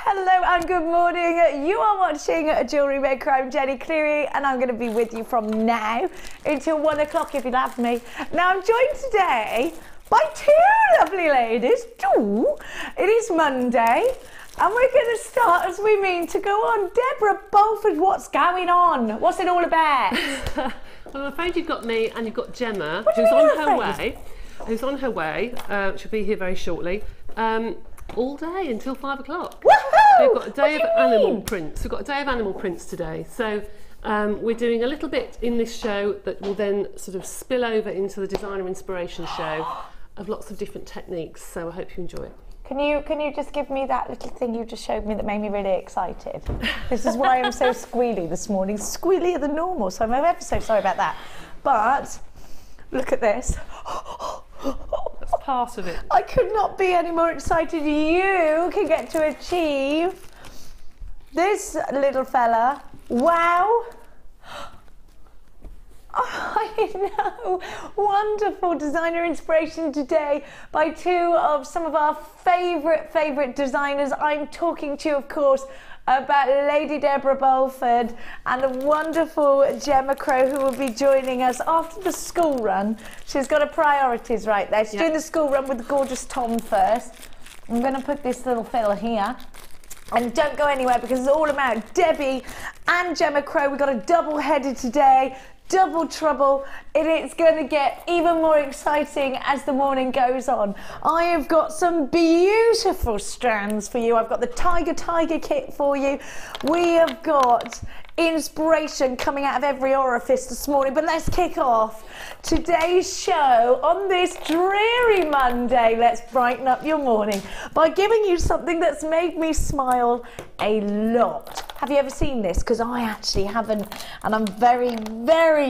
Hello and good morning. You are watching JewelleryMaker. I'm Jenny Cleary and I'm going to be with you from now until 1 o'clock if you'd have me. Now I'm joined today by two lovely ladies. It is Monday and we're going to start as we mean to go on. Deborah Bolford, what's going on? What's it all about? Well, I'm afraid you've got me and you've got Gemma, who's on her way. She'll be here very shortly. All day until 5 o'clock. We've got a day of animal prints. We've got a day of animal prints today. So we're doing a little bit in this show that will then sort of spill over into the designer inspiration show of lots of different techniques. So I hope you enjoy it. Can you just give me that little thing you just showed me that made me really excited? This is why I'm so squealy this morning, squealier than normal. So I'm ever so sorry about that. But look at this. That's part of it. I could not be any more excited. You can get to achieve this little fella. Wow. I know. Wonderful designer inspiration today by two of some of our favourite designers. I'm talking to you, of course, about Lady Deborah Bolford and the wonderful Gemma Crow, who will be joining us after the school run. She's got her priorities right there. She's doing the school run with the gorgeous Tom first. I'm going to put this little fill here. And don't go anywhere because it's all about Debbie and Gemma Crow. We've got a double-headed today. Double trouble. It is going to get even more exciting as the morning goes on. I have got some beautiful strands for you. I've got the Tiger kit for you. We have got inspiration coming out of every orifice this morning, but let's kick off today's show on this dreary Monday. Let's brighten up your morning by giving you something that's made me smile a lot. Have you ever seen this? Because I actually haven't, and I'm very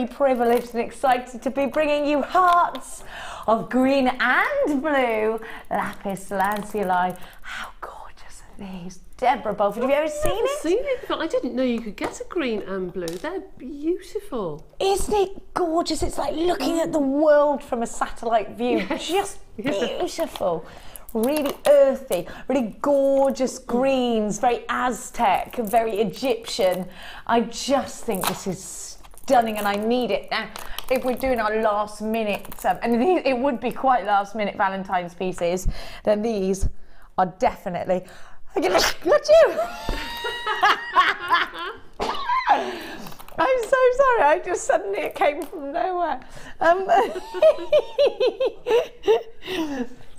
privileged and excited to be bringing you hearts of green and blue lapis lazuli. How gorgeous are these? Deborah Bolford, have you ever seen it? I've seen it, but I didn't know you could get a green and blue. They're beautiful. Isn't it gorgeous? It's like looking at the world from a satellite view. Yes. Just beautiful. Really earthy, really gorgeous greens, very Aztec, very Egyptian. I just think this is stunning and I need it. Now, if we're doing our last minute, and it would be quite last minute Valentine's pieces, then these are definitely... Got you! I'm so sorry, I just suddenly, it came from nowhere.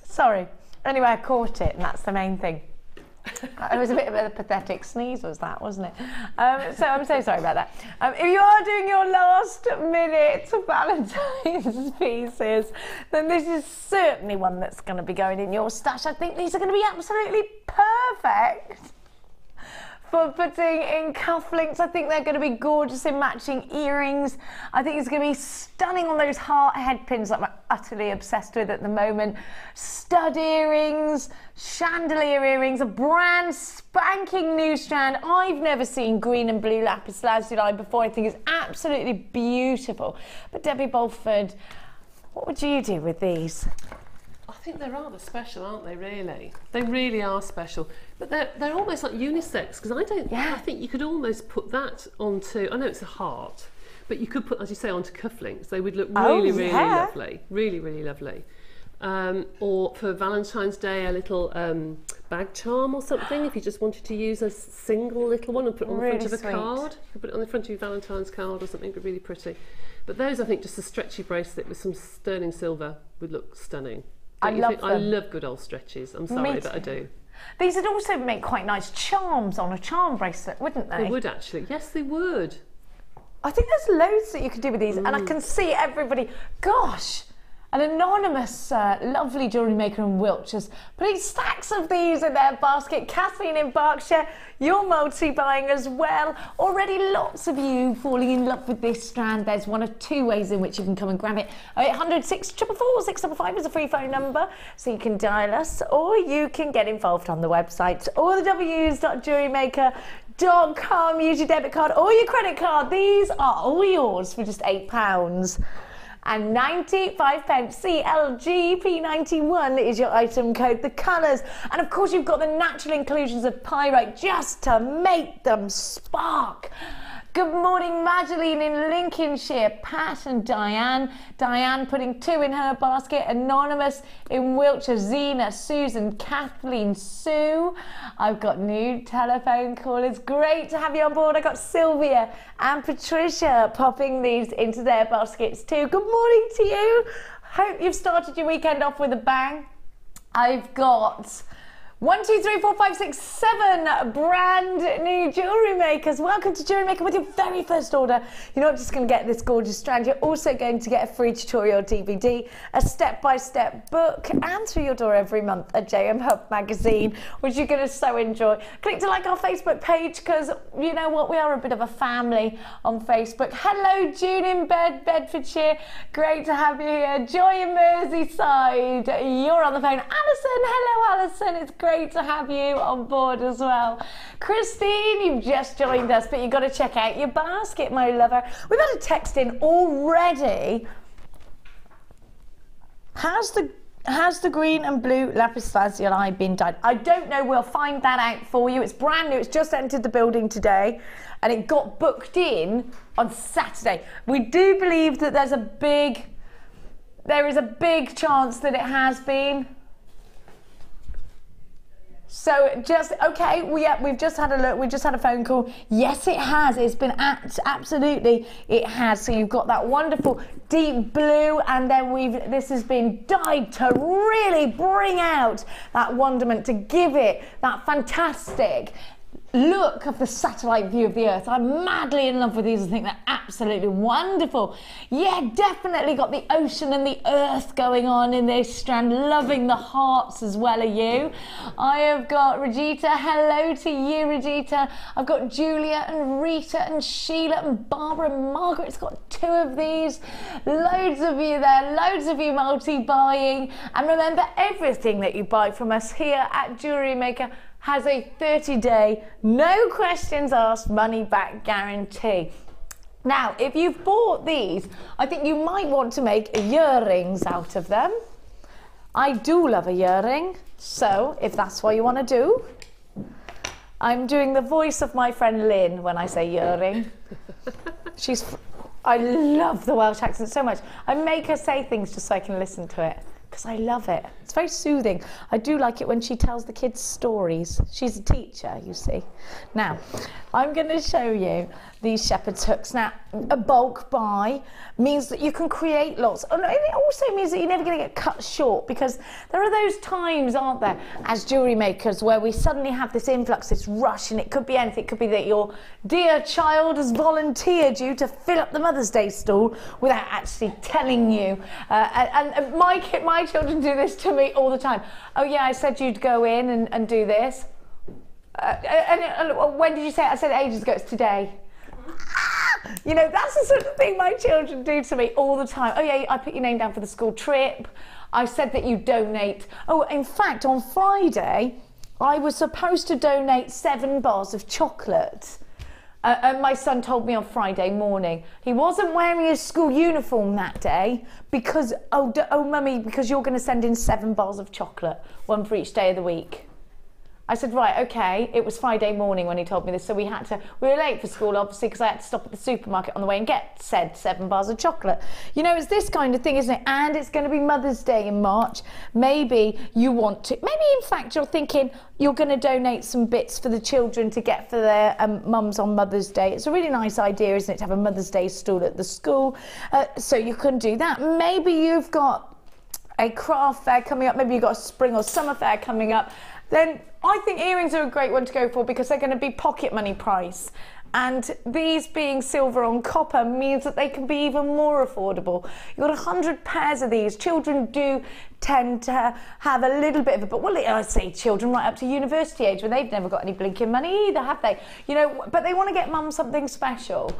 Sorry. Anyway, I caught it, and that's the main thing. It was a bit of a pathetic sneeze, was that, wasn't it? So I'm so sorry about that. If you are doing your last minute Valentine's pieces, then this is certainly one that's going to be going in your stash. I think these are going to be absolutely perfect for putting in cufflinks. I think they're going to be gorgeous in matching earrings. I think it's going to be stunning on those heart head pins that I'm utterly obsessed with at the moment. Stud earrings, chandelier earrings, a brand spanking new strand. I've never seen green and blue lapis lazuli before. I think it's absolutely beautiful. But Debbie Bolford, what would you do with these? I think they're rather special, aren't they, really? They really are special. But they're almost like unisex, because I think you could almost put that onto, I know it's a heart, but you could put, as you say, onto cufflinks. They would look really lovely. Really lovely. Or for Valentine's Day, a little bag charm or something, if you just wanted to use a single little one and put it on the front of a card. You could put it on the front of your Valentine's card or something, really pretty. But those, I think, just a stretchy bracelet with some sterling silver would look stunning. I love good old stretches. I'm sorry, but I do. These would also make quite nice charms on a charm bracelet, wouldn't they? They would actually. Yes, they would. I think there's loads that you could do with these, and I can see everybody. Gosh, an anonymous, lovely jewellery maker in Wiltshire's putting stacks of these in their basket. Kathleen in Berkshire, you're multi-buying as well. Already lots of you falling in love with this strand. There's one of two ways in which you can come and grab it. 0800 644 655 is a free phone number, so you can dial us, or you can get involved on the website, or the www.jewellerymaker.com. Use your debit card or your credit card. These are all yours for just £8. and 95 pence. CLGP91 is your item code. The colours, and of course you've got the natural inclusions of pyrite just to make them spark. Good morning, Madeline in Lincolnshire, Pat and Diane. Diane putting 2 in her basket. Anonymous in Wiltshire, Zena, Susan, Kathleen, Sue. I've got new telephone callers. Great to have you on board. I got Sylvia and Patricia popping these into their baskets too. Good morning to you. Hope you've started your weekend off with a bang. I've got 1, 2, 3, 4, 5, 6, 7 brand new jewellery makers. Welcome to Jewellery Maker with your very first order. You're not just going to get this gorgeous strand, you're also going to get a free tutorial DVD, a step-by-step book, and through your door every month a JM Hub magazine, which you're going to so enjoy. Click to like our Facebook page because you know what, we are a bit of a family on Facebook. Hello June in Bedfordshire, great to have you here. Joy in Merseyside, you're on the phone. Alison, hello Alison, it's great to have you on board as well. Christine, you've just joined us, but you've got to check out your basket, my lover. We've had a text in already. Has the green and blue lapis lazuli been dyed? I don't know, we'll find that out for you. It's brand new, it's just entered the building today and it got booked in on Saturday. We do believe that there is a big chance that it has been. So just, okay, we've just had a look, we just had a phone call. Yes, it has, it's been absolutely, it has. So you've got that wonderful deep blue and then this has been dyed to really bring out that wonderment, to give it that fantastic look of the satellite view of the earth. I'm madly in love with these. I think they're absolutely wonderful. Yeah, definitely got the ocean and the earth going on in this strand. Loving the hearts as well, are you? I have got Regita. Hello to you, Regita. I've got Julia and Rita and Sheila and Barbara and Margaret's got 2 of these. Loads of you there, loads of you multi-buying. And remember, everything that you buy from us here at Jewellery Maker has a 30-day, no questions asked, money back guarantee. Now, if you've bought these, I think you might want to make earrings out of them. I do love a earring, so if that's what you want to do, I'm doing the voice of my friend Lynn when I say earring. I love the Welsh accent so much. I make her say things just so I can listen to it, because I love it. It's very soothing. I do like it when she tells the kids stories. She's a teacher, you see. Now, I'm going to show you these shepherd's hooks. Now, a bulk buy means that you can create lots. And it also means that you're never going to get cut short, because there are those times, aren't there, as jewellery makers, where we suddenly have this influx, this rush, and it could be anything. It could be that your dear child has volunteered you to fill up the Mother's Day stall without actually telling you. And my children do this to me all the time. Oh yeah, I said you'd go in and do this. And when did you say it? I said ages ago. It's today. You know, that's the sort of thing my children do to me all the time. Oh yeah, I put your name down for the school trip. I said that you donate. Oh, in fact, on Friday, I was supposed to donate 7 bars of chocolate. And my son told me on Friday morning he wasn't wearing his school uniform that day because, oh mummy, because you're going to send in 7 bars of chocolate, 1 for each day of the week. I said, right, okay. It was Friday morning when he told me this, so we were late for school, obviously, because I had to stop at the supermarket on the way and get said 7 bars of chocolate. You know, it's this kind of thing, isn't it? And it's going to be Mother's Day in March. Maybe you want to, maybe in fact you're thinking you're going to donate some bits for the children to get for their mums on Mother's Day. It's a really nice idea, isn't it, to have a Mother's Day stall at the school. So you can do that. Maybe you've got a craft fair coming up, maybe you've got a spring or summer fair coming up. Then I think earrings are a great one to go for because they're going to be pocket money price. And these being silver on copper means that they can be even more affordable. You've got 100 pairs of these. Children do tend to have a little bit of a, but well, I say children right up to university age when they've never got any blinking money either, have they? You know, but they want to get mum something special.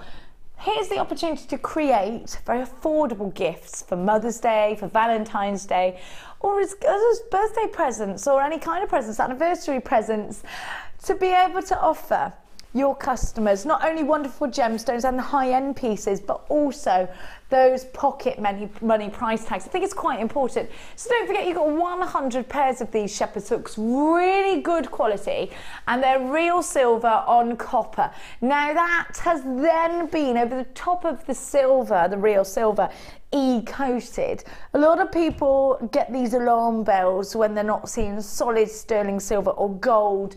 Here's the opportunity to create very affordable gifts for Mother's Day, for Valentine's Day, or as birthday presents or any kind of presents, anniversary presents, to be able to offer. your customers not only wonderful gemstones and the high-end pieces, but also those pocket money price tags. I think it's quite important. So don't forget, you've got 100 pairs of these shepherd's hooks, really good quality, and they're real silver on copper. Now that has then been over the top of the silver, the real silver, e-coated. A lot of people get these alarm bells when they're not seeing solid sterling silver or gold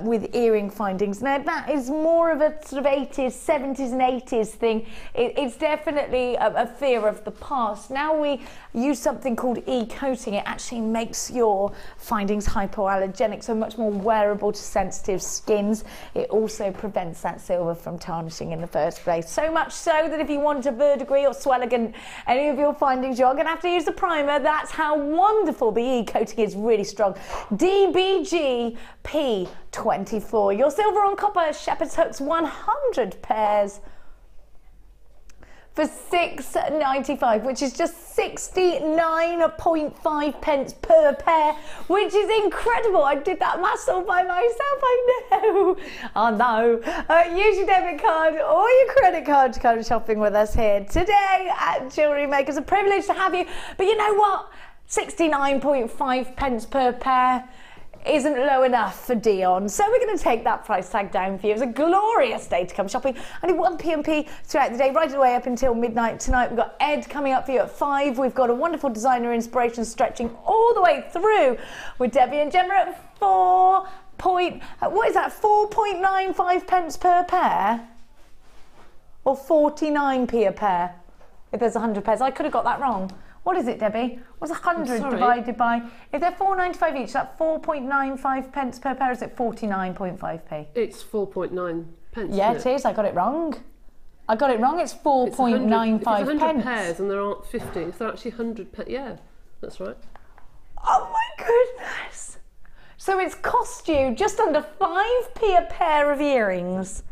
with earring findings. Now that is more of a sort of 80s, 70s and 80s thing. It's definitely a fear of the past. Now we use something called e-coating. It actually makes your findings hypoallergenic, so much more wearable to sensitive skins. It also prevents that silver from tarnishing in the first place. So much so that if you want a verdigris or swelligan, any of your findings, you're going to have to use the primer. That's how wonderful the e-coating is, really strong. DBG P24. Your silver on copper shepherd's hooks, 100 pairs for £6.95, which is just 69.5 pence per pair, which is incredible. I did that maths all by myself, I know. I know. Use your debit card or your credit card to come shopping with us here today at JewelleryMaker. It's a privilege to have you. But you know what? 69.5 pence per pair isn't low enough for Dion, so we're going to take that price tag down for you. It's a glorious day to come shopping. Only 1 p.m. throughout the day, right away up until midnight tonight. We've got Ed coming up for you at 5. We've got a wonderful designer inspiration stretching all the way through with Debbie and Gemma at 4.95 pence per pair, or 49p a pair if there's 100 pairs. I could have got that wrong. What is it, Debbie? What's 100 divided by... If they're £4.95 each, that's 4.95 pence per pair, or is it 49.5p? It's 4.9 pence. Yeah, it is. I got it wrong. I got it wrong. It's 4.95 pence. 100 pairs and there aren't 50. If they're actually 100 pairs, yeah, that's right. Oh my goodness! So it's cost you just under 5p a pair of earrings.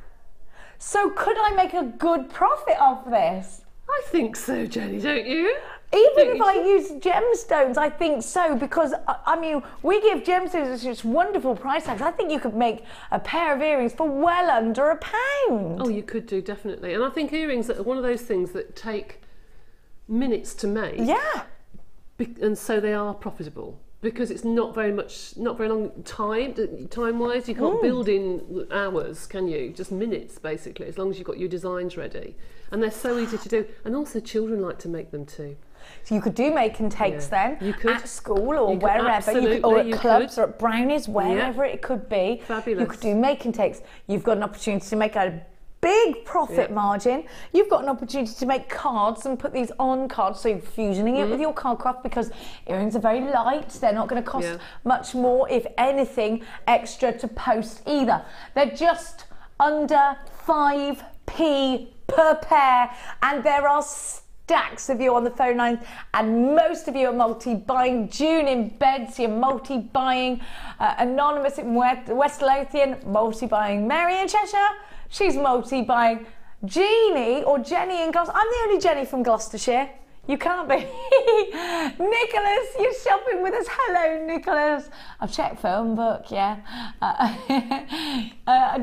So could I make a good profit off this? I think so, Jenny, don't you? Even if I use gemstones, I think so, because, I mean, we give gemstones such wonderful price tags. I think you could make a pair of earrings for well under £1. Oh, you could do, definitely. And I think earrings are one of those things that take minutes to make. Yeah. And so they are profitable, because it's not very long time-wise. You can't build in hours, can you? Just minutes, basically, as long as you've got your designs ready. And they're so easy to do. And also children like to make them too. So you could do make and takes then, you could, at school or wherever, or at clubs or at brownies, wherever it could be. Fabulous. You could do make and takes. You've got an opportunity to make a big profit margin. You've got an opportunity to make cards and put these on cards, so you're fusioning it with your card craft, because earrings are very light. They're not going to cost much more, if anything, extra to post either. They're just under 5p per pair, and there are stacks of you on the phone lines, and most of you are multi-buying. June in bed, so you're multi-buying. Anonymous in West Lothian, multi-buying. Mary in Cheshire, she's multi-buying. Jeannie, or Jenny in Gloucester, I'm the only Jenny from Gloucestershire. You can't be. Nicholas, you're shopping with us. Hello, Nicholas. I've checked phone book, yeah.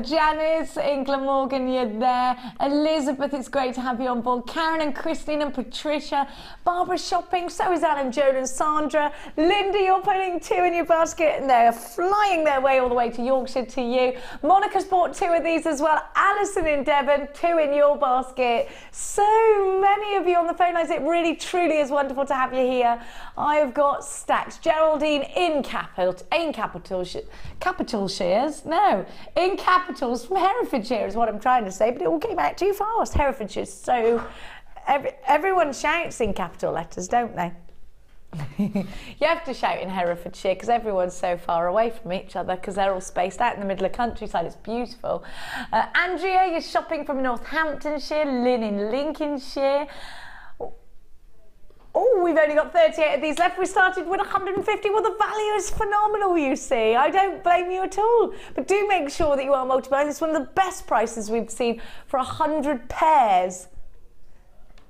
Janice in Glamorgan, you're there. Elizabeth, it's great to have you on board. Karen and Christine and Patricia. Barbara's shopping, so is Alan, Joan and Sandra. Linda, you're putting 2 in your basket, and they're flying their way all the way to Yorkshire to you. Monica's bought 2 of these as well. Alison in Devon, 2 in your basket. So many of you on the phone lines. It really truly is wonderful to have you here. I've got stacks. Geraldine in capitals from Herefordshire is what I'm trying to say, but it all came out too fast. Herefordshire. So everyone shouts in capital letters, don't they? You have to shout in Herefordshire because everyone's so far away from each other, because they're all spaced out in the middle of countryside. It's beautiful. Andrea, you're shopping from Northamptonshire. Lynn in Lincolnshire. Oh, we've only got 38 of these left. We started with 150. Well, the value is phenomenal, you see. I don't blame you at all. But do make sure that you are multiplying. This is one of the best prices we've seen for 100 pairs.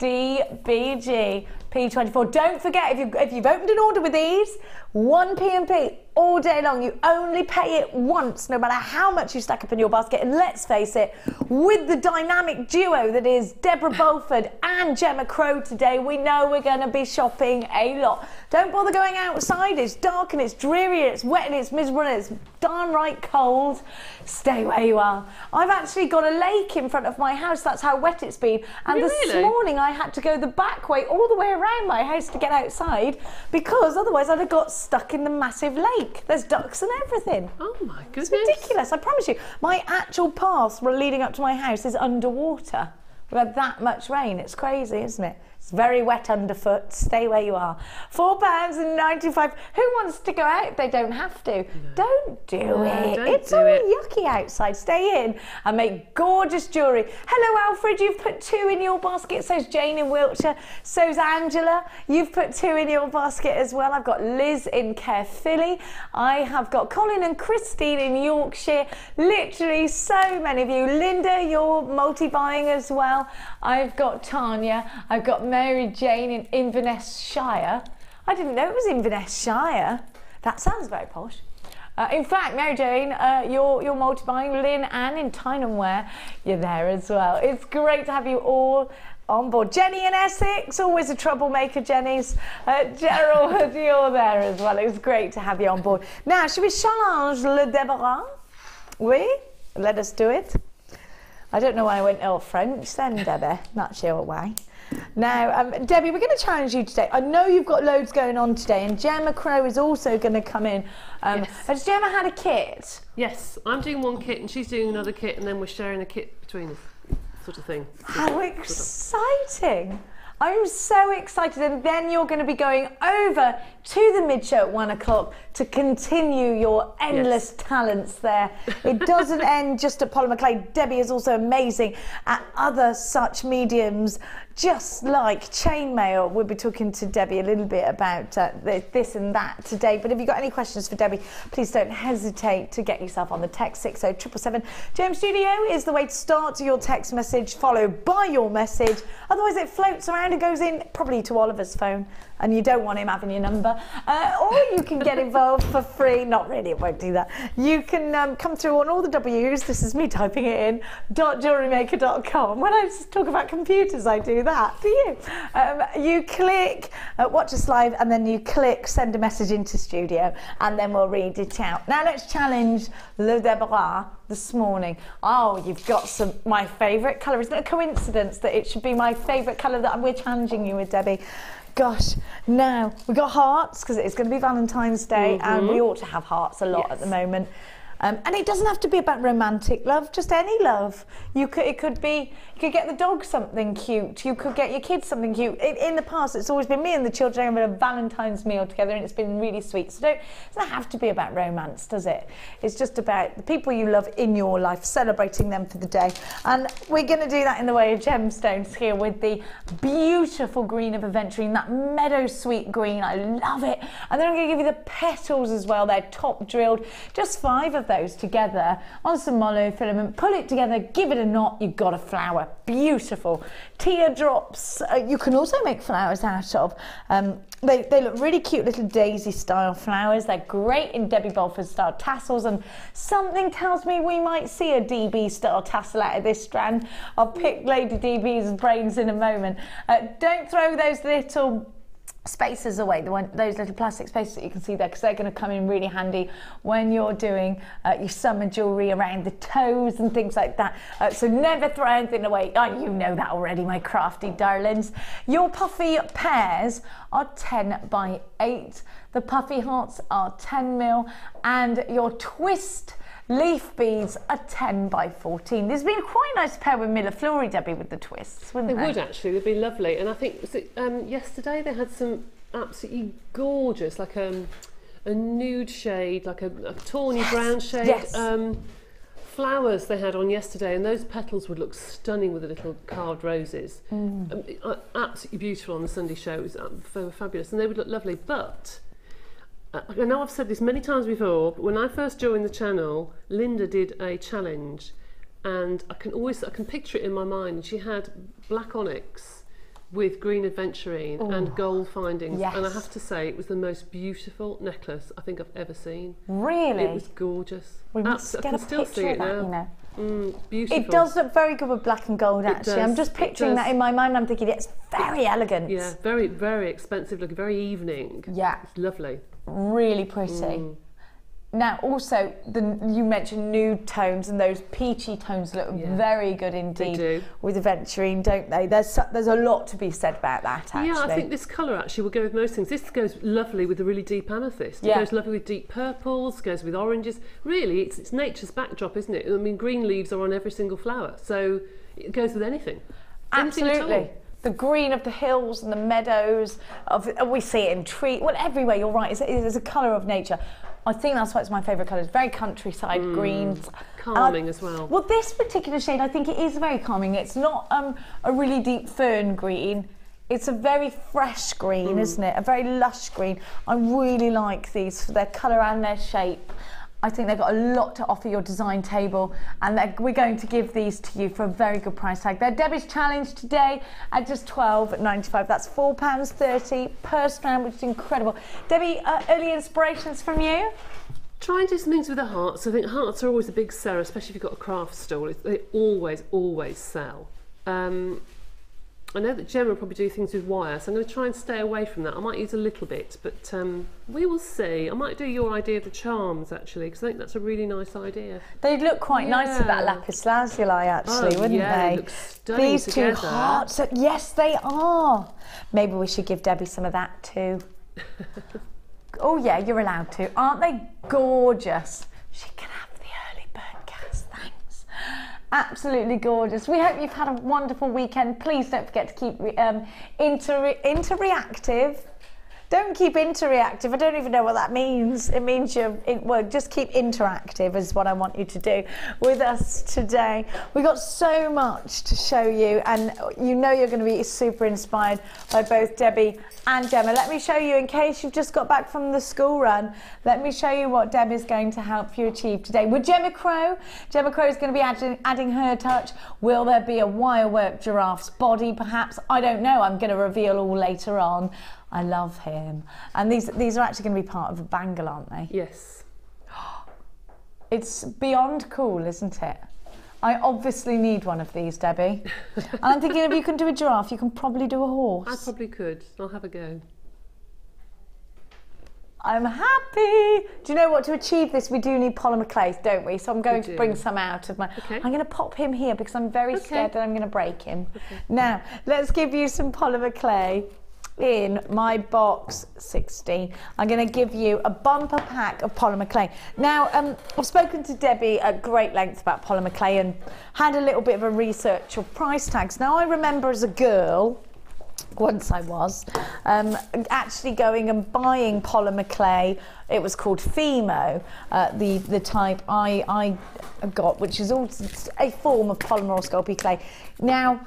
DBG P24. Don't forget, if you've opened an order with these, 1 P&P all day long. You only pay it once, no matter how much you stack up in your basket. And let's face it, with the dynamic duo that is Deborah Bolford and Gemma Crow today, we know we're going to be shopping a lot. Don't bother going outside. It's dark and it's dreary, and it's wet and it's miserable and it's darn right cold. Stay where you are. I've actually got a lake in front of my house. That's how wet it's been. And this morning I had to go the back way all the way around my house to get outside, because otherwise I'd have got stuck in the massive lake. There's ducks and everything. Oh my goodness. It's ridiculous, I promise you. My actual path leading up to my house is underwater. We've had that much rain. It's crazy, isn't it? It's very wet underfoot. Stay where you are. £4.95. Who wants to go out if they don't have to? No. Don't do it. It's all yucky outside. Stay in and make gorgeous jewellery. Hello, Alfred. You've put 2 in your basket. So's Jane in Wiltshire. So's Angela. You've put 2 in your basket as well. I've got Liz in Caerphilly. I have got Colin and Christine in Yorkshire. Literally so many of you. Linda, you're multi-buying as well. I've got Tanya. I've got Mary Jane in Inverness Shire. I didn't know it was Inverness Shire. That sounds very posh. In fact, Mary Jane, you're multi-buying. Lynn Ann in Tyneham, you're there as well. It's great to have you all on board. Jenny in Essex, always a troublemaker, Jenny's. Gerald, you're there as well. It's great to have you on board. Now, should we challenge le débarras? Oui? Let us do it. I don't know why I went all French then, Debbie. Not sure why. Now, Debbie, we're going to challenge you today. I know you've got loads going on today, and Gemma Crow is also going to come in. Yes. Has Gemma had a kit? Yes, I'm doing one kit and she's doing another kit, and then we're sharing a kit between us, sort of thing. How exciting! I'm so excited, and then you're going to be going over to the mid-show at 1 o'clock to continue your endless talents there. It doesn't end just at Polymer Clay. Debbie is also amazing at other such mediums, just like chainmail. We'll be talking to Debbie a little bit about this and that today. But if you've got any questions for Debbie, please don't hesitate to get yourself on the text 60777. Gem Studio is the way to start your text message, followed by your message. Otherwise it floats around and goes in probably to Oliver's phone, and you don't want him having your number. Or you can get involved for free. Not really, it won't do that. You can come through on all the W's, this is me typing it in, .jewellerymaker.com. When I talk about computers, I do that. Do you? You click watch us live, and then you click send a message into studio, and then we'll read it out. Now let's challenge le débarras this morning. Oh, you've got my favourite colour. Isn't it a coincidence that it should be my favourite colour that we're challenging you with, Debbie? Gosh, now we've got hearts, because it's going to be Valentine's Day, and we ought to have hearts a lot at the moment. And it doesn't have to be about romantic love, just any love. You could get the dog something cute. You could get your kids something cute. In the past, it's always been me and the children having a Valentine's meal together, and it's been really sweet. So it doesn't have to be about romance, does it? It's just about the people you love in your life, celebrating them for the day. And we're going to do that in the way of gemstones here with the beautiful green of Adventurine, that meadow sweet green. I love it. And then I'm going to give you the petals as well. They're top drilled. Just 5 of those together on some monofilament. Pull it together, give it a knot, you've got a flower. Beautiful. Teardrops, you can also make flowers out of. They look really cute, little daisy style flowers. They're great in Debbie Bolford style tassels, and something tells me we might see a DB style tassel out of this strand. I'll pick Lady DB's brains in a moment. Don't throw those little spacers away, those little plastic spacers that you can see there, because they're going to come in really handy when you're doing your summer jewellery around the toes and things like that. So never throw anything away. Oh, you know that already, my crafty darlings. Your puffy pears are 10 by 8. The puffy hearts are 10 mil, and your twist leaf beads are 10 by 14. There's been quite a nice pair with Millefleury, Debbie, with the twists, wouldn't they? They would actually, they'd be lovely. And I think yesterday they had some absolutely gorgeous, like a nude shade, like a tawny brown shade. Flowers they had on yesterday, and those petals would look stunning with the little carved roses. Absolutely beautiful on the Sunday show. It was fabulous, and they would look lovely. But I know I've said this many times before, but when I first joined the channel, Linda did a challenge, and I can picture it in my mind. She had black onyx with green Adventurine and gold findings, yes. and I have to say it was the most beautiful necklace I think I've ever seen. Really? It was gorgeous. We must get a picture of that, you know. Beautiful. It does look very good with black and gold, actually. I'm just picturing that in my mind. I'm thinking it's very elegant. Yeah, very, very expensive looking, very evening. Yeah. It's lovely. Really pretty. Now, also, you mentioned nude tones, and those peachy tones look very good indeed. They do. With Adventurine, don't they? There's a lot to be said about that, actually. Yeah, I think this colour actually will go with most things. This goes lovely with a really deep amethyst. It goes lovely with deep purples, goes with oranges. Really, it's nature's backdrop, isn't it? I mean, green leaves are on every single flower, so it goes with anything. Absolutely. The green of the hills and the meadows, we see it in trees, well, everywhere, you're right, it's a colour of nature. I think that's why it's my favourite colour. It's very countryside greens. Calming as well. Well, this particular shade, I think it is very calming. It's not a really deep fern green. It's a very fresh green, isn't it? A very lush green. I really like these for their colour and their shape. I think they've got a lot to offer your design table, and we're going to give these to you for a very good price tag. They're Debbie's challenge today at just £12.95. That's £4.30 per strand, which is incredible. Debbie, early inspirations from you? Try and do some things with the hearts. I think hearts are always a big seller, especially if you've got a craft stall. They always, always sell. I know that Gemma will probably do things with wire, so I'm going to try and stay away from that. I might use a little bit, but we will see. I might do your idea of the charms, actually, because I think that's a really nice idea. They'd look quite nice with that lapis lazuli, actually, wouldn't they? Look stunning These together. two hearts, yes, they are. Maybe we should give Debbie some of that too. Oh, yeah, you're allowed to. Aren't they gorgeous? She can have the early bird cast, thanks. Absolutely gorgeous. We hope you've had a wonderful weekend. Please don't forget to keep interreactive. Don't keep interreactive. I don't even know what that means. It means well, just keep interactive is what I want you to do with us today. We've got so much to show you, and you know you're going to be super inspired by both Debbie and Gemma. Let me show you, in case you've just got back from the school run, let me show you what Debbie's going to help you achieve today. With Gemma Crow is going to be adding her touch. Will there be a wirework giraffe's body, perhaps? I don't know. I'm going to reveal all later on. I love him. And these are actually going to be part of a bangle, aren't they? Yes. It's beyond cool, isn't it? I obviously need one of these, Debbie. And I'm thinking if you can do a giraffe, you can probably do a horse. I probably could. I'll have a go. I'm happy. Do you know what? To achieve this, we do need polymer clay, don't we? So I'm going to bring some out of my... Okay. I'm going to pop him here because I'm very scared that I'm going to break him. Okay. Now, let's give you some polymer clay. In my box 60, I'm going to give you a bumper pack of polymer clay. Now, I've spoken to Debbie at great length about polymer clay and had a little bit of a research of price tags. Now, I remember as a girl, once I was, actually going and buying polymer clay. It was called Fimo, the type I got, which is also a form of polymer or Sculpey clay. Now,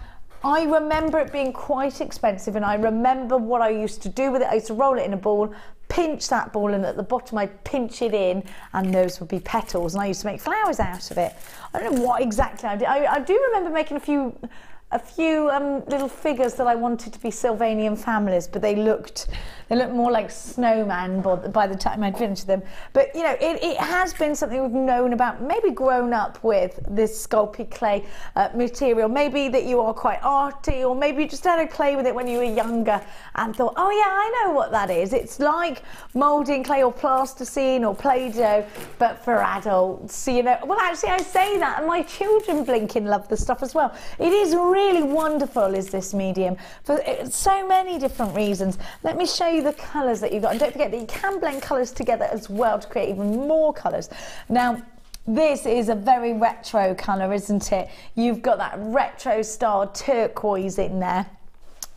I remember it being quite expensive, and I remember what I used to do with it. I used to roll it in a ball, pinch that ball, and at the bottom I'd pinch it in, and those would be petals, and I used to make flowers out of it. I don't know what exactly I did. I do remember making a few little figures that I wanted to be Sylvanian families, but they looked more like snowman by the time I'd finished them. But you know, it has been something we've known about, maybe grown up with this Sculpey clay material. Maybe that you are quite arty, or maybe you just had a play with it when you were younger and thought, oh yeah, I know what that is. It's like moulding clay or plasticine or Play-Doh, but for adults. So, you know, well, actually I say that, and my children blinking love the stuff as well. It is really wonderful, is this medium, for so many different reasons. Let me show you the colours that you've got, and don't forget that you can blend colours together as well to create even more colours. Now, this is a very retro colour, isn't it? You've got that retro style turquoise in there.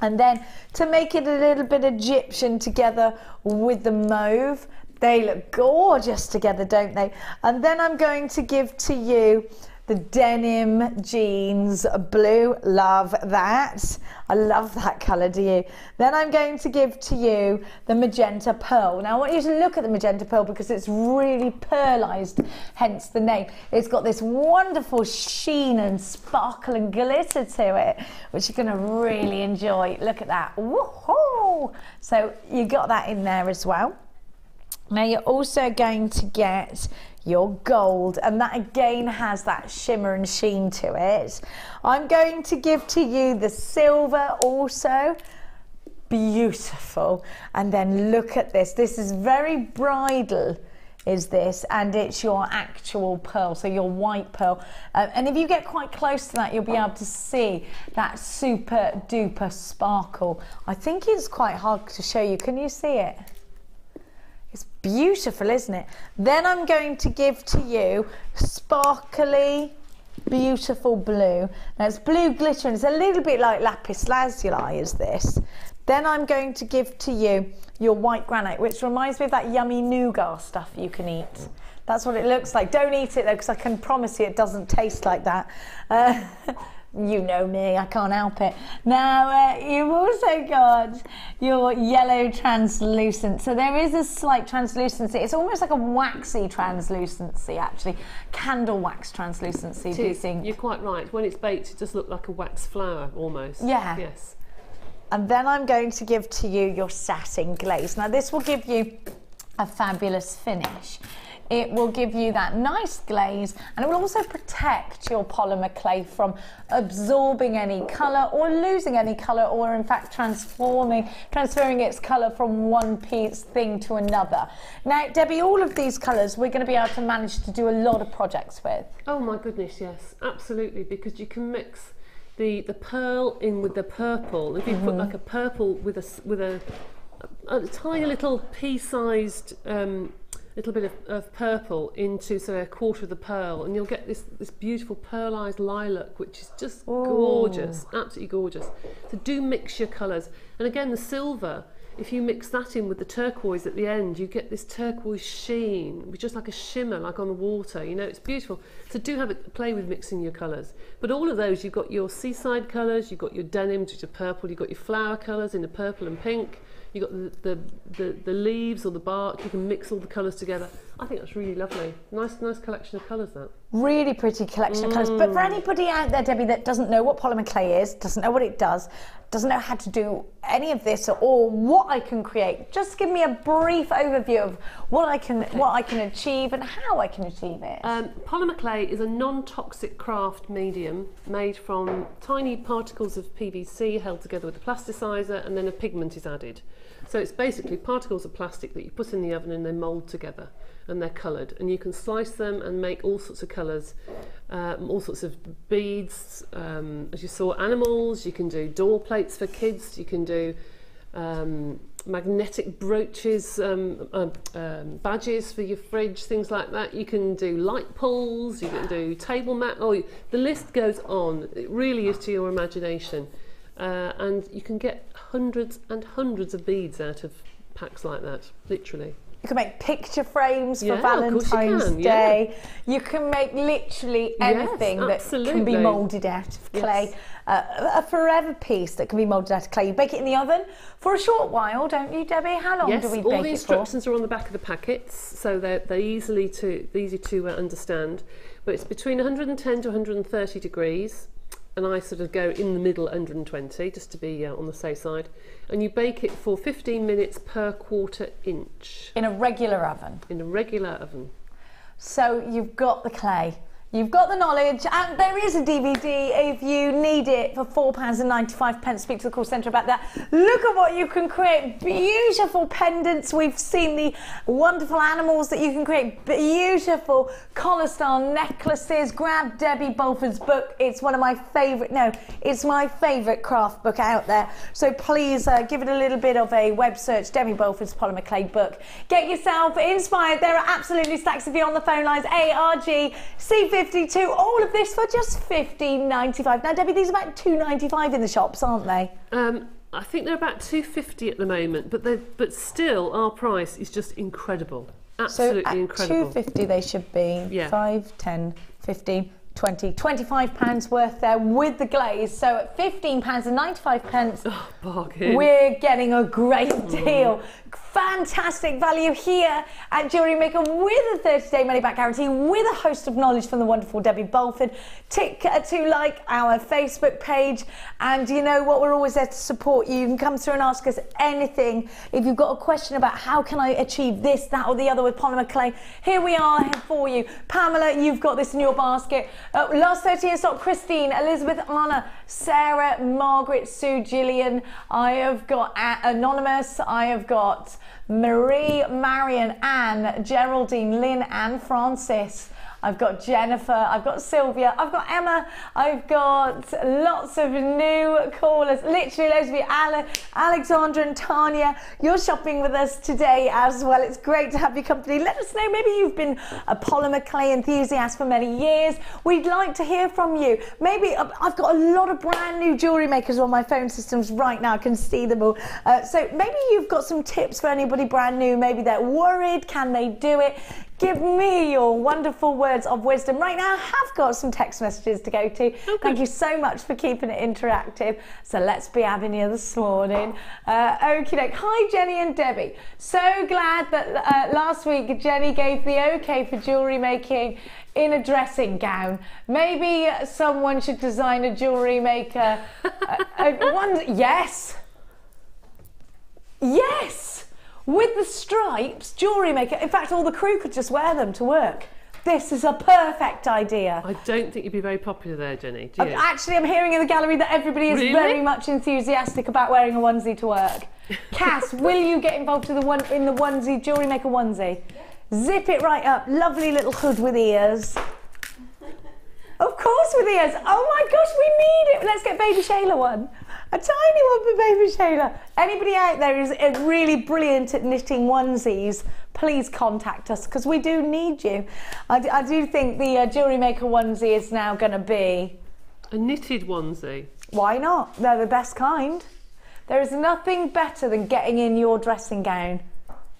And then to make it a little bit Egyptian together with the mauve, they look gorgeous together, don't they? And then I'm going to give to you the denim jeans blue. Love that. I love that colour, do you? Then I'm going to give to you the magenta pearl. Now I want you to look at the magenta pearl because it's really pearlized, hence the name. It's got this wonderful sheen and sparkle and glitter to it, which you're going to really enjoy. Look at that. Woohoo! So you got that in there as well. Now you're also going to get your gold, and that again has that shimmer and sheen to it. I'm going to give to you the silver also. Beautiful. And then look at this. This is very bridal, is this, and it's your actual pearl, so your white pearl. And if you get quite close to that, you'll be able to see that super duper sparkle. I think it's quite hard to show you. Can you see it? It's beautiful, isn't it? Then I'm going to give to you sparkly, beautiful blue. Now it's blue glitter, and it's a little bit like lapis lazuli, is this. Then I'm going to give to you your white granite, which reminds me of that yummy nougat stuff you can eat. That's what it looks like. Don't eat it though, because I can promise you it doesn't taste like that. You know me, I can't help it. Now, you've also got your yellow translucent. So there is a slight translucency. It's almost like a waxy translucency, actually. Candle wax translucency, do you think? You're quite right. When it's baked, it does look like a wax flower, almost. Yeah. Yes. And then I'm going to give to you your satin glaze. Now, this will give you a fabulous finish. It will give you that nice glaze, and it will also protect your polymer clay from absorbing any colour or losing any colour, or in fact transferring its colour from one thing to another. Now, Debbie, all of these colours we're going to be able to manage to do a lot of projects with. Oh my goodness, yes, absolutely, because you can mix the pearl in with the purple. If you put like a purple with a tiny little pea-sized little bit of purple into, say, a quarter of the pearl, and you'll get this beautiful pearlized lilac, which is just gorgeous, absolutely gorgeous. So do mix your colours. And again, the silver, if you mix that in with the turquoise at the end, you get this turquoise sheen, which is just like a shimmer, like on the water, you know, it's beautiful. So do have a play with mixing your colours. But all of those, you've got your seaside colours, you've got your denims, which are purple, you've got your flower colours in the purple and pink, you've got the leaves or the bark. You can mix all the colours together. I think that's really lovely. Nice collection of colours, that. Really pretty collection of colours. But for anybody out there, Debbie, that doesn't know what polymer clay is, doesn't know what it does, doesn't know how to do any of this or what I can create, just give me a brief overview of what I can achieve and how I can achieve it. Polymer clay is a non-toxic craft medium made from tiny particles of PVC held together with a plasticizer, and then a pigment is added. So it's basically particles of plastic that you put in the oven and they mould together, and they're coloured, and you can slice them and make all sorts of colours, all sorts of beads, as you saw, animals. You can do door plates for kids, you can do magnetic brooches, badges for your fridge, things like that. You can do light poles, you can do table mat, the list goes on. It really is to your imagination. And you can get hundreds and hundreds of beads out of packs like that, literally. You can make picture frames for Valentine's Day. You can make literally anything that can be moulded out of clay. A forever piece that can be moulded out of clay. You bake it in the oven for a short while, don't you, Debbie? How long do we bake it for? All the instructions are on the back of the packets, so they're easy to understand. But it's between 110 to 130 degrees. And I sort of go in the middle, 120, just to be on the safe side. And you bake it for 15 minutes per quarter inch. In a regular oven? In a regular oven. So you've got the clay, you've got the knowledge, and there is a DVD if you need it for £4.95. Speak to the call centre about that. Look at what you can create. Beautiful pendants. We've seen the wonderful animals that you can create. Beautiful collar style necklaces. Grab Debbie Bolford's book. It's one of my favourite, it's my favourite craft book out there. So please give it a little bit of a web search, Debbie Bolford's Polymer Clay book. Get yourself inspired. There are absolutely stacks of you on the phone lines. ARG, C50, all of this for just $15.95. Now, Debbie, these are about $2.95 in the shops, aren't they? I think they're about $2.50 at the moment, but still our price is just incredible. Absolutely incredible. $2.50 they should be. Yeah. 5, 10, 15, £25 worth there with the glaze. So at £15.95, oh, bargain. We're getting a great deal. Fantastic value here at Jewellery Maker with a 30-day money-back guarantee, with a host of knowledge from the wonderful Debbie Bulford. Tick to like our Facebook page, and you know what, we're always there to support you. You can come through and ask us anything. If you've got a question about how can I achieve this, that or the other with polymer clay, here we are here for you. Pamela, you've got this in your basket. Last 30 years, Christine, Elizabeth, Anna, Sarah, Margaret, Sue, Gillian. I have got Anonymous, I have got Marie, Marion, Anne, Geraldine, Lynn, Anne, Francis. I've got Jennifer, I've got Sylvia, I've got Emma, I've got lots of new callers, literally loads of you. Alexandra and Tanya, you're shopping with us today as well. It's great to have your company. Let us know, maybe you've been a polymer clay enthusiast for many years. We'd like to hear from you. Maybe I've got a lot of brand new jewellery makers on my phone systems right now, I can see them all. So maybe you've got some tips for anybody brand new. Maybe they're worried, can they do it? Give me your wonderful words of wisdom. Right now, I have got some text messages to go to. Okay. Thank you so much for keeping it interactive. So let's be having you this morning. Okie doke. Hi, Jenny and Debbie. So glad that last week Jenny gave the okay for jewellery making in a dressing gown. Maybe someone should design a jewellery maker. Yes. Yes. With the stripes, jewellery maker, in fact all the crew could just wear them to work. This is a perfect idea. I don't think you'd be very popular there, Jenny, do you? Actually, I'm hearing in the gallery that everybody is very much enthusiastic about wearing a onesie to work. Cass, will you get involved in the onesie, jewellery maker onesie? Yes. Zip it right up, lovely little hood with ears. Of course with ears. Oh my gosh, we need it. Let's get Baby Shayla one. A tiny one for Baby Shayla. Anybody out there who's really brilliant at knitting onesies, please contact us because we do need you. I do think the Jewellery Maker onesie is now going to be... a knitted onesie? Why not? They're the best kind. There is nothing better than getting in your dressing gown,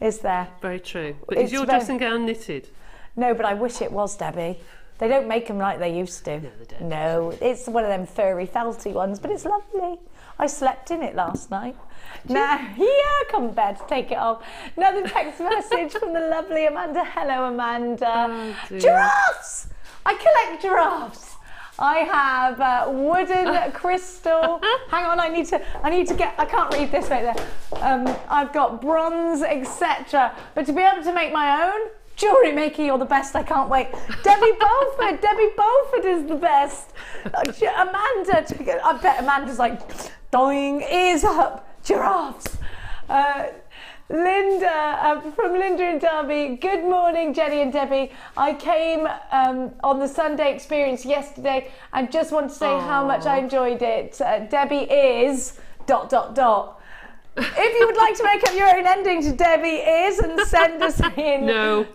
is there? Very true. But is your dressing gown knitted? No, but I wish it was, Debbie. They don't make them like they used to. No, they don't. No, it's one of them furry, felty ones, but it's lovely. I slept in it last night. Now, come to bed, take it off. Another text message from the lovely Amanda. Hello, Amanda. Oh, giraffes! I collect giraffes. I have wooden, crystal. Hang on, I need to get. I can't read this right there. I've got bronze, etc. But to be able to make my own. Jewellery Maker, you're the best, I can't wait. Debbie Beaufort, Debbie Beaufort is the best. Amanda, I bet Amanda's like, dying, ears up, giraffes. Linda, from Linda and Derby, good morning Jenny and Debbie. I came on the Sunday experience yesterday and just want to say how much I enjoyed it. Debbie is ... If you would like to make up your own ending to Debbie is and send us in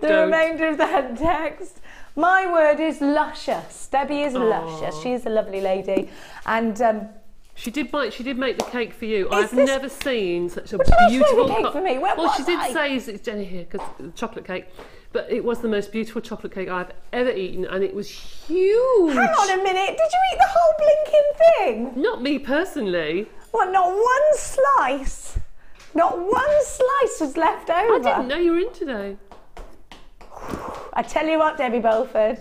remainder of that text. My word is luscious. Debbie is luscious. She is a lovely lady. And she did make the cake for you. I've never seen such a beautiful cake for me. Well, she did say it's Jenny here because chocolate cake. But it was the most beautiful chocolate cake I've ever eaten, and it was huge. Hang on a minute, did you eat the whole blinking thing? Not me personally. What, not one slice? Not one slice was left over? I didn't know you were in today. I tell you what, Debbie Beaufort,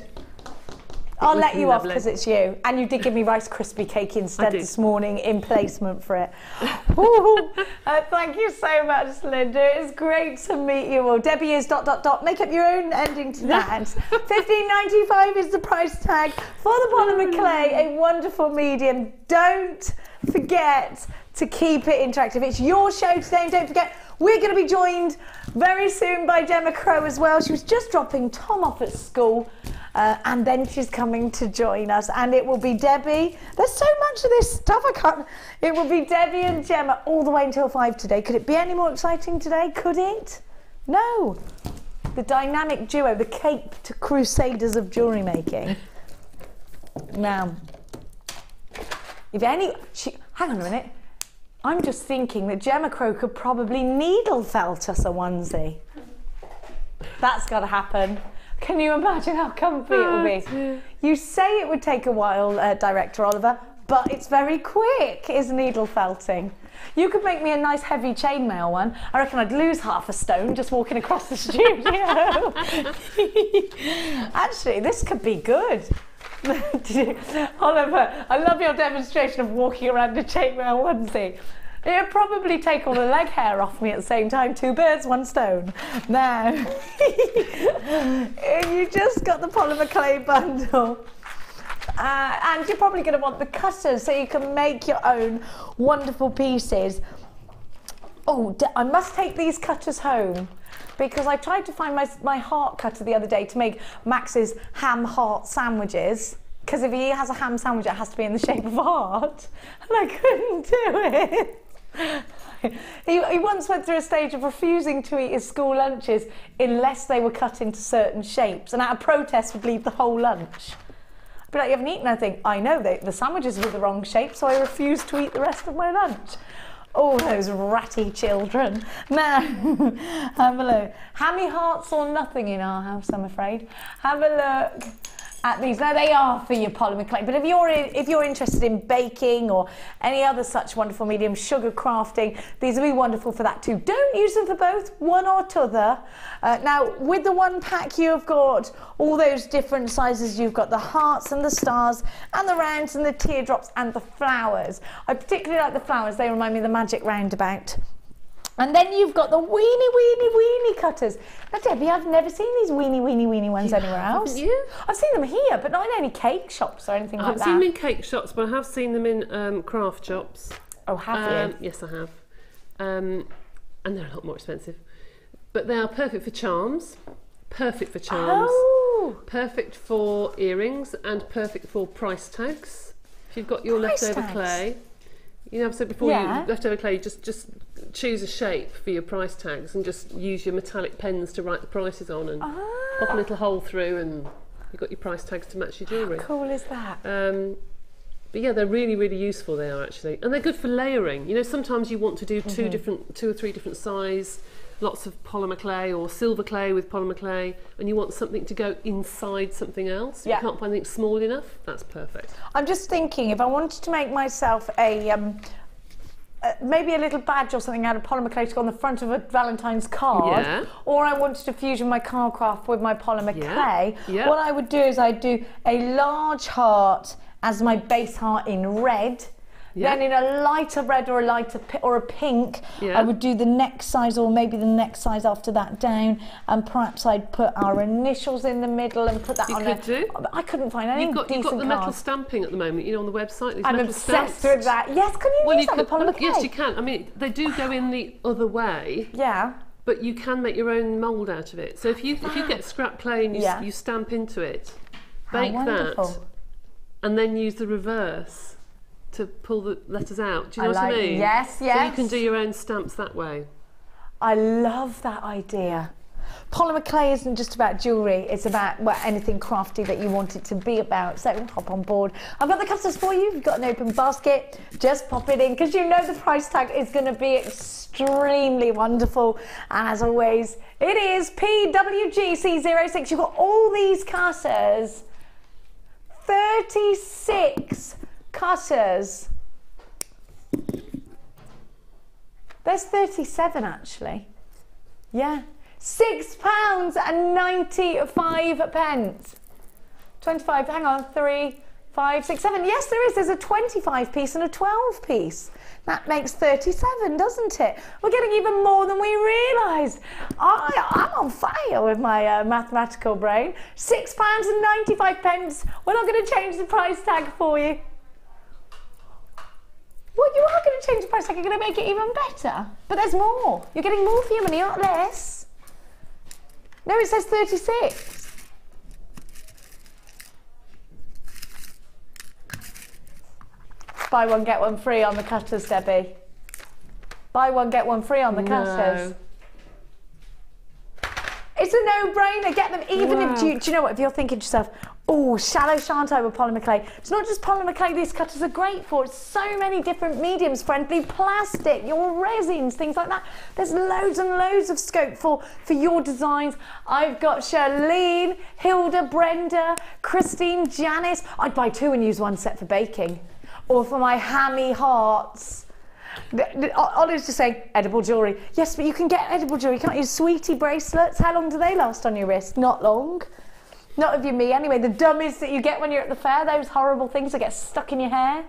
I'll let you off because it's you. And you did give me Rice Krispie cake instead this morning in placement for it. Thank you so much, Linda. It's great to meet you all. Debbie is ... Make up your own ending to that. $15.95 is the price tag for the polymer clay, a wonderful medium. Don't forget to keep it interactive. It's your show today, and don't forget, we're going to be joined very soon by Gemma Crow as well. She was just dropping Tom off at school. And then she's coming to join us, and it will be Debbie. There's so much of this stuff I can't. It will be Debbie and Gemma all the way until 5 today. Could it be any more exciting today? Could it? No. The dynamic duo, the caped crusaders of jewellery making. Now, if any, hang on a minute. I'm just thinking that Gemma Crow could probably needle felt us a onesie. That's got to happen. Can you imagine how comfy it'll be? You say it would take a while, Director Oliver, but it's very quick, is needle felting. You could make me a nice heavy chainmail one. I reckon I'd lose half a stone just walking across the studio. Actually, this could be good. Oliver, I love your demonstration of walking around a chainmail onesie. It'd probably take all the leg hair off me at the same time. 2 birds, 1 stone. Now, you just got the polymer clay bundle. And you're probably going to want the cutters so you can make your own wonderful pieces. Oh, I must take these cutters home because I tried to find my heart cutter the other day to make Max's ham heart sandwiches. Because if he has a ham sandwich, it has to be in the shape of a heart. And I couldn't do it. He once went through a stage of refusing to eat his school lunches unless they were cut into certain shapes, and out of protest would leave the whole lunch. I'd be like, you haven't eaten anything. I know, the sandwiches were the wrong shape, so I refused to eat the rest of my lunch. Oh, those ratty children. Now, have a look. Hammy hearts or nothing in our house, I'm afraid. Have a look at these. Now they are for your polymer clay, but if you're interested in baking or any other such wonderful medium, sugar crafting, these will be wonderful for that too. Don't use them for both, one or t'other. Now with the one pack you've got all those different sizes. You've got the hearts and the stars and the rounds and the teardrops and the flowers. I particularly like the flowers, they remind me of the magic roundabout. And then you've got the weeny cutters. Now, Debbie, I've never seen these weeny ones anywhere else. Haven't you? I've seen them here, but not in any cake shops or anything like that. I haven't seen them in cake shops, but I have seen them in craft shops. Oh, have you? Yes, I have. And they're a lot more expensive. But they are perfect for charms. Perfect for charms. Oh. Perfect for earrings and perfect for price tags. If you've got your leftover clay. You know, I've said before, you leftover clay, just choose a shape for your price tags and just use your metallic pens to write the prices on and pop a little hole through and you've got your price tags to match your jewellery. How cool is that? But yeah, they're really useful, they are actually. And they're good for layering. You know, sometimes you want to do two or three different size, lots of polymer clay or silver clay with polymer clay, and you want something to go inside something else. You can't find anything small enough, that's perfect. I'm just thinking, if I wanted to make myself a maybe a little badge or something out of polymer clay to go on the front of a Valentine's card, or I wanted to fusion my card craft with my polymer clay, what I would do is I'd do a large heart as my base heart in red. Then in a lighter red or a pink, I would do the next size or maybe the next size after that down, and perhaps I'd put our initials in the middle and put that on. I couldn't find any decent You've got the cards. metal stamping at the moment, you know, on the website. These I'm metal obsessed stamps. with that. Yes, can you use that with polymer clay? Yes, you can. I mean, they do go in the other way. Yeah. But you can make your own mould out of it. So if you get scrap clay and you stamp into it, bake that, and then use the reverse to pull the letters out. Do you know what I mean? Yes. So you can do your own stamps that way. I love that idea. Polymer clay isn't just about jewellery, it's about anything crafty that you want it to be about, so hop on board. I've got the cutters for you, you've got an open basket, just pop it in, because you know the price tag is going to be extremely wonderful, and as always, it is PWGC06. You've got all these cutters, 36 cutters. There's 37 actually. Yeah. £6.95. 25, hang on, 3, 5, 6, 7. Yes, there is. There's a 25 piece and a 12 piece. That makes 37, doesn't it? We're getting even more than we realised. I'm on fire with my mathematical brain. £6.95. We're not going to change the price tag for you. Well, you are going to change the price tag. You're going to make it even better. But there's more. You're getting more for your money, not less. No, it says 36. Buy one, get one free on the cutters, Debbie. Buy one, get one free on the cutters. It's a no-brainer. Get them even if, do you know what, if you're thinking to yourself, Oh, shallow Shantai with polymer clay. It's not just polymer clay these cutters are great for. It's so many different mediums, friendly plastic, your resins, things like that. There's loads and loads of scope for your designs. I've got Charlene, Hilda, Brenda, Christine, Janice. I'd buy 2 and use 1 set for baking. Or for my hammy hearts. Ollie's just saying, edible jewellery. Yes, but you can get edible jewellery. You can't use sweetie bracelets. How long do they last on your wrist? Not long. Not if you're me anyway. The dummies that you get when you're at the fair, those horrible things that get stuck in your hair.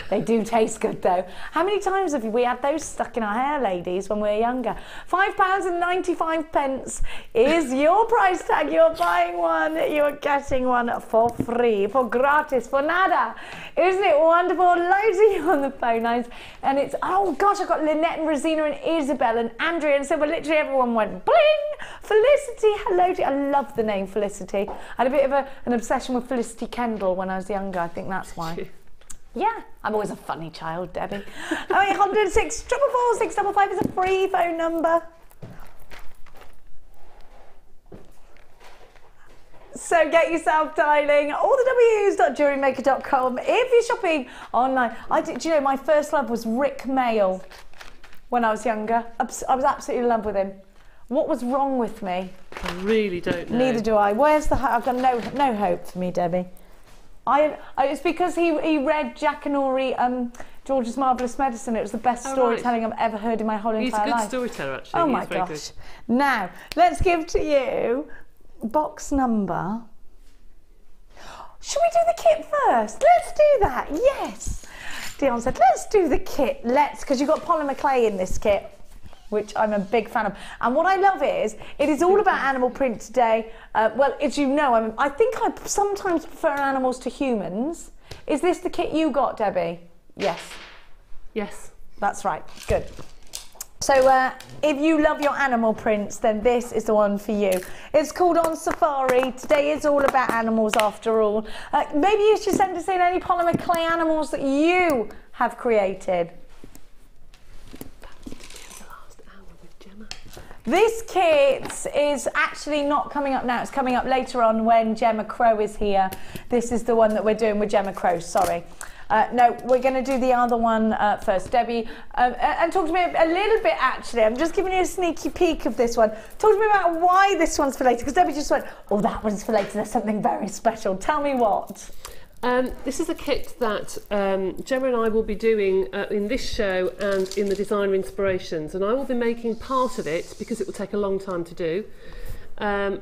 They do taste good though. How many times have we had those stuck in our hair, ladies, when we were younger? £5.95 is your price tag. You're buying one, you're getting one for free, for gratis, for nada. Isn't it wonderful? Loads of you on the phone lines. And it's, oh gosh, I've got Lynette and Rosina and Isabel and Andrea. And so literally everyone went bling. Felicity, hello to you. I love the name Felicity. I had a bit of an obsession with Felicity Kendall when I was younger. I think that's why. Yeah, I'm always a funny child, Debbie. 0800 644 655 is a free phone number. So get yourself dialing all the W's.JewelleryMaker.com if you're shopping online. Do you know, my first love was Rick Mail when I was younger. I was absolutely in love with him. What was wrong with me? I really don't know. Neither do I. Where's the hope? I've got no hope for me, Debbie. It's because he read Jack and Ori, George's Marvellous Medicine. It was the best storytelling I've ever heard in my whole entire life. He's a good storyteller, actually. Oh my gosh. Now, let's give to you box number. Should we do the kit first? Let's do that, yes. Dion said, let's do the kit. Because you've got polymer clay in this kit, which I'm a big fan of. And what I love is, it is all about animal print today. Well, as you know, I think I sometimes prefer animals to humans. Is this the kit you got, Debbie? Yes. Yes. That's right, good. So if you love your animal prints, then this is the one for you. It's called On Safari. Today is all about animals after all. Maybe you should send us in any polymer clay animals that you have created. This kit is actually not coming up now. It's coming up later on when Gemma Crow is here. This is the one that we're doing with Gemma Crow, sorry. No, we're going to do the other one first. Debbie, and talk to me a little bit, actually. I'm just giving you a sneaky peek of this one. Talk to me about why this one's for later, because Debbie just went, oh, that one's for later. There's something very special. Tell me what. This is a kit that Gemma and I will be doing in this show and in the Designer Inspirations, and I will be making part of it because it will take a long time to do.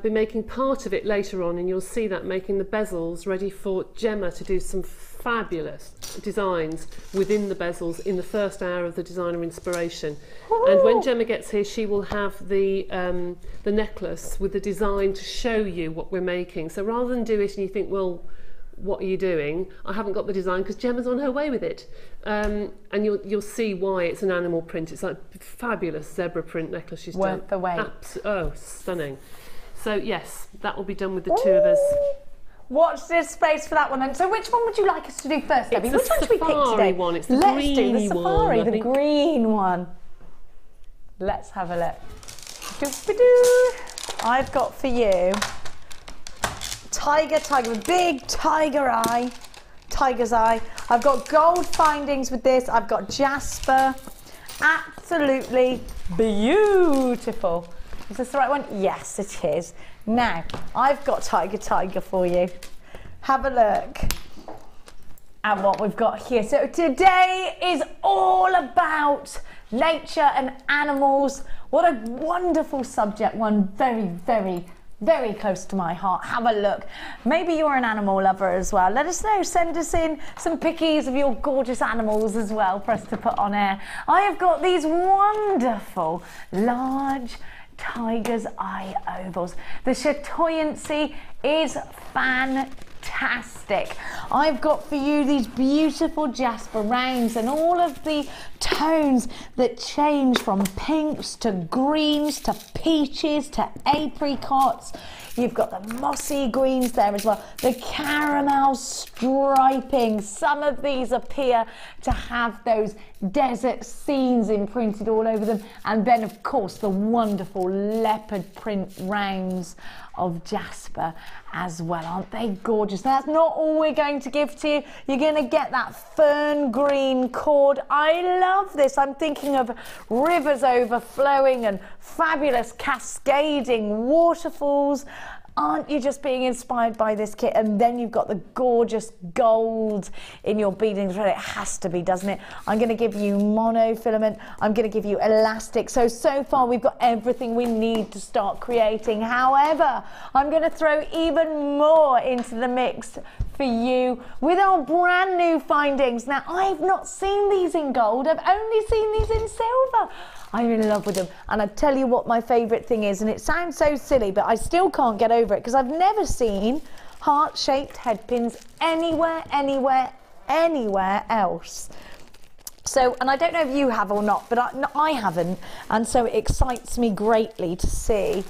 Be making part of it later on, and you'll see that making the bezels ready for Gemma to do some fabulous designs within the bezels in the first hour of the Designer Inspiration. Ooh. And when Gemma gets here, she will have the necklace with the design to show you what we're making. So rather than do it and you think, well, what are you doing? I haven't got the design, because Gemma's on her way with it. And you'll see why it's an animal print. It's like a fabulous zebra print necklace she's done. Worth the wait. Oh, stunning. So yes, that will be done with the two of us. Watch this space for that one then. So which one would you like us to do first, Debbie? Which one should we pick today? One. It's the Let's greeny do the safari, one, the green one. Let's have a look. Doo-ba-doo. I've got for you tiger, big tiger's eye. I've got gold findings with this. I've got jasper. Absolutely beautiful. Is this the right one? Yes, it is. Now, I've got tiger for you. Have a look at what we've got here. So today is all about nature and animals. What a wonderful subject, one very, very, very close to my heart. Have a look. Maybe you're an animal lover as well. Let us know. Send us in some pickies of your gorgeous animals as well for us to put on air. I have got these wonderful large tiger's eye ovals. The chatoyancy is fantastic. I've got for you these beautiful jasper rounds and all of the tones that change from pinks to greens to peaches to apricots. You've got the mossy greens there as well, the caramel striping. Some of these appear to have those desert scenes imprinted all over them. And then, of course, the wonderful leopard print rounds of jasper as well. Aren't they gorgeous? Now, that's not all we're going to give to you. You're going to get that fern green cord. I love this. I'm thinking of rivers overflowing and fabulous cascading waterfalls. Aren't you just being inspired by this kit? And then you've got the gorgeous gold in your beading thread. It has to be, doesn't it? I'm going to give you monofilament. I'm going to give you elastic. So far we've got everything we need to start creating. However, I'm going to throw even more into the mix for you with our brand new findings. Now, I've not seen these in gold. I've only seen these in silver. I'm in love with them, and I tell you what my favourite thing is, and it sounds so silly, but I still can't get over it because I've never seen heart-shaped head pins anywhere else. So, and I don't know if you have or not, but I haven't, and so it excites me greatly to see.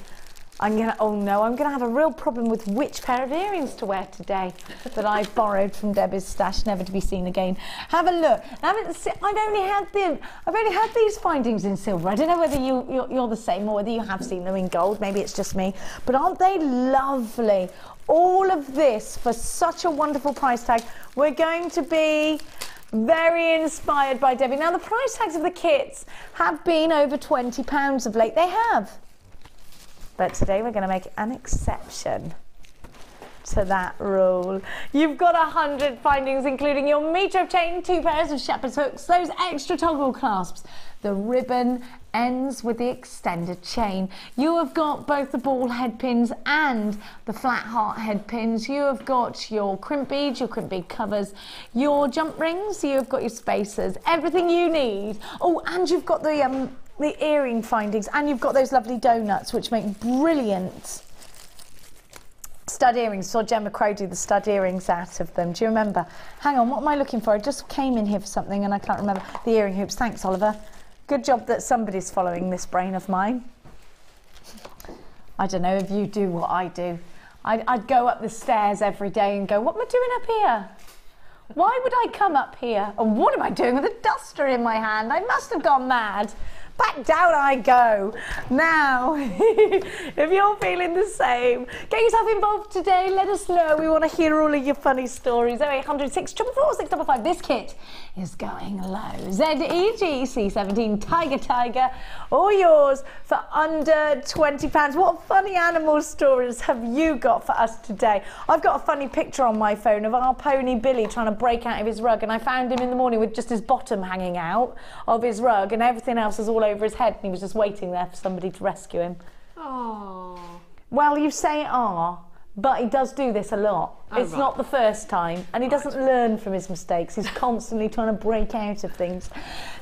I'm gonna have a real problem with which pair of earrings to wear today that I've borrowed from Debbie's stash, never to be seen again. Have a look. I've only had these findings in silver. I don't know whether you're the same or whether you have seen them in gold. Maybe it's just me. But aren't they lovely? All of this for such a wonderful price tag. We're going to be very inspired by Debbie. Now, the price tags of the kits have been over £20 of late. They have. But today we're going to make an exception to that rule. You've got 100 findings, including your metre of chain, 2 pairs of shepherd's hooks, those extra toggle clasps. The ribbon ends with the extended chain. You have got both the ball head pins and the flat heart head pins. You have got your crimp beads, your crimp bead covers, your jump rings. You've got your spacers, everything you need. Oh, and you've got the earring findings, and you've got those lovely donuts which make brilliant stud earrings. Saw Gemma Crow do the stud earrings out of them. Do you remember? Hang on, what am I looking for? I just came in here for something and I can't remember. The earring hoops. Thanks, Oliver. Good job that somebody's following this brain of mine. I don't know if you do what I do. I'd go up the stairs every day and go, what am I doing up here? Why would I come up here? And what am I doing with a duster in my hand? I must have gone mad. Back down I go. Now, if you're feeling the same, get yourself involved today. Let us know. We want to hear all of your funny stories. 0800 644 655. This kit is going low. ZEGC17 Tiger, all yours for under £20. What funny animal stories have you got for us today? I've got a funny picture on my phone of our pony Billy trying to break out of his rug, and I found him in the morning with just his bottom hanging out of his rug and everything else is all over his head, and he was just waiting there for somebody to rescue him. Oh. Well, you say but he does do this a lot. It's not the first time, and he doesn't learn from his mistakes. He's constantly trying to break out of things.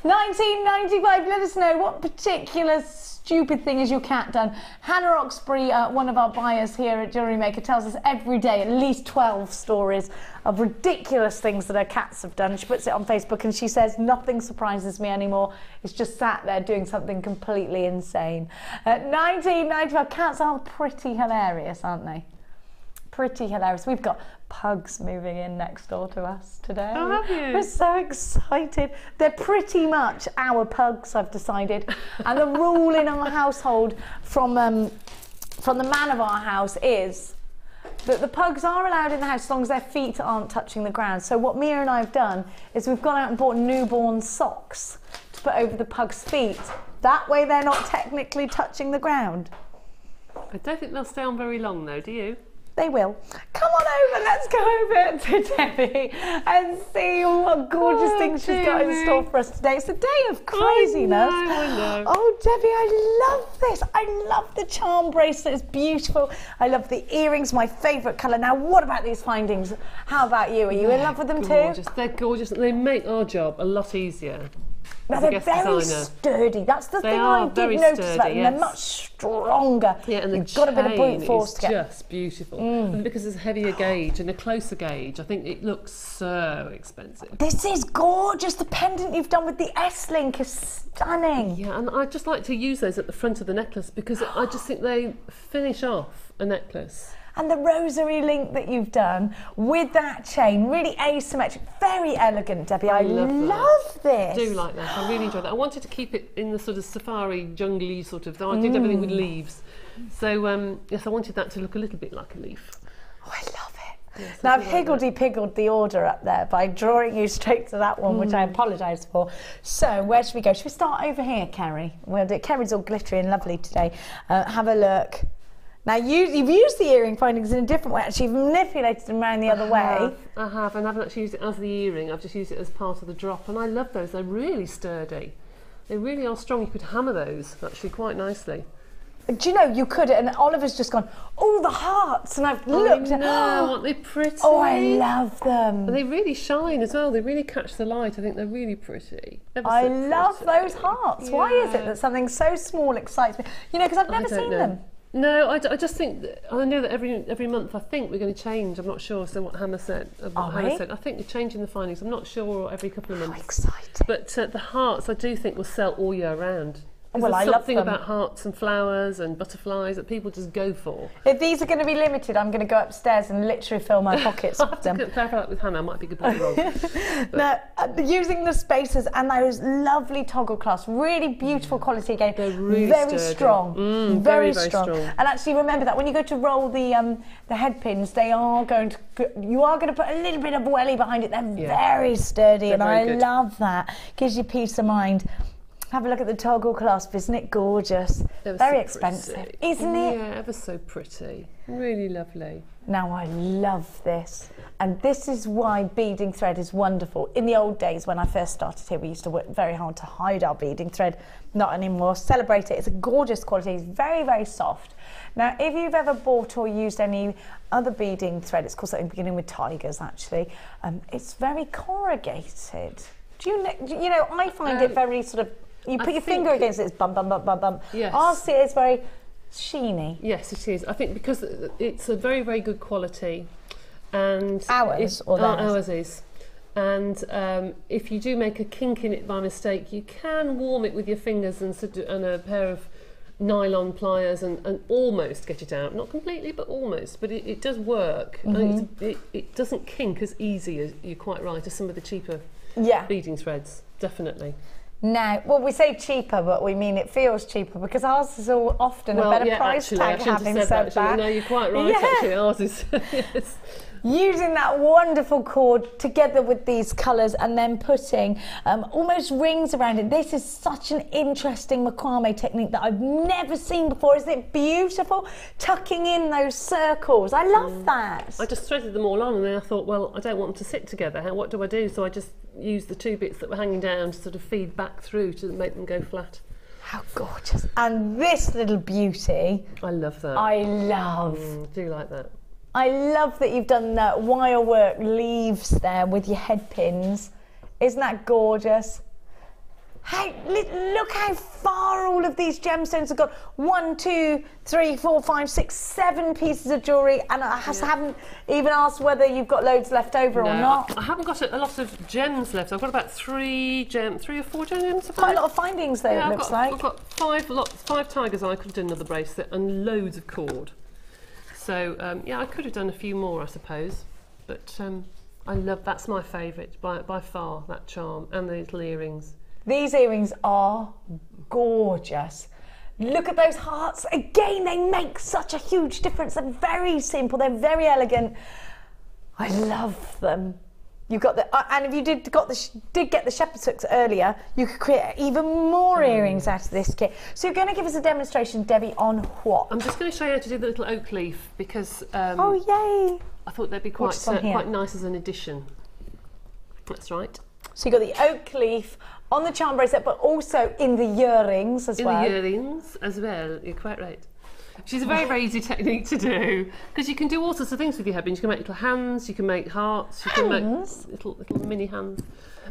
1995, let us know what particular stupid thing has your cat done. Hannah Oxbury, one of our buyers here at JewelleryMaker, tells us every day at least 12 stories of ridiculous things that her cats have done. She puts it on Facebook and she says, nothing surprises me anymore. It's just sat there doing something completely insane. 1995, cats are pretty hilarious, aren't they? Pretty hilarious. We've got pugs moving in next door to us today. Oh, have you? We're so excited. They're pretty much our pugs, I've decided. And the rule in our household from the man of our house is that the pugs are allowed in the house as long as their feet aren't touching the ground. So what Mia and I have done is we've gone out and bought newborn socks to put over the pug's feet. That way they're not technically touching the ground. I don't think they'll stay on very long though, do you? They will. Come on over, let's go over to Debbie and see what gorgeous things she's got in store for us today. It's a day of craziness. I know. Oh, Debbie, I love this. I love the charm bracelet. It's beautiful. I love the earrings, my favourite colour. Now, what about these findings? How about you? Are you in love with them too? They're gorgeous. They make our job a lot easier. Now they're very sturdy. That's the thing I did notice about them. They're much stronger. Yeah, and you've got a bit of brute force to get. Just beautiful. And because it's a heavier gauge and a closer gauge, I think it looks so expensive. This is gorgeous. The pendant you've done with the S-link is stunning. Yeah, and I just like to use those at the front of the necklace because I just think they finish off a necklace. And the rosary link that you've done with that chain, really asymmetric, very elegant, Debbie. I love this. I do like that. I really enjoy that. I wanted to keep it in the sort of safari, jungly sort of, though I did everything with leaves. So, yes, I wanted that to look a little bit like a leaf. Oh, I love it. Yes, now, I've higgledy-piggled the order up there by drawing you straight to that one, which I apologise for. So, where should we go? Should we start over here, Kerry? Kerry's all glittery and lovely today. Have a look. Now, you've used the earring findings in a different way. Actually, you've manipulated them around the other way. I have, and I haven't actually used it as the earring. I've just used it as part of the drop, and I love those. They're really sturdy. They really are strong. You could hammer those, actually, quite nicely. Do you know, you could, and Oliver's just gone, oh, the hearts, and I've looked at aren't they pretty? Oh, I love them. And they really shine as well. They really catch the light. I think they're really pretty. I love those hearts. Yeah. Why is it that something so small excites me? You know, because I've never seen them. No, I just think I know that every month I think we're going to change. I'm not sure. So what Hannah said. I think we're changing the findings. I'm not sure every couple of months. How exciting! But the hearts I do think will sell all year round. Well, I love them. Something about hearts and flowers and butterflies that people just go for. If these are going to be limited, I'm going to go upstairs and literally fill my pockets with them. Clarify that with Hannah. I might be completely wrong. Now, using the spacers and those lovely toggle clasps, really beautiful quality again. They're really very strong, very strong. And actually, remember that when you go to roll the head pins, you are going to put a little bit of welly behind it. They're very sturdy, and I love that. Gives you peace of mind. Have a look at the toggle clasp, isn't it gorgeous? Very expensive, isn't it? Yeah, ever so pretty. Really lovely. Now I love this, and this is why beading thread is wonderful. In the old days when I first started here, we used to work very hard to hide our beading thread. Not anymore. Celebrate it. It's a gorgeous quality. It's very, very soft. Now, if you've ever bought or used any other beading thread, it's called something beginning with tigers actually. It's very corrugated. Do you know? I find it very sort of. You put your finger against it, it's bum, bum, bum, bum, bum. Yes. Ours is very sheeny. Yes, it is. I think because it's a very, very good quality. And ours is. And if you do make a kink in it by mistake, you can warm it with your fingers and a pair of nylon pliers and almost get it out. Not completely, but almost. But it does work. And it doesn't kink as easy, as you're quite right, as some of the cheaper beading threads, definitely. Now, well, we say cheaper, but we mean it feels cheaper because ours is all often a better price tag, having said that. No, you're quite right, actually, ours is, yes. Using that wonderful cord together with these colours and then putting almost rings around it. This is such an interesting macrame technique that I've never seen before. Isn't it beautiful? Tucking in those circles. I love that. I just threaded them all on and then I thought, well, I don't want them to sit together. What do I do? So I just used the two bits that were hanging down to sort of feed back through to make them go flat. How gorgeous. And this little beauty. I love that. I love. I do like that. I love that you've done that wire work leaves there with your head pins. Isn't that gorgeous? Hey, look how far all of these gemstones have got. 1, 2, 3, 4, 5, 6, 7 pieces of jewellery, and I haven't even asked whether you've got loads left over or not. I haven't got a lot of gems left. I've got about 3 or 4 gems. Quite a lot of findings though, it looks like. I've got 5 tigers, and I could have done another bracelet and loads of cord. So yeah, I could have done a few more, I suppose, but I love. That's my favourite by far. That charm and the little earrings. These earrings are gorgeous. Look at those hearts. Again, they make such a huge difference. They're very simple. They're very elegant. I love them. You've got the, and if you did get the shepherd's hooks earlier, you could create even more earrings out of this kit. So you're going to give us a demonstration, Debbie, on what? I'm just going to show you how to do the little oak leaf because oh yay! I thought they'd be quite nice as an addition. That's right. So you've got the oak leaf on the charm bracelet, but also in the earrings as well. In the earrings as well. You're quite right. She's a very, very easy technique to do because you can do all sorts of things with your headband. You can make little hands, you can make hearts, you can make little mini hands.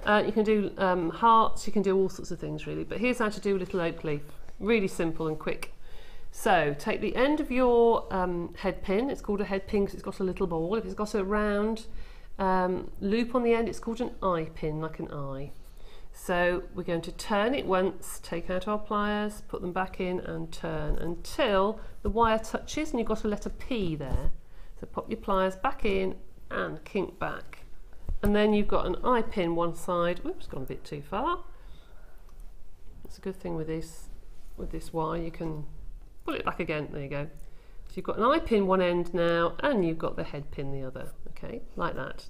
You can do hearts, you can do all sorts of things really. But here's how to do a little oak leaf. Really simple and quick. So take the end of your head pin. It's called a head pin because it's got a little ball. If it's got a round loop on the end, it's called an eye pin, like an eye. So we're going to turn it once, take out our pliers, put them back in and turn until the wire touches and you've got a letter P there. So pop your pliers back in and kink back. And then you've got an eye pin one side. Oops, gone a bit too far. That's a good thing with this wire, you can pull it back again. There you go. So you've got an eye pin one end now, and you've got the head pin the other. Okay, like that.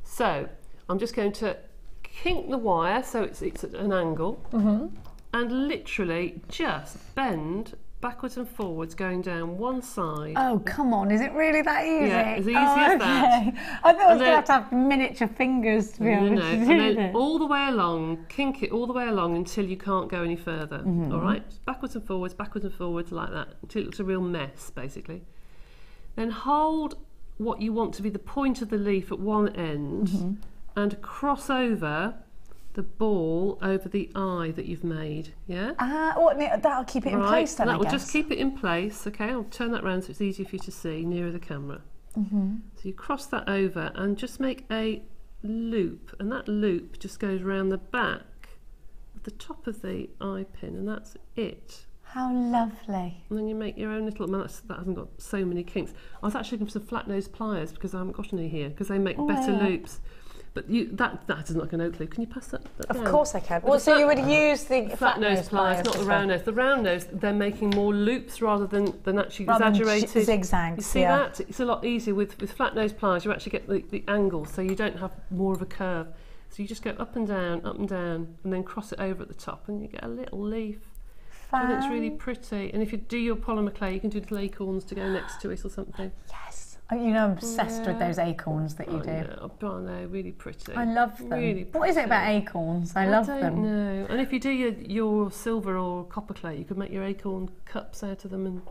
So I'm just going to kink the wire so it's at an angle, and literally just bend backwards and forwards, going down one side. Oh, come on, is it really that easy? Yeah, as easy as that. I thought I was going to have miniature fingers, to be honest. No. And then all the way along, kink it all the way along until you can't go any further. All right, backwards and forwards like that, until it looks a real mess, basically. Then hold what you want to be the point of the leaf at one end, and cross over the ball over the eye that you've made, yeah? That'll keep it in place then, that will I guess. just keep it in place, okay? I'll turn that around so it's easier for you to see nearer the camera. So you cross that over and just make a loop, and that loop just goes around the back of the top of the eye pin, and that's it. How lovely. And then you make your own little, that hasn't got so many kinks. I was actually looking for some flat nose pliers because I haven't got any here, because they make better loops. But that doesn't look an oak leaf. Can you pass that down? Of course I can. Well, so you would use the flat nose pliers, not the round nose. The round nose, they're making more loops rather than actually exaggerated zigzags. You see that? It's a lot easier with flat nose pliers. You actually get the angle, so you don't have more of a curve. So you just go up and down, and then cross it over at the top, and you get a little leaf. I think it's really pretty. And if you do your polymer clay, you can do little acorns to go next to it or something. Yes. You know, I'm obsessed with those acorns that you do. Yeah, I know, really pretty. I love them. Really what is it about acorns? I love them. I don't know. And if you do your silver or copper clay, you could make your acorn cups out of them, and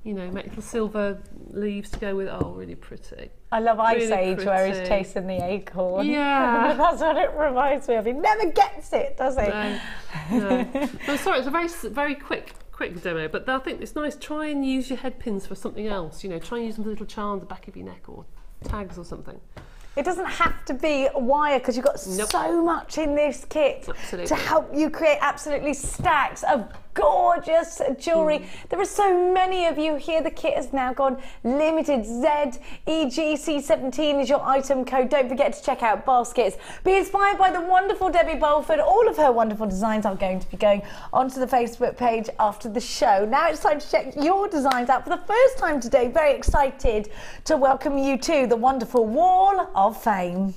you know, make little silver leaves to go with it. Oh, really pretty. I love Ice Age where he's chasing the acorn. Yeah. That's what it reminds me of. He never gets it, does he? No. I'm sorry, it's a very quick demo, but I think it's nice. Try and use your head pins for something else. You know, try and use them for little charms at the back of your neck or tags or something. It doesn't have to be wire, because you've got so much in this kit to help you create absolutely stacks of gorgeous jewellery. There are so many of you here. The kit has now gone limited. ZEGC17 is your item code. Don't forget to check out baskets. Be inspired by the wonderful Debbie Bolford. All of her wonderful designs are going to be going onto the Facebook page after the show. Now it's time to check your designs out for the first time today. Very excited to welcome you to the wonderful Wall of Fame.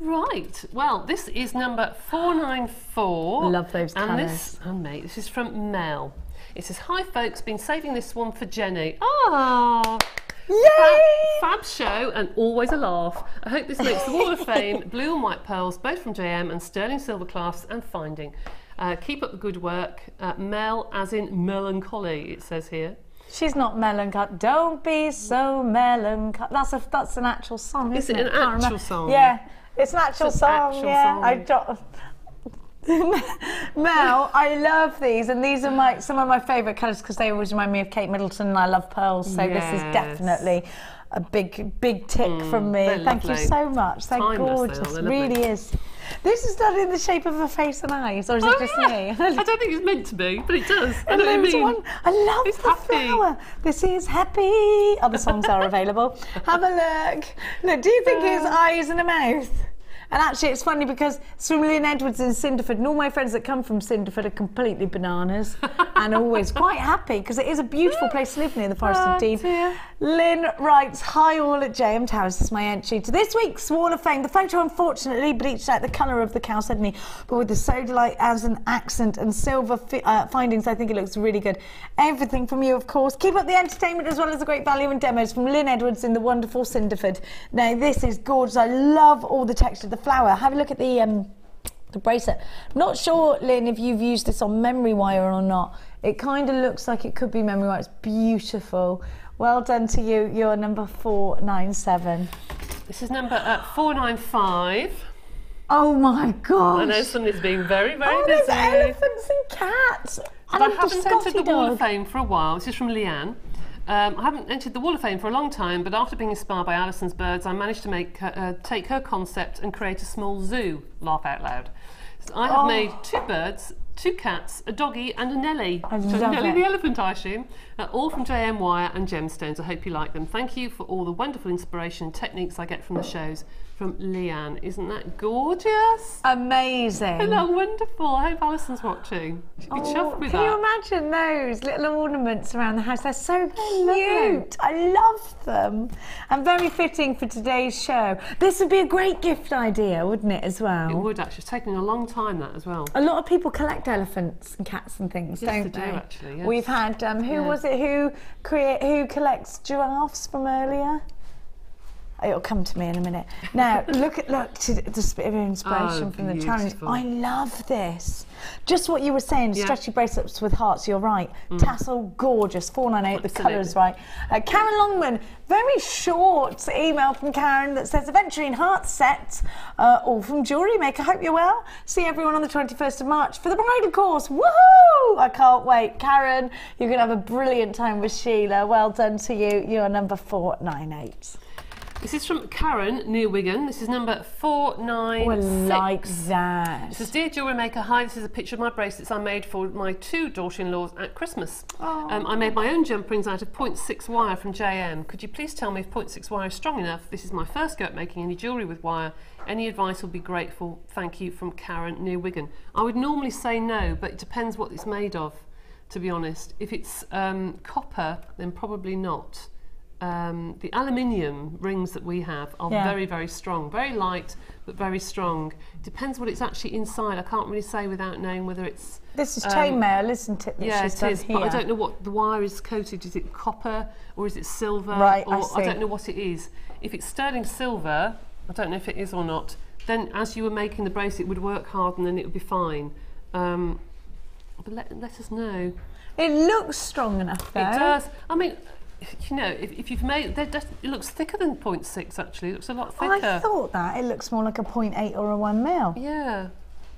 Right, well, this is number 494. Love those colours. And this is from Mel. It says, hi folks, been saving this one for Jenny. Ah, yay! Fab show and always a laugh. I hope this makes the Wall of Fame. Blue and white pearls, both from JM, and sterling silver clasps and finding. Keep up the good work. Mel, as in melancholy, it says here. She's not melancholy. Don't be so melancholy. That's an actual song, isn't it? Is it an actual song? Yeah. It's an actual song, Mel, I love these, and these are some of my favourite colours because they always remind me of Kate Middleton, and I love pearls, so this is definitely a big tick from me. Thank you so much. They're gorgeous. It really is. This is done in the shape of a face and eyes, or is it just me? I don't think it's meant to be, but it does. I know what what you mean. I love it's the happy. flower. This is happy. Other songs are available. Have a look. Look, do you think it's eyes and a mouth? And actually, it's funny because it's from Lynn Edwards in Cinderford, and all my friends that come from Cinderford are completely bananas and always quite happy because it is a beautiful place to live near the Forest of Dean. Dear. Lynn writes, hi all at JM Towers. This is my entry to this week's Wall of Fame. The photo unfortunately bleached out the colour of the chalcedony, but with the sodalite as an accent and silver findings, I think it looks really good. Everything from you, of course. Keep up the entertainment as well as the great value and demos from Lynn Edwards in the wonderful Cinderford. Now, this is gorgeous. I love all the texture of the flower. Have a look at the bracelet. I'm not sure, Lynn, if you've used this on memory wire or not. It kind of looks like it could be memory wire. It's beautiful. Well done to you. You're number 497. This is number 495. Oh my gosh. I know somebody's being very, very busy. There's elephants and cats. And I haven't entered the Wall of Fame for a while. This is from Leanne. I haven't entered the Wall of Fame for a long time, but after being inspired by Alison's birds, I managed to take her concept and create a small zoo. Laugh out loud. So I have made 2 birds, 2 cats, a doggy and a Nelly. Nelly the elephant, I assume. All from JM wire and gemstones. I hope you like them. Thank you for all the wonderful inspiration and techniques I get from the shows. From Leanne. Isn't that gorgeous? Amazing. Isn't that wonderful? I hope Alison's watching. She'd be chuffed with that. Can you imagine those little ornaments around the house? They're so cute. I love them. And very fitting for today's show. This would be a great gift idea, wouldn't it, as well? It would actually. It's taken a long time, that as well. A lot of people collect elephants and cats and things, don't they? Yes, they do, actually. Yes. We've had, who was it who collects giraffes from earlier? It'll come to me in a minute. Now, look to this bit of inspiration from the challenge. I love this. Just what you were saying, stretchy bracelets with hearts, you're right. Tassel, gorgeous, 498, the colour's right. Karen Longman, very short email from Karen that says, Adventurine heart set, all from JewelleryMaker. Hope you're well. See everyone on the 21st of March for the bridal course. Woohoo! I can't wait. Karen, you're going to have a brilliant time with Sheila. Well done to you. You're number 498. This is from Karen, near Wigan. This is number 496. Well, like that. It says, Dear JewelleryMaker, hi, this is a picture of my bracelets I made for my 2 daughter-in-laws at Christmas. I made my own jump rings out of 0.6 wire from JM. Could you please tell me if 0.6 wire is strong enough? This is my first go at making any jewellery with wire. Any advice would be grateful. Thank you, from Karen, near Wigan. I would normally say no, but it depends what it's made of, to be honest. If it's copper, then probably not. The aluminium rings that we have are very, very strong. Very light, but very strong. Depends what it's actually inside. I can't really say without knowing whether it's... This is chainmail, isn't it? Yeah, it is, but I don't know what the wire is coated. Is it copper or is it silver? Right, or I don't know what it is. If it's sterling silver, I don't know if it is or not, then as you were making the bracelet, it would work hard and then it would be fine. But let us know. It looks strong enough, though. It does. I mean... You know, if you've made it looks thicker than 0.6 actually. It looks a lot thicker. I thought that. It looks more like a 0.8 or a 1 mil. Yeah.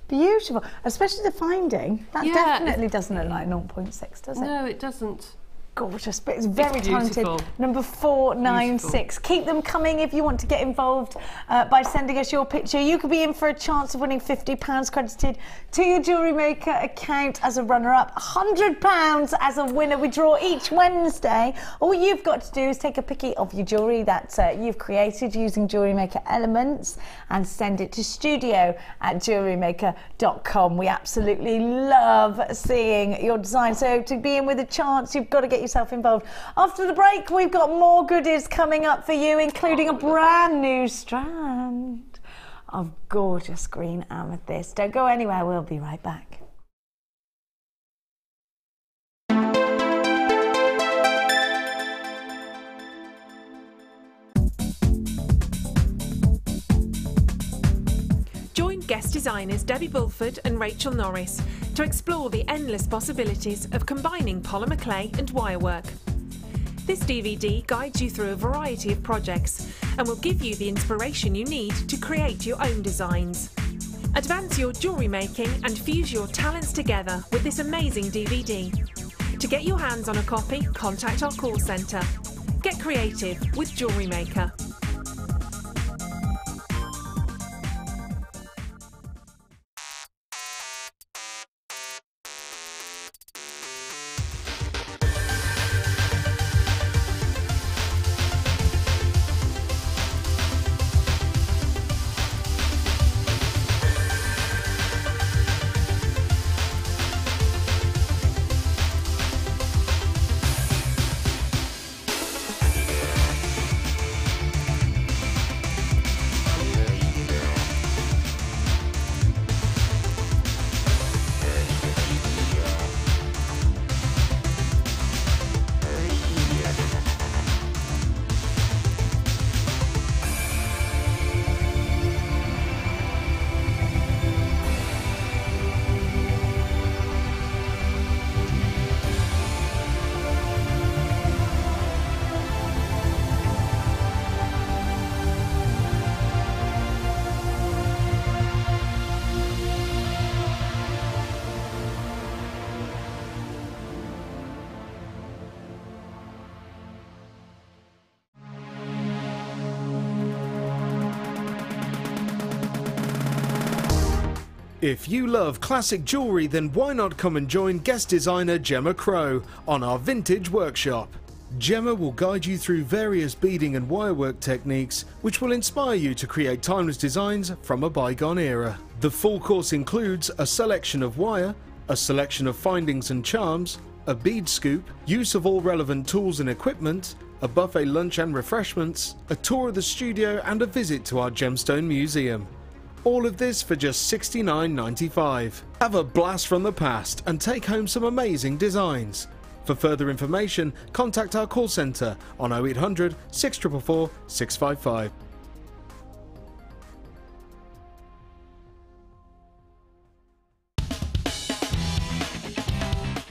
Beautiful. Especially the finding. That definitely doesn't look like 0.6, does it? No, it doesn't. Gorgeous, but it's very talented. Number 496. Keep them coming if you want to get involved by sending us your picture. You could be in for a chance of winning £50 credited to your JewelleryMaker account as a runner-up, £100 as a winner. We draw each Wednesday. All you've got to do is take a picture of your jewellery that you've created using JewelleryMaker elements and send it to studio@jewellerymaker.com. We absolutely love seeing your design. So to be in with a chance, you've got to get yourself involved. After the break, we've got more goodies coming up for you, including a brand new strand of gorgeous green amethyst. Don't go anywhere, we'll be right back. Join guest designers Debbie Bulford and Rachel Norris to explore the endless possibilities of combining polymer clay and wirework. This DVD guides you through a variety of projects and will give you the inspiration you need to create your own designs. Advance your jewellery making and fuse your talents together with this amazing DVD. To get your hands on a copy, contact our call centre. Get creative with JewelleryMaker. If you love classic jewellery, then why not come and join guest designer Gemma Crow on our vintage workshop. Gemma will guide you through various beading and wirework techniques which will inspire you to create timeless designs from a bygone era. The full course includes a selection of wire, a selection of findings and charms, a bead scoop, use of all relevant tools and equipment, a buffet lunch and refreshments, a tour of the studio and a visit to our gemstone museum. All of this for just $69.95. Have a blast from the past and take home some amazing designs. For further information, contact our call centre on 0800 644 655.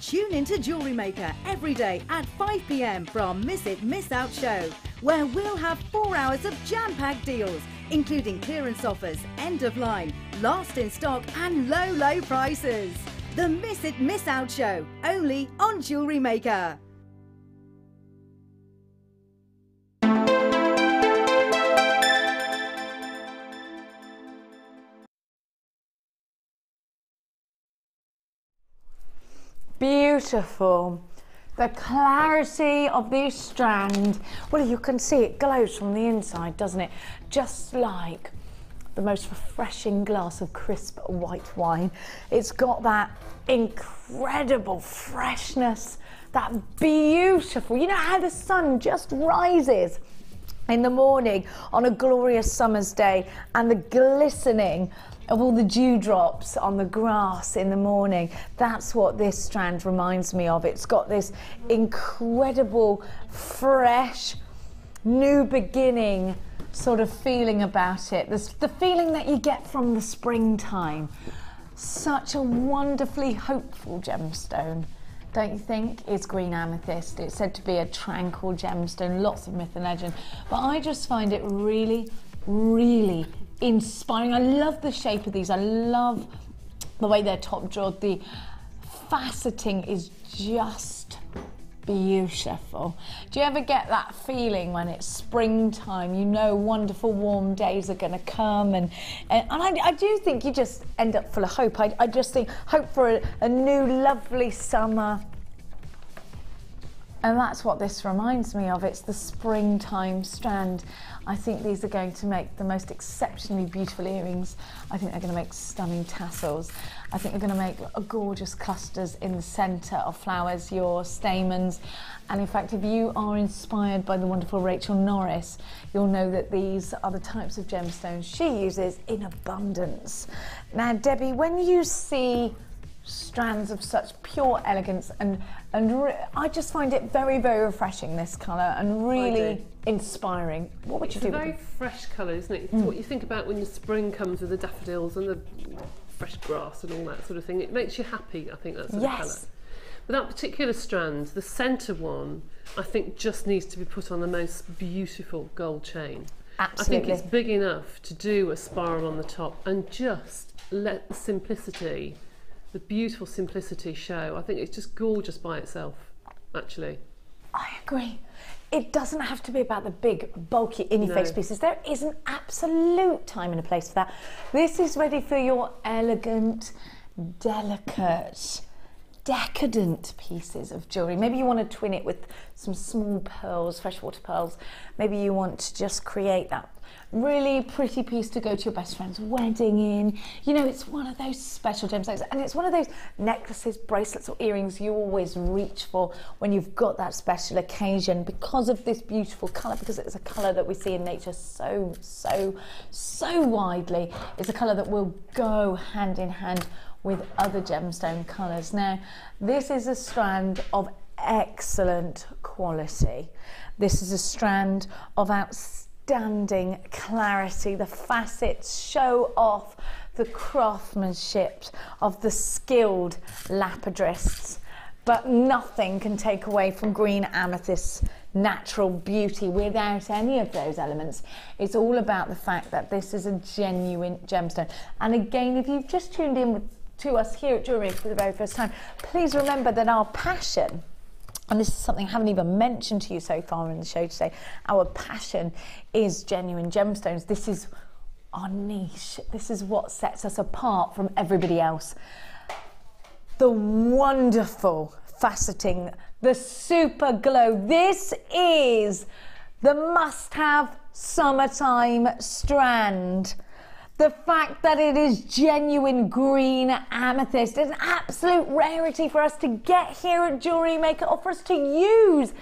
Tune into JewelleryMaker every day at 5 p.m. for our Miss It, Miss Out show, where we'll have 4 hours of jam-packed deals, including clearance offers, end of line, last in stock and low, low prices. The Miss It, Miss Out show, only on JewelleryMaker. Beautiful. The clarity of this strand. Well, you can see it glows from the inside, doesn't it? Just like the most refreshing glass of crisp white wine. It's got that incredible freshness, that beautiful, you know how the sun just rises in the morning on a glorious summer's day and the glistening of all the dewdrops on the grass in the morning. That's what this strand reminds me of. It's got this incredible, fresh, new beginning sort of feeling about it. The feeling that you get from the springtime. Such a wonderfully hopeful gemstone, don't you think? It's green amethyst. It's said to be a tranquil gemstone, lots of myth and legend. But I just find it really, really inspiring. I love the shape of these. I love the way they're top drilled. The faceting is just beautiful. Do you ever get that feeling when it's springtime, you know wonderful warm days are going to come, and I do think you just end up full of hope. I just think hope for a new lovely summer. And that's what this reminds me of. It's the springtime strand. I think these are going to make the most exceptionally beautiful earrings. I think they're going to make stunning tassels. I think they're going to make gorgeous clusters in the centre of flowers, your stamens. And in fact, if you are inspired by the wonderful Rachel Norris, you'll know that these are the types of gemstones she uses in abundance. Now, Debbie, when you see strands of such pure elegance and I just find it very, very refreshing, this colour, and really inspiring. What would you do? It's a very fresh colour, isn't it? It's what you think about when the spring comes with the daffodils and the fresh grass and all that sort of thing. It makes you happy, I think, that sort of colour. But that particular strand, the centre one, I think just needs to be put on the most beautiful gold chain. Absolutely. I think it's big enough to do a spiral on the top and just let the simplicity, the beautiful simplicity show. I think it's just gorgeous by itself, actually. I agree. It doesn't have to be about the big, bulky, in-your-face pieces. There is an absolute time and a place for that. This is ready for your elegant, delicate, decadent pieces of jewellery. Maybe you want to twin it with some small pearls, freshwater pearls. Maybe you want to just create that really pretty piece to go to your best friend's wedding in. You know, it's one of those special gemstones, and it's one of those necklaces, bracelets or earrings you always reach for when you've got that special occasion, because of this beautiful colour, because it's a colour that we see in nature so widely. It's a colour that will go hand in hand with other gemstone colours. Now, this is a strand of excellent quality. This is a strand of outstanding clarity. The facets show off the craftsmanship of the skilled lapidarists, but nothing can take away from green amethyst's natural beauty without any of those elements. It's all about the fact that this is a genuine gemstone. And again, if you've just tuned in to us here at JewelleryMaker for the very first time, please remember that our passion, and this is something I haven't even mentioned to you so far in the show today, our passion is genuine gemstones. This is our niche. This is what sets us apart from everybody else. The wonderful faceting, the super glow. This is the must-have summertime strand. The fact that it is genuine green amethyst is an absolute rarity for us to get here at Jewellery Maker, or for us to use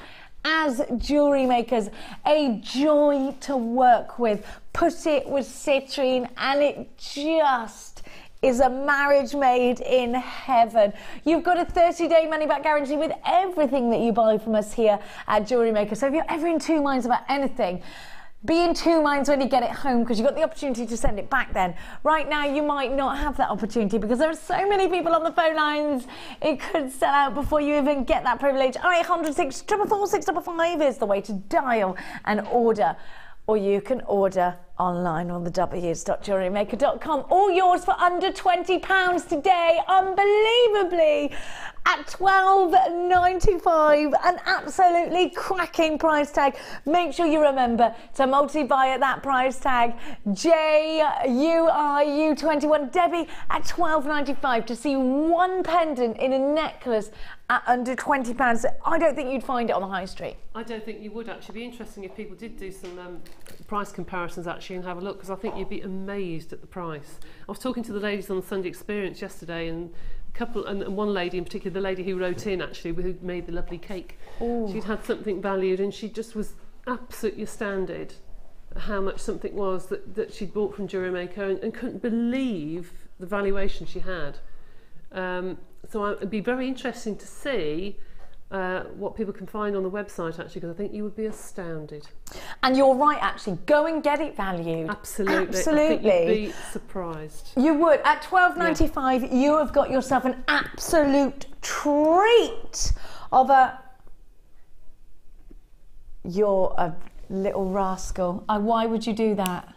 as jewellery makers. A joy to work with. Put it with citrine and it just is a marriage made in heaven. You've got a 30-day money-back guarantee with everything that you buy from us here at Jewellery Maker. So if you're ever in two minds about anything, be in two minds when you get it home, because you've got the opportunity to send it back then. Right now, you might not have that opportunity because there are so many people on the phone lines. It could sell out before you even get that privilege. 0800 644 655 is the way to dial and order. Or you can order online on the w's.jewellerymaker.com. All yours for under £20 today, unbelievably, at £12.95, an absolutely cracking price tag. Make sure you remember to multi-buy at that price tag. JUIU21 Debbie at £12.95 to see one pendant in a necklace at under £20. I don't think you'd find it on the high street. I don't think you would actually. Be interesting if people did do some price comparisons actually and have a look, because I think you'd be amazed at the price. I was talking to the ladies on the Sunday Experience yesterday, and one lady in particular, the lady who wrote in actually, who made the lovely cake. Ooh. She'd had something valued and she just was absolutely astounded at how much something was that she'd bought from Jewellery Maker, and couldn't believe the valuation she had. So it'd be very interesting to see what people can find on the website actually, because I think you would be astounded. And you're right, actually, go and get it valued. Absolutely. Absolutely. I think you'd be surprised. You would. At £12.95, yeah, you have got yourself an absolute treat of a... You're a little rascal. Why would you do that?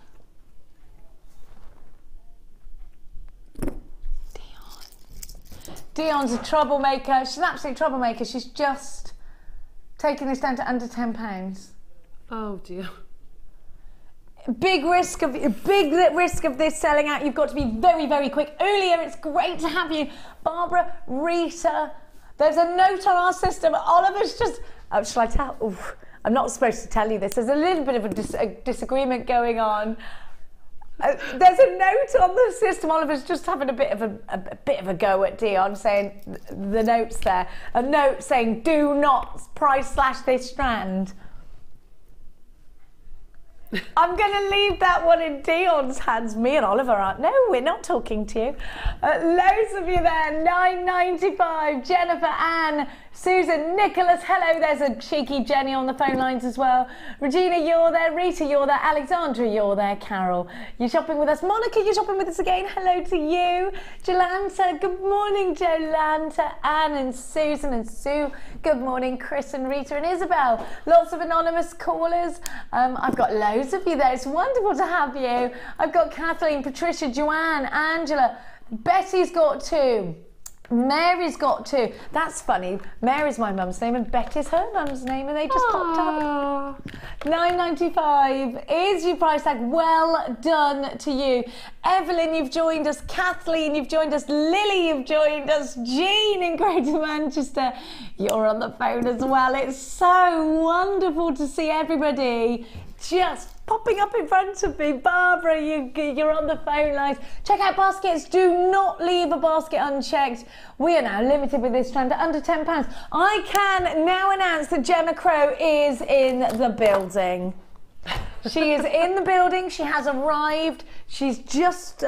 Dion's a troublemaker. She's an absolute troublemaker. She's just taking this down to under £10. Oh dear. Big risk of this selling out. You've got to be very, very quick. Earlier, it's great to have you, Barbara, Rita. There's a note on our system. Oliver's just. Oh, shall I tell? Oof, I'm not supposed to tell you this. There's a little bit of a disagreement going on. There's a note on the system. Oliver's just having a bit of a go at Dion, saying the note's there. A note saying, "Do not price slash this strand." I'm going to leave that one in Dion's hands. Me and Oliver aren't. No, we're not talking to you. Loads of you there. £9.95. Jennifer, Anne, Susan, Nicholas. Hello. There's a cheeky Jenny on the phone lines as well. Regina, you're there. Rita, you're there. Alexandra, you're there. Carol, you're shopping with us. Monica, you're shopping with us again. Hello to you. Jolanta, good morning. Jolanta, Anne and Susan and Sue. Good morning. Chris and Rita and Isabel. Lots of anonymous callers. I've got loads of you there. It's wonderful to have you. I've got Kathleen, Patricia, Joanne, Angela. Betty's got 2. Mary's got 2. That's funny. Mary's my mum's name and Betty's her mum's name, and they just popped up. £9.95 is your price tag. Well done to you. Evelyn, you've joined us. Kathleen, you've joined us. Lily, you've joined us. Jean in Greater Manchester, you're on the phone as well. It's so wonderful to see everybody just popping up in front of me. Barbara, you're on the phone lines. Check out baskets. Do not leave a basket unchecked. We are now limited with this strand to under £10. I can now announce that Gemma Crow is in the building. She is in the building. She has arrived. She's just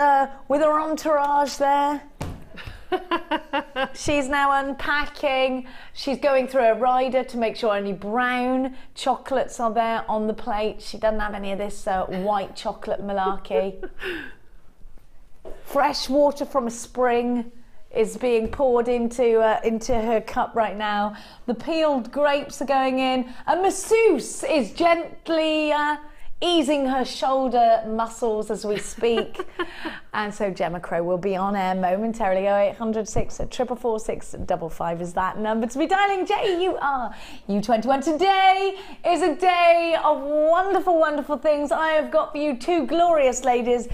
with her entourage there. She's now unpacking. She's going through her rider to make sure only brown chocolates are there on the plate. She doesn't have any of this white chocolate malarkey. Fresh water from a spring is being poured into her cup right now. The peeled grapes are going in. A masseuse is gently easing her shoulder muscles as we speak. And so Gemma Crow will be on air momentarily. 0800 644 655 is that number to be dialing. JUR-U21. Today is a day of wonderful, wonderful things. I have got for you two glorious ladies.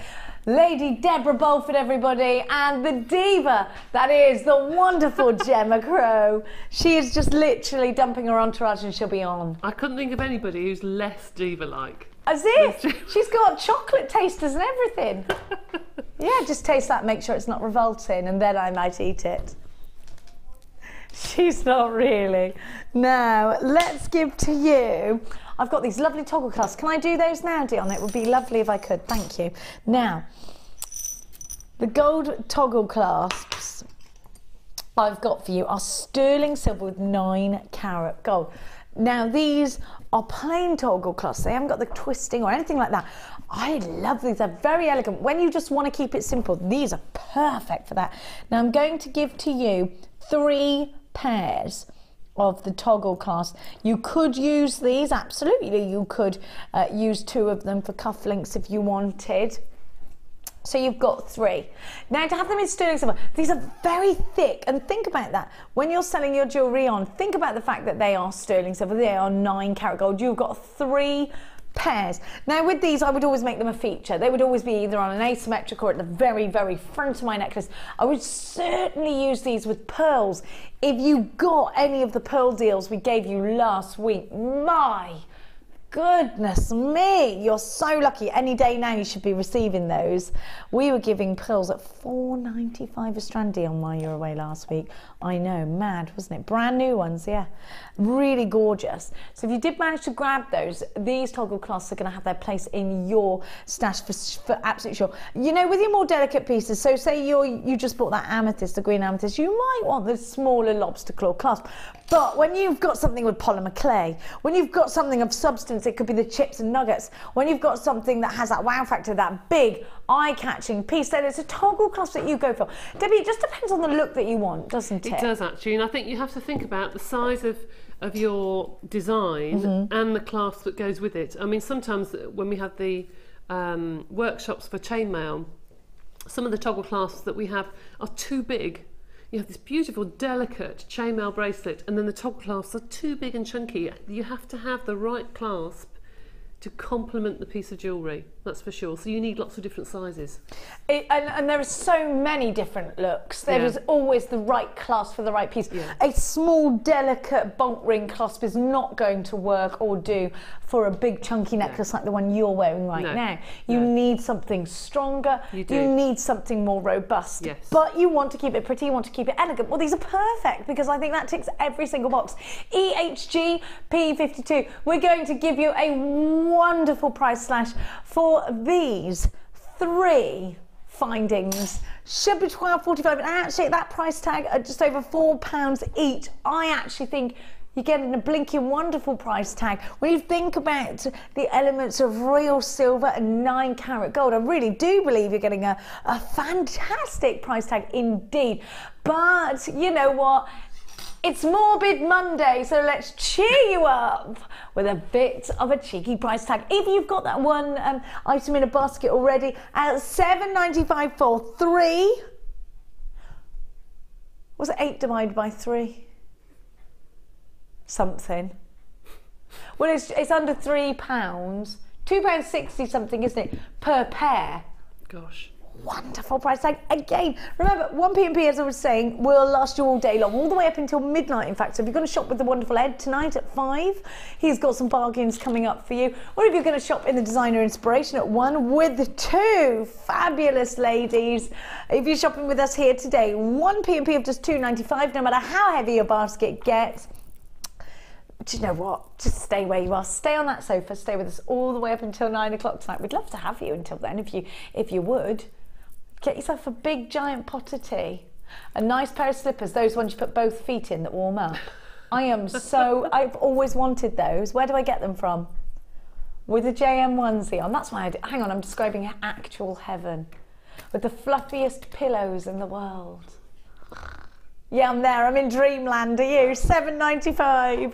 Lady Deborah Bolford, everybody, and the diva that is the wonderful Gemma Crow. She is just literally dumping her entourage and she'll be on. I couldn't think of anybody who's less diva-like. As if she's got chocolate tasters and everything. Yeah, just taste that, make sure it's not revolting, and then I might eat it. She's not really. Now, let's give to you. I've got these lovely toggle clasps. Can I do those now, Dion? It would be lovely if I could. Thank you. Now, the gold toggle clasps I've got for you are sterling silver with 9 carat gold. Now, these are plain toggle clasps. They haven't got the twisting or anything like that. I love these. They're very elegant. When you just want to keep it simple, these are perfect for that. Now, I'm going to give to you 3 pairs of the toggle clasp. You could use these, absolutely. You could use 2 of them for cufflinks if you wanted. So you've got 3. Now, to have them in sterling silver, these are very thick, and think about that. When you're selling your jewellery on, think about the fact that they are sterling silver. They are 9 carat gold. You've got 3 pairs. Now, with these, I would always make them a feature. They would always be either on an asymmetric or at the very, very front of my necklace. I would certainly use these with pearls. If you got any of the pearl deals we gave you last week, my goodness me, you're so lucky. Any day now you should be receiving those. We were giving pearls at £4.95 a strand on while you were away last week. I know, mad, wasn't it? Brand new ones, yeah. Really gorgeous. So if you did manage to grab those, these toggle clasps are going to have their place in your stash for absolutely sure. You know, with your more delicate pieces, so say you just bought that amethyst, the green amethyst, you might want the smaller lobster claw clasp. But when you've got something with polymer clay, when you've got something of substance, it could be the chips and nuggets, when you've got something that has that wow factor, that big eye-catching piece, then it's a toggle clasp that you go for. Debbie, it just depends on the look that you want, doesn't it? It does actually, and I think you have to think about the size of your design and the clasp that goes with it. I mean, sometimes when we have the workshops for chainmail, some of the toggle clasps that we have are too big. You have this beautiful, delicate chainmail bracelet, and then the toggle clasps are too big and chunky. You have to have the right clasp to complement the piece of jewellery, that's for sure. So you need lots of different sizes. And there are so many different looks. There is always the right clasp for the right piece. Yeah. A small, delicate bolt ring clasp is not going to work or do for a big, chunky necklace like the one you're wearing right now. You need something stronger. You need something more robust. Yes. But you want to keep it pretty, you want to keep it elegant. Well, these are perfect because I think that ticks every single box. EHG P52. We're going to give you a wonderful price slash for these 3 findings. Should be £12.45, and actually that price tag at just over £4 each, I actually think you're getting a blinking wonderful price tag. When you think about the elements of real silver and 9 carat gold, I really do believe you're getting a fantastic price tag indeed. But you know what? It's Morbid Monday, so let's cheer you up with a bit of a cheeky price tag. If you've got that one item in a basket already, at £7.95 for 3. Was it 8 divided by 3? Something. Well, it's under £3. £2.60 something, isn't it, per pair? Gosh. Wonderful price tag again. Remember, 1P&P, as I was saying, will last you all day long, all the way up until midnight, in fact. So if you're going to shop with the wonderful Ed tonight at 5, he's got some bargains coming up for you. Or if you're going to shop in the Designer Inspiration at 1 with the 2 fabulous ladies. If you're shopping with us here today, 1P&P of just £2.95, no matter how heavy your basket gets. Do you know what? Just stay where you are. Stay on that sofa. Stay with us all the way up until 9 o'clock tonight. We'd love to have you until then, if you would. Get yourself a big giant pot of tea, a nice pair of slippers, those ones you put both feet in that warm up. I've always wanted those. Where do I get them from? With a JM onesie on. That's why hang on, I'm describing actual heaven. With the fluffiest pillows in the world. Yeah, I'm there. I'm in dreamland. Are you? £7.95.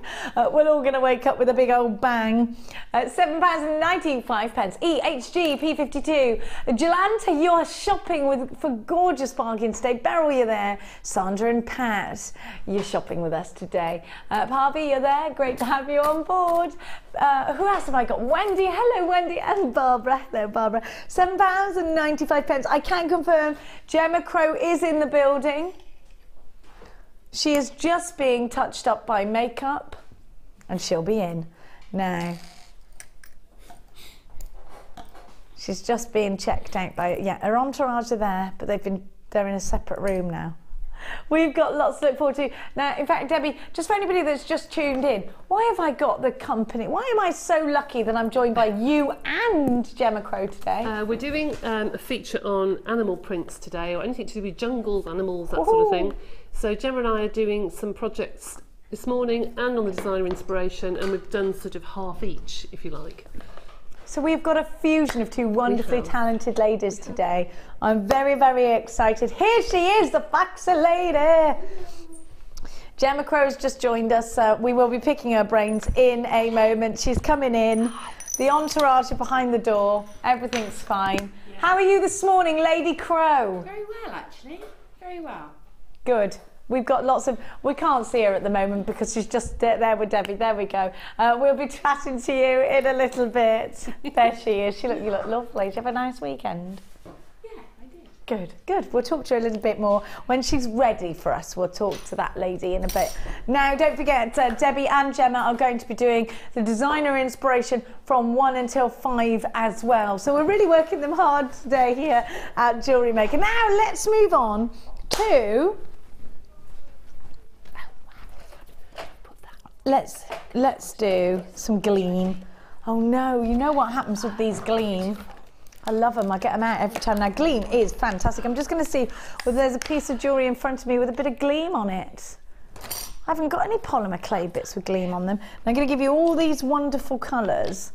We're all going to wake up with a big old bang. £7.95. EHG P52. Jolanta, you're shopping for gorgeous bargains today. Beryl, you're there. Sandra and Pat, you're shopping with us today. Harvey, you're there. Great to have you on board. Who else have I got? Wendy. Hello, Wendy. And Barbara. Hello, Barbara. £7.95. I can confirm Gemma Crow is in the building. She is just being touched up by makeup and she'll be in now. She's just being checked out by, yeah, her entourage are there, but they're in a separate room now. We've got lots to look forward to. Now, in fact, Debbie, just for anybody that's just tuned in, why have I got the company? Why am I so lucky that I'm joined by you and Gemma Crow today? We're doing a feature on animal prints today, or anything to do with jungles, animals, that sort of thing. So Gemma and I are doing some projects this morning and on the designer inspiration, and we've done sort of half each, if you like. So we've got a fusion of two wonderfully talented ladies today. I'm very, very excited. Here she is, the Faxer lady. Gemma Crow's just joined us. We will be picking her brains in a moment. She's coming in. The entourage are behind the door. Everything's fine. Yeah. How are you this morning, Lady Crow? Very well, actually. Very well. Good. We've got lots of, we can't see her at the moment because she's just there with Debbie. There we go. We'll be chatting to you in a little bit. There she is. You look lovely. Did you have a nice weekend? Yeah, I did. Good, good. We'll talk to her a little bit more when she's ready for us. We'll talk to that lady in a bit. Now, don't forget, Debbie and Gemma are going to be doing the designer inspiration from 1 until 5 as well. So we're really working them hard today here at JewelleryMaker. Now, let's move on to... Let's do some Gleam. Oh no, you know what happens with these Gleam? I love them, I get them out every time. Now Gleam is fantastic. I'm just going to see whether there's a piece of jewellery in front of me with a bit of Gleam on it. I haven't got any polymer clay bits with Gleam on them. I'm going to give you all these wonderful colours.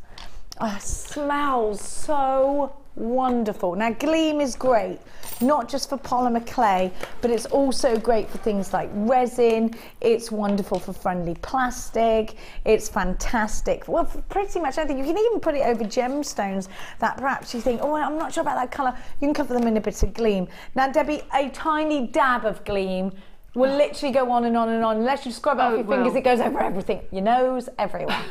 Oh, it smells so wonderful. Now Gleam is great, not just for polymer clay, but it's also great for things like resin. It's wonderful for friendly plastic. It's fantastic. Well, for pretty much anything. You can even put it over gemstones that perhaps you think, oh, I'm not sure about that colour. You can cover them in a bit of Gleam. Now, Debbie, a tiny dab of Gleam will literally go on and on and on. Unless you scrub it off your fingers, it goes over everything. Your nose, everywhere.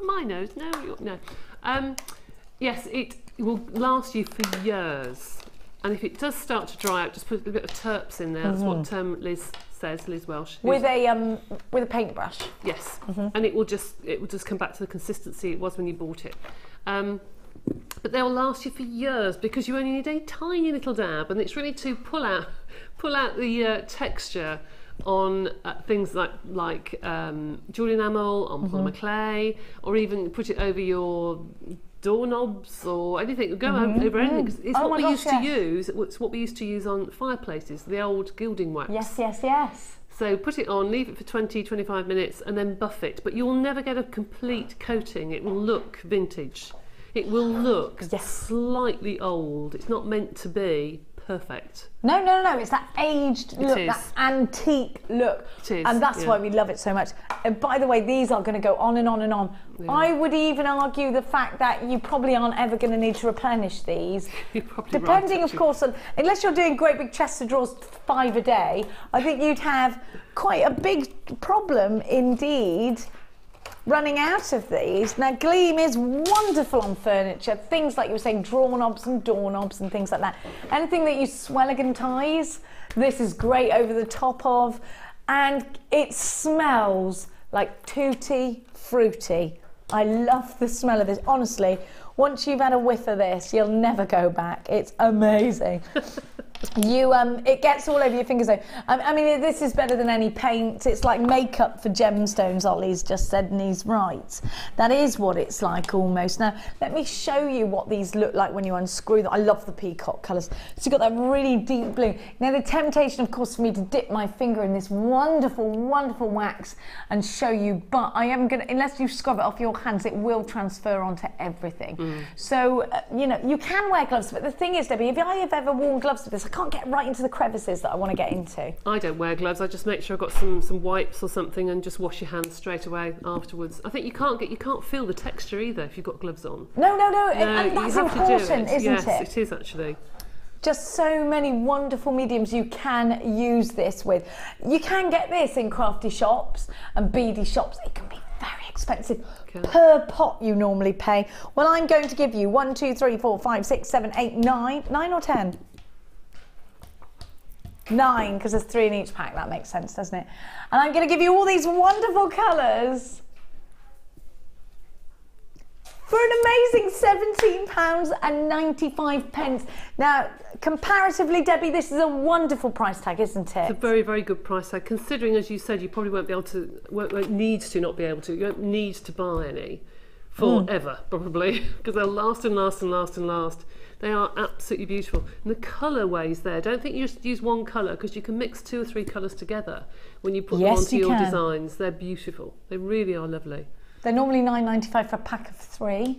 My nose, no. Yes, it will last you for years, and if it does start to dry out, just put a bit of terps in there. That's what Liz says, Liz Welsh. With a paintbrush. Yes, and it will just come back to the consistency it was when you bought it. But they'll last you for years because you only need a tiny little dab, and it's really to pull out the texture on things like jewellery enamel, on polymer clay, or even put it over your doorknobs or anything. Go over anything, because it's what we used to use. It's what we used to use on fireplaces, the old gilding wax. Yes. So put it on, leave it for 20-25 minutes, and then buff it. But you'll never get a complete coating. It will look vintage. It will look slightly old. It's not meant to be perfect. No. It's that aged look, that antique look. It is, and that's why we love it so much. And by the way, these are going to go on and on and on. Yeah. I would even argue the fact that you probably aren't ever going to need to replenish these. You're probably depending, right, of course, on, unless you're doing great big chests of drawers 5 a day, I think you'd have quite a big problem indeed running out of these. Now Gleam is wonderful on furniture, things like you were saying, drawer knobs and doorknobs and things like that. Anything that you swelligantize, this is great over the top of, and it smells like tutti frutti. I love the smell of this, honestly. Once you've had a whiff of this, you'll never go back. It's amazing. It gets all over your fingers though. I mean, this is better than any paint. It's like makeup for gemstones, Ollie's just said, and he's right. That is what it's like almost. Now, let me show you what these look like when you unscrew them. I love the peacock colours. So you've got that really deep blue. Now, the temptation, of course, for me to dip my finger in this wonderful, wonderful wax and show you, but I am going to, unless you scrub it off your hands, it will transfer onto everything. So, you know, you can wear gloves, but the thing is, Debbie, if I have ever worn gloves with this, I can't get right into the crevices that I want to get into. I don't wear gloves. I just make sure I've got some wipes or something and just wash your hands straight away afterwards. I think you can't feel the texture either if you've got gloves on. No, and that's important, isn't it? Yes, it is actually. Just so many wonderful mediums you can use this with. You can get this in crafty shops and beady shops. It can be very expensive per pot you normally pay. Well, I'm going to give you 1, 2, 3, 4, 5, 6, 7, 8, 9 or 10? 9, because there's 3 in each pack. That makes sense, doesn't it? And I'm going to give you all these wonderful colours for an amazing £17.95. Now, comparatively, Debbie, this is a wonderful price tag, isn't it? It's a very, very good price tag, considering, as you said, you probably won't be able to, won't need to not be able to, you won't need to buy any forever, probably, because they'll last and last and last and last. They are absolutely beautiful. And the colourways there, don't think you just use one colour, because you can mix 2 or 3 colours together when you put them onto your designs. They're beautiful. They really are lovely. They're normally £9.95 for a pack of 3.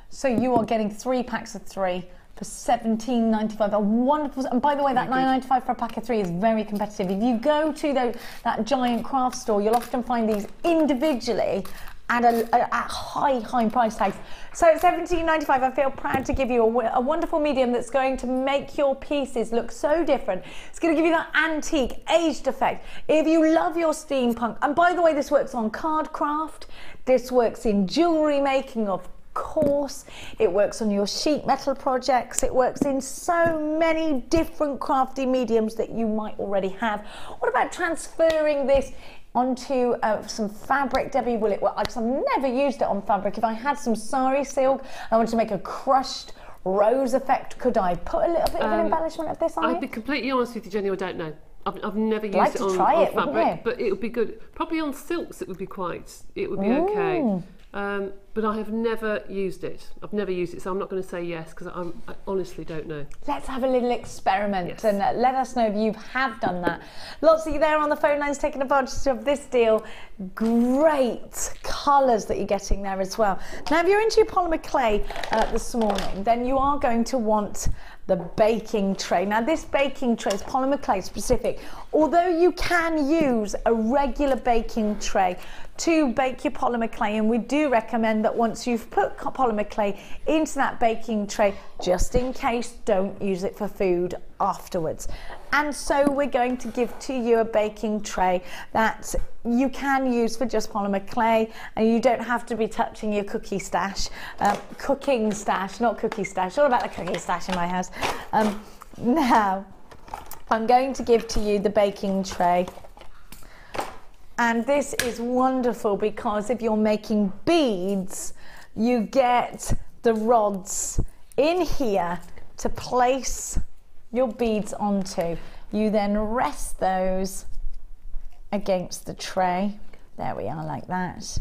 So you are getting 3 packs of 3 for £17.95. A wonderful, and by the way, that £9.95 for a pack of 3 is very competitive. If you go to that giant craft store, you'll often find these individually at high price tags. So at £17.95, I feel proud to give you a wonderful medium that's going to make your pieces look so different. It's going to give you that antique, aged effect. If you love your steampunk, and by the way, this works on card craft, this works in jewellery making, of course, it works on your sheet metal projects, it works in so many different crafty mediums that you might already have. What about transferring this onto some fabric, Debbie? Will it work? I've never used it on fabric. If I had some sari silk, I wanted to make a crushed rose effect, could I put a little bit of an embellishment of this on it? I'd be completely honest with you, Jenny, I don't know. I've never used it on fabric, but it would be good. Probably on silks it would be okay. But I have never used it. I've never used it, so I'm not going to say yes, because I honestly don't know. Let's have a little experiment and let us know if you have done that. Lots of you there on the phone lines taking advantage of this deal. Great colours that you're getting there as well. Now, if you're into your polymer clay this morning, then you are going to want the baking tray. Now, this baking tray is polymer clay specific. Although you can use a regular baking tray to bake your polymer clay, and we do recommend that once you've put polymer clay into that baking tray, just in case, don't use it for food afterwards. And so we're going to give to you a baking tray that you can use for just polymer clay, and you don't have to be touching your cookie stash, cooking stash, not cookie stash, all about the cookie stash in my house. Now, I'm going to give to you the baking tray. And this is wonderful because if you're making beads, you get the rods in here to place your beads onto. You then rest those against the tray. There we are, like that.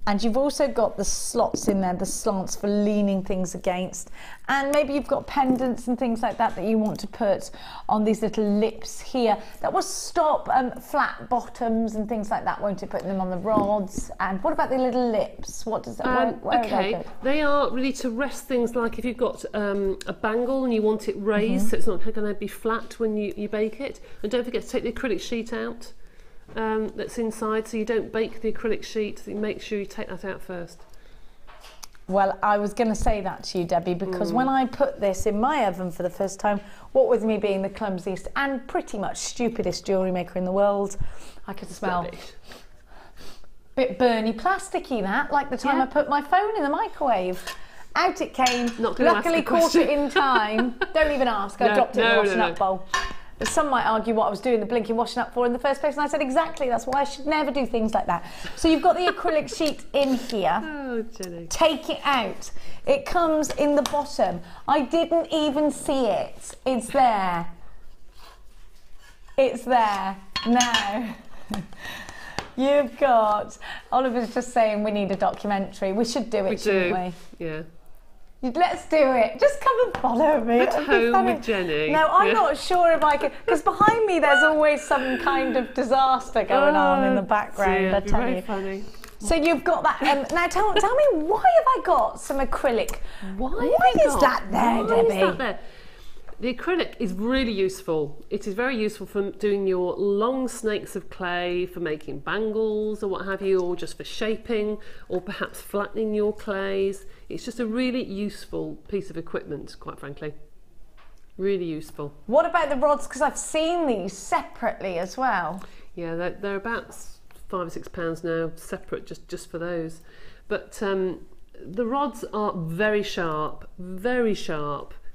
And you've also got the slots in there, the slants for leaning things against. And maybe you've got pendants and things like that that you want to put on these little lips here. That will stop flat bottoms and things like that, won't it? Putting them on the rods. And what about the little lips? What does that? Okay, they are really to rest things, like if you've got a bangle and you want it raised, so it's not going to be flat when you bake it. And don't forget to take the acrylic sheet out. That's inside, so you don't bake the acrylic sheet, so you make sure you take that out first. Well, I was going to say that to you, Debbie, because when I put this in my oven for the first time, what with me being the clumsiest and pretty much stupidest jewellery maker in the world, I could smell bit burny, plasticky, that, like the time I put my phone in the microwave. Out it came, luckily caught it in time. Don't even ask, I dropped it in the washing up bowl. Some might argue what I was doing the blinking washing up for in the first place, and I said exactly, that's why I should never do things like that. So you've got the acrylic sheet in here. Oh, Jenny. Take it out. It comes in the bottom. I didn't even see it. It's there. It's there. Now, you've got, Oliver's just saying we need a documentary. We should do it, shouldn't we? Yeah. Let's do it. Just come and follow me. At home with Jenny. No, I'm not sure if I can, because behind me there's always some kind of disaster going on in the background. I tell you. Funny. So you've got that. Now tell me, why have I got some acrylic? Why is that there, Debbie? Is that there? The acrylic is really useful. It is very useful for doing your long snakes of clay, for making bangles or what have you, or just for shaping, or perhaps flattening your clays. It's just a really useful piece of equipment, quite frankly. Really useful. What about the rods? Because I've seen these separately as well. Yeah, they're about £5 or £6 now, separate just for those. But the rods are very sharp,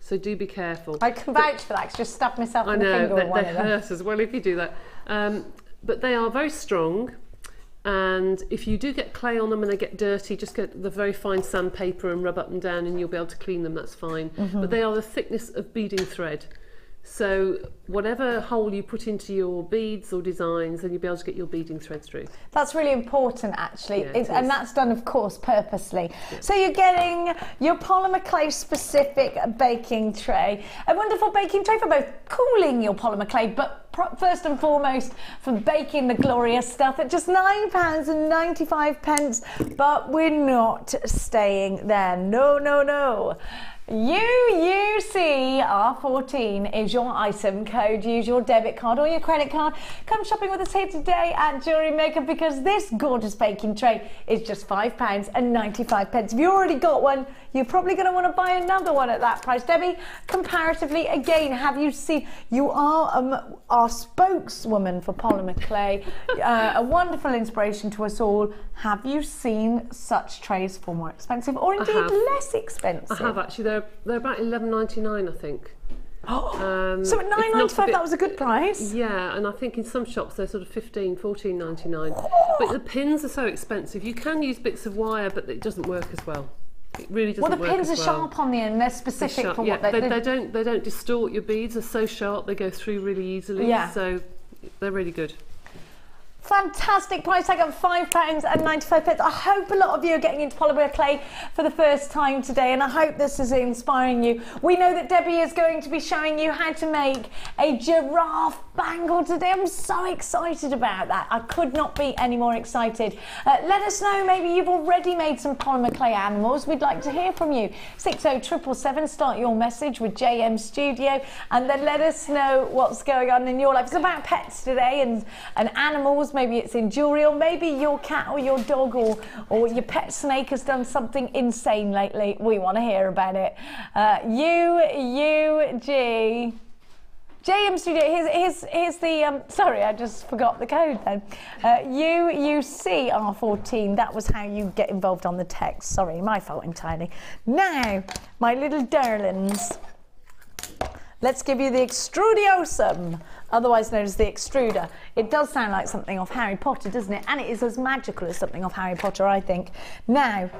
so do be careful. I can vouch for that, because I just stabbed myself in the finger with one of them. They hurt as well if you do that. But they are very strong, and if you do get clay on them and they get dirty, just get the very fine sandpaper and rub up and down and you'll be able to clean them, that's fine. But they are the thickness of beading thread. So whatever hole you put into your beads or designs, then you'll be able to get your beading thread through. That's really important, actually, yeah, and that's done, of course, purposely. Yeah. So you're getting your polymer clay specific baking tray, a wonderful baking tray for both cooling your polymer clay, but first and foremost for baking the glorious stuff at just £9.95. But we're not staying there. No, no, no. UUCR14 is your item code. Use your debit card or your credit card. Come shopping with us here today at JewelleryMaker, because this gorgeous baking tray is just £5.95. If you already got one, you're probably going to want to buy another one at that price. Debbie, comparatively, again, have you seen, you are our spokeswoman for polymer clay, a wonderful inspiration to us all. Have you seen such trays for more expensive or indeed less expensive? I have actually. They're about £11.99, I think. So at £9.95 that was a good price. Yeah, and I think in some shops they're sort of £14.99. But the pins are so expensive. You can use bits of wire, but it doesn't work as well. It really doesn't work. Well, the pins are sharp on the end. They're specific for what they don't distort your beads. They're so sharp they go through really easily. Yeah. So they're really good. Fantastic price tag of £5.95. I hope a lot of you are getting into polymer clay for the first time today, and I hope this is inspiring you. We know that Debbie is going to be showing you how to make a giraffe bangle today. I'm so excited about that. I could not be any more excited. Let us know, maybe you've already made some polymer clay animals. We'd like to hear from you. 60777, start your message with JM Studio, and then let us know what's going on in your life. It's about pets today and animals. Maybe it's in jewellery, or maybe your cat or your dog or your pet snake has done something insane lately. We want to hear about it. JM Studio, here's the, sorry, I just forgot the code then. UUCR14, that was how you get involved on the text. Sorry, my fault entirely. Now, my little darlings, let's give you the Extrudiosum, otherwise known as the extruder. It does sound like something off Harry Potter, doesn't it? And it is as magical as something off Harry Potter, I think. Now,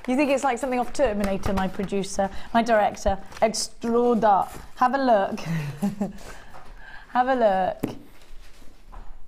you think it's like something off Terminator, my producer, my director? Extruder. Have a look. Have a look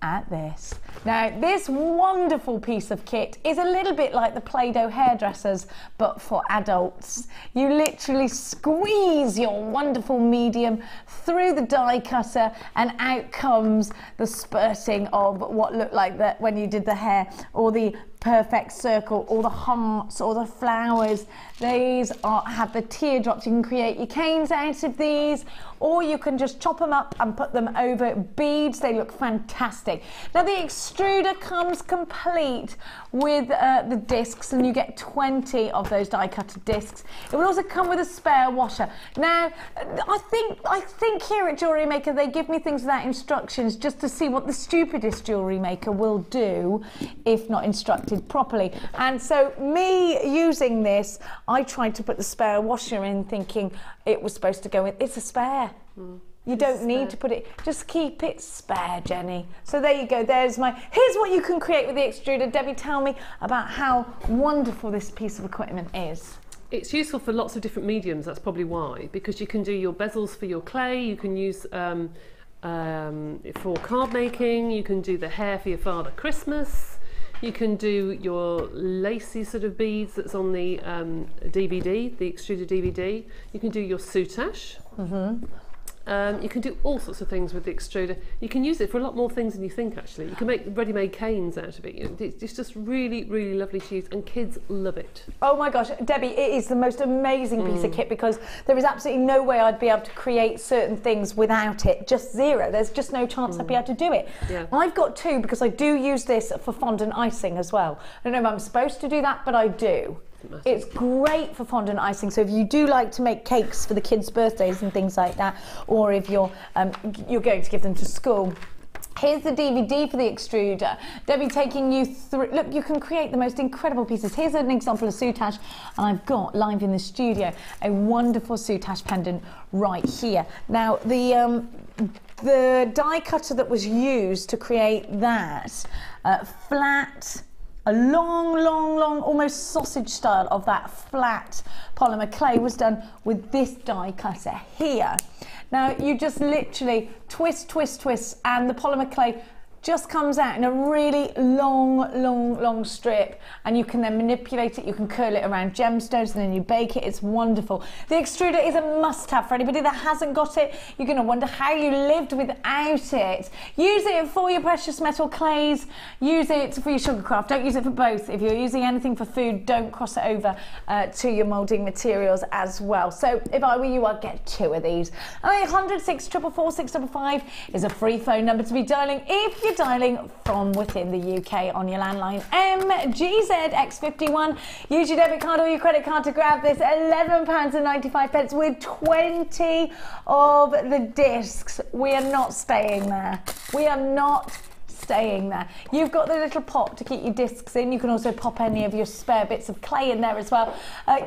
at this. Now, this wonderful piece of kit is a little bit like the Play-Doh hairdressers, but for adults. You literally squeeze your wonderful medium through the die cutter, and out comes the spurting of what looked like that when you did the hair, or the perfect circle, or the hearts, or the flowers. These have the teardrops. You can create your canes out of these, or you can just chop them up and put them over beads. They look fantastic. Now, the extruder comes complete with the discs, and you get 20 of those die cutter discs. It will also come with a spare washer. Now, I think here at JewelleryMaker they give me things without instructions, just to see what the stupidest jewellery maker will do if not instructed properly. And so, me using this, I tried to put the spare washer in, thinking it was supposed to go in. It's a spare. You don't need to put it, just keep it spare, Jenny. So there you go, here's what you can create with the extruder. Debbie, tell me about how wonderful this piece of equipment is. It's useful for lots of different mediums, that's probably why, because you can do your bezels for your clay, you can use for card making, you can do the hair for your Father Christmas, you can do your lacy sort of beads that's on the DVD, the extruder DVD, you can do your soutache. You can do all sorts of things with the extruder. You can use it for a lot more things than you think, actually. You can make ready-made canes out of it. You know, it's just really, really lovely to use, and kids love it. Oh my gosh, Debbie, it is the most amazing piece of kit, because there is absolutely no way I'd be able to create certain things without it. Just zero. There's just no chance I'd be able to do it. Yeah. I've got two, because I do use this for fondant icing as well. I don't know if I'm supposed to do that, but I do. It's great for fondant icing, so if you do like to make cakes for the kids' birthdays and things like that, or if you're going to give them to school. Here's the DVD for the extruder. Debbie taking you through, look, you can create the most incredible pieces. Here's an example of soutache, and I've got live in the studio a wonderful soutache pendant right here. Now, the die cutter that was used to create that flat, a long, almost sausage style of that flat polymer clay was done with this die cutter here. Now you just literally twist, and the polymer clay just comes out in a really long strip, and you can then manipulate it. You can curl it around gemstones and then you bake it. It's wonderful. The extruder is a must-have for anybody that hasn't got it. You're going to wonder how you lived without it. Use it for your precious metal clays. Use it for your sugar craft. Don't use it for both. If you're using anything for food, don't cross it over to your moulding materials as well. So if I were you, I'd get two of these. 0800 644 655 is a free phone number to be dialing if you're dialing from within the UK on your landline. MGZX51. Use your debit card or your credit card to grab this £11.95 with 20 of the discs. We are not staying there. We are not staying there. You've got the little pot to keep your discs in. You can also pop any of your spare bits of clay in there as well.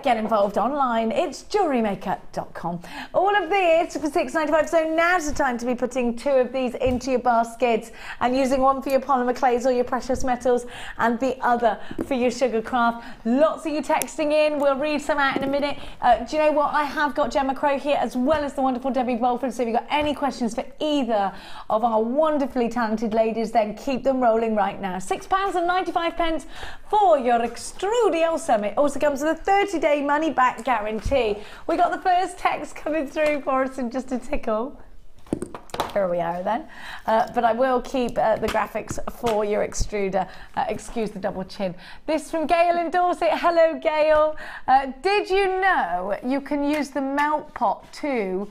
Get involved online. It's JewelleryMaker.com. All of this for £6.95. So now's the time to be putting two of these into your baskets and using one for your polymer clays or your precious metals and the other for your sugar craft. Lots of you texting in. We'll read some out in a minute. Do you know what? I have got Gemma Crow here as well as the wonderful Debbie Bolford. So if you've got any questions for either of our wonderfully talented ladies, then keep them rolling right now. £6.95 for your Extrudio Summit. Also comes with a 30-day money-back guarantee. We got the first text coming through for us in just a tickle. Here we are then. But I will keep the graphics for your extruder. Excuse the double chin. This from Gail in Dorset. Hello, Gail. Did you know you can use the melt pot to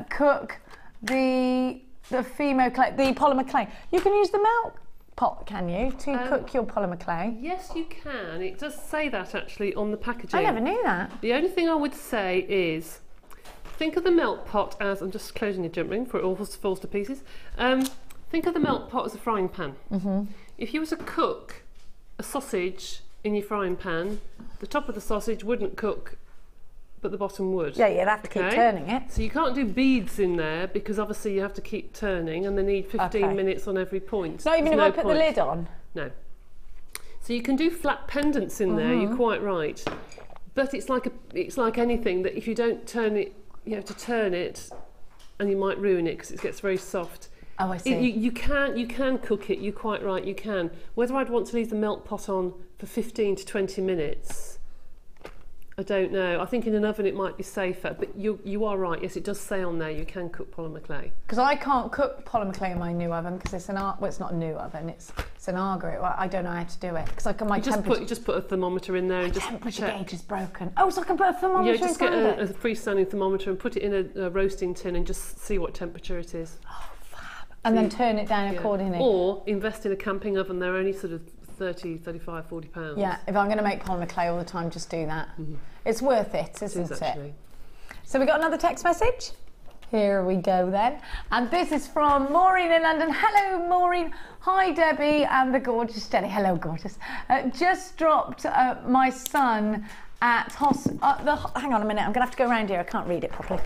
cook the polymer clay? You can use the melt pot, can you, to cook your polymer clay? Yes, you can. It does say that actually on the packaging. I never knew that. The only thing I would say is, think of the melt pot as, I'm just closing the jump ring before it all falls to pieces. Think of the melt pot as a frying pan. If you were to cook a sausage in your frying pan, the top of the sausage wouldn't cook, but the bottom would. Yeah, you'd have to keep turning it. So you can't do beads in there because obviously you have to keep turning, and they need 15 minutes on every point. Not even if I put the lid on? No. So you can do flat pendants in there, you're quite right. But it's like anything that if you don't turn it, you have to turn it and you might ruin it because it gets very soft. Oh, I see. You can cook it, you're quite right, you can. Whether I'd want to leave the melt pot on for 15 to 20 minutes, I don't know. I think in an oven it might be safer, but you are right. Yes, it does say on there you can cook polymer clay. Because I can't cook polymer clay in my new oven because it's it's not a new oven. It's an agate. I don't know how to do it because you just put a thermometer in there and just temperature gauge is broken. Oh, so I can put a thermometer inside. Yeah, just get it? a freestanding thermometer and put it in a roasting tin and just see what temperature it is. Oh, fab! And then turn it down accordingly. Or invest in a camping oven. They're only sort of 30, 35, 40 pounds. Yeah, if I'm going to make polymer clay all the time, just do that. It's worth it, isn't it? So we got another text message. Here we go then. And this is from Maureen in London. Hello, Maureen. Hi, Debbie and the gorgeous Jenny. Hello, gorgeous. Just dropped my son at hang on a minute. I'm going to have to go around here. I can't read it properly.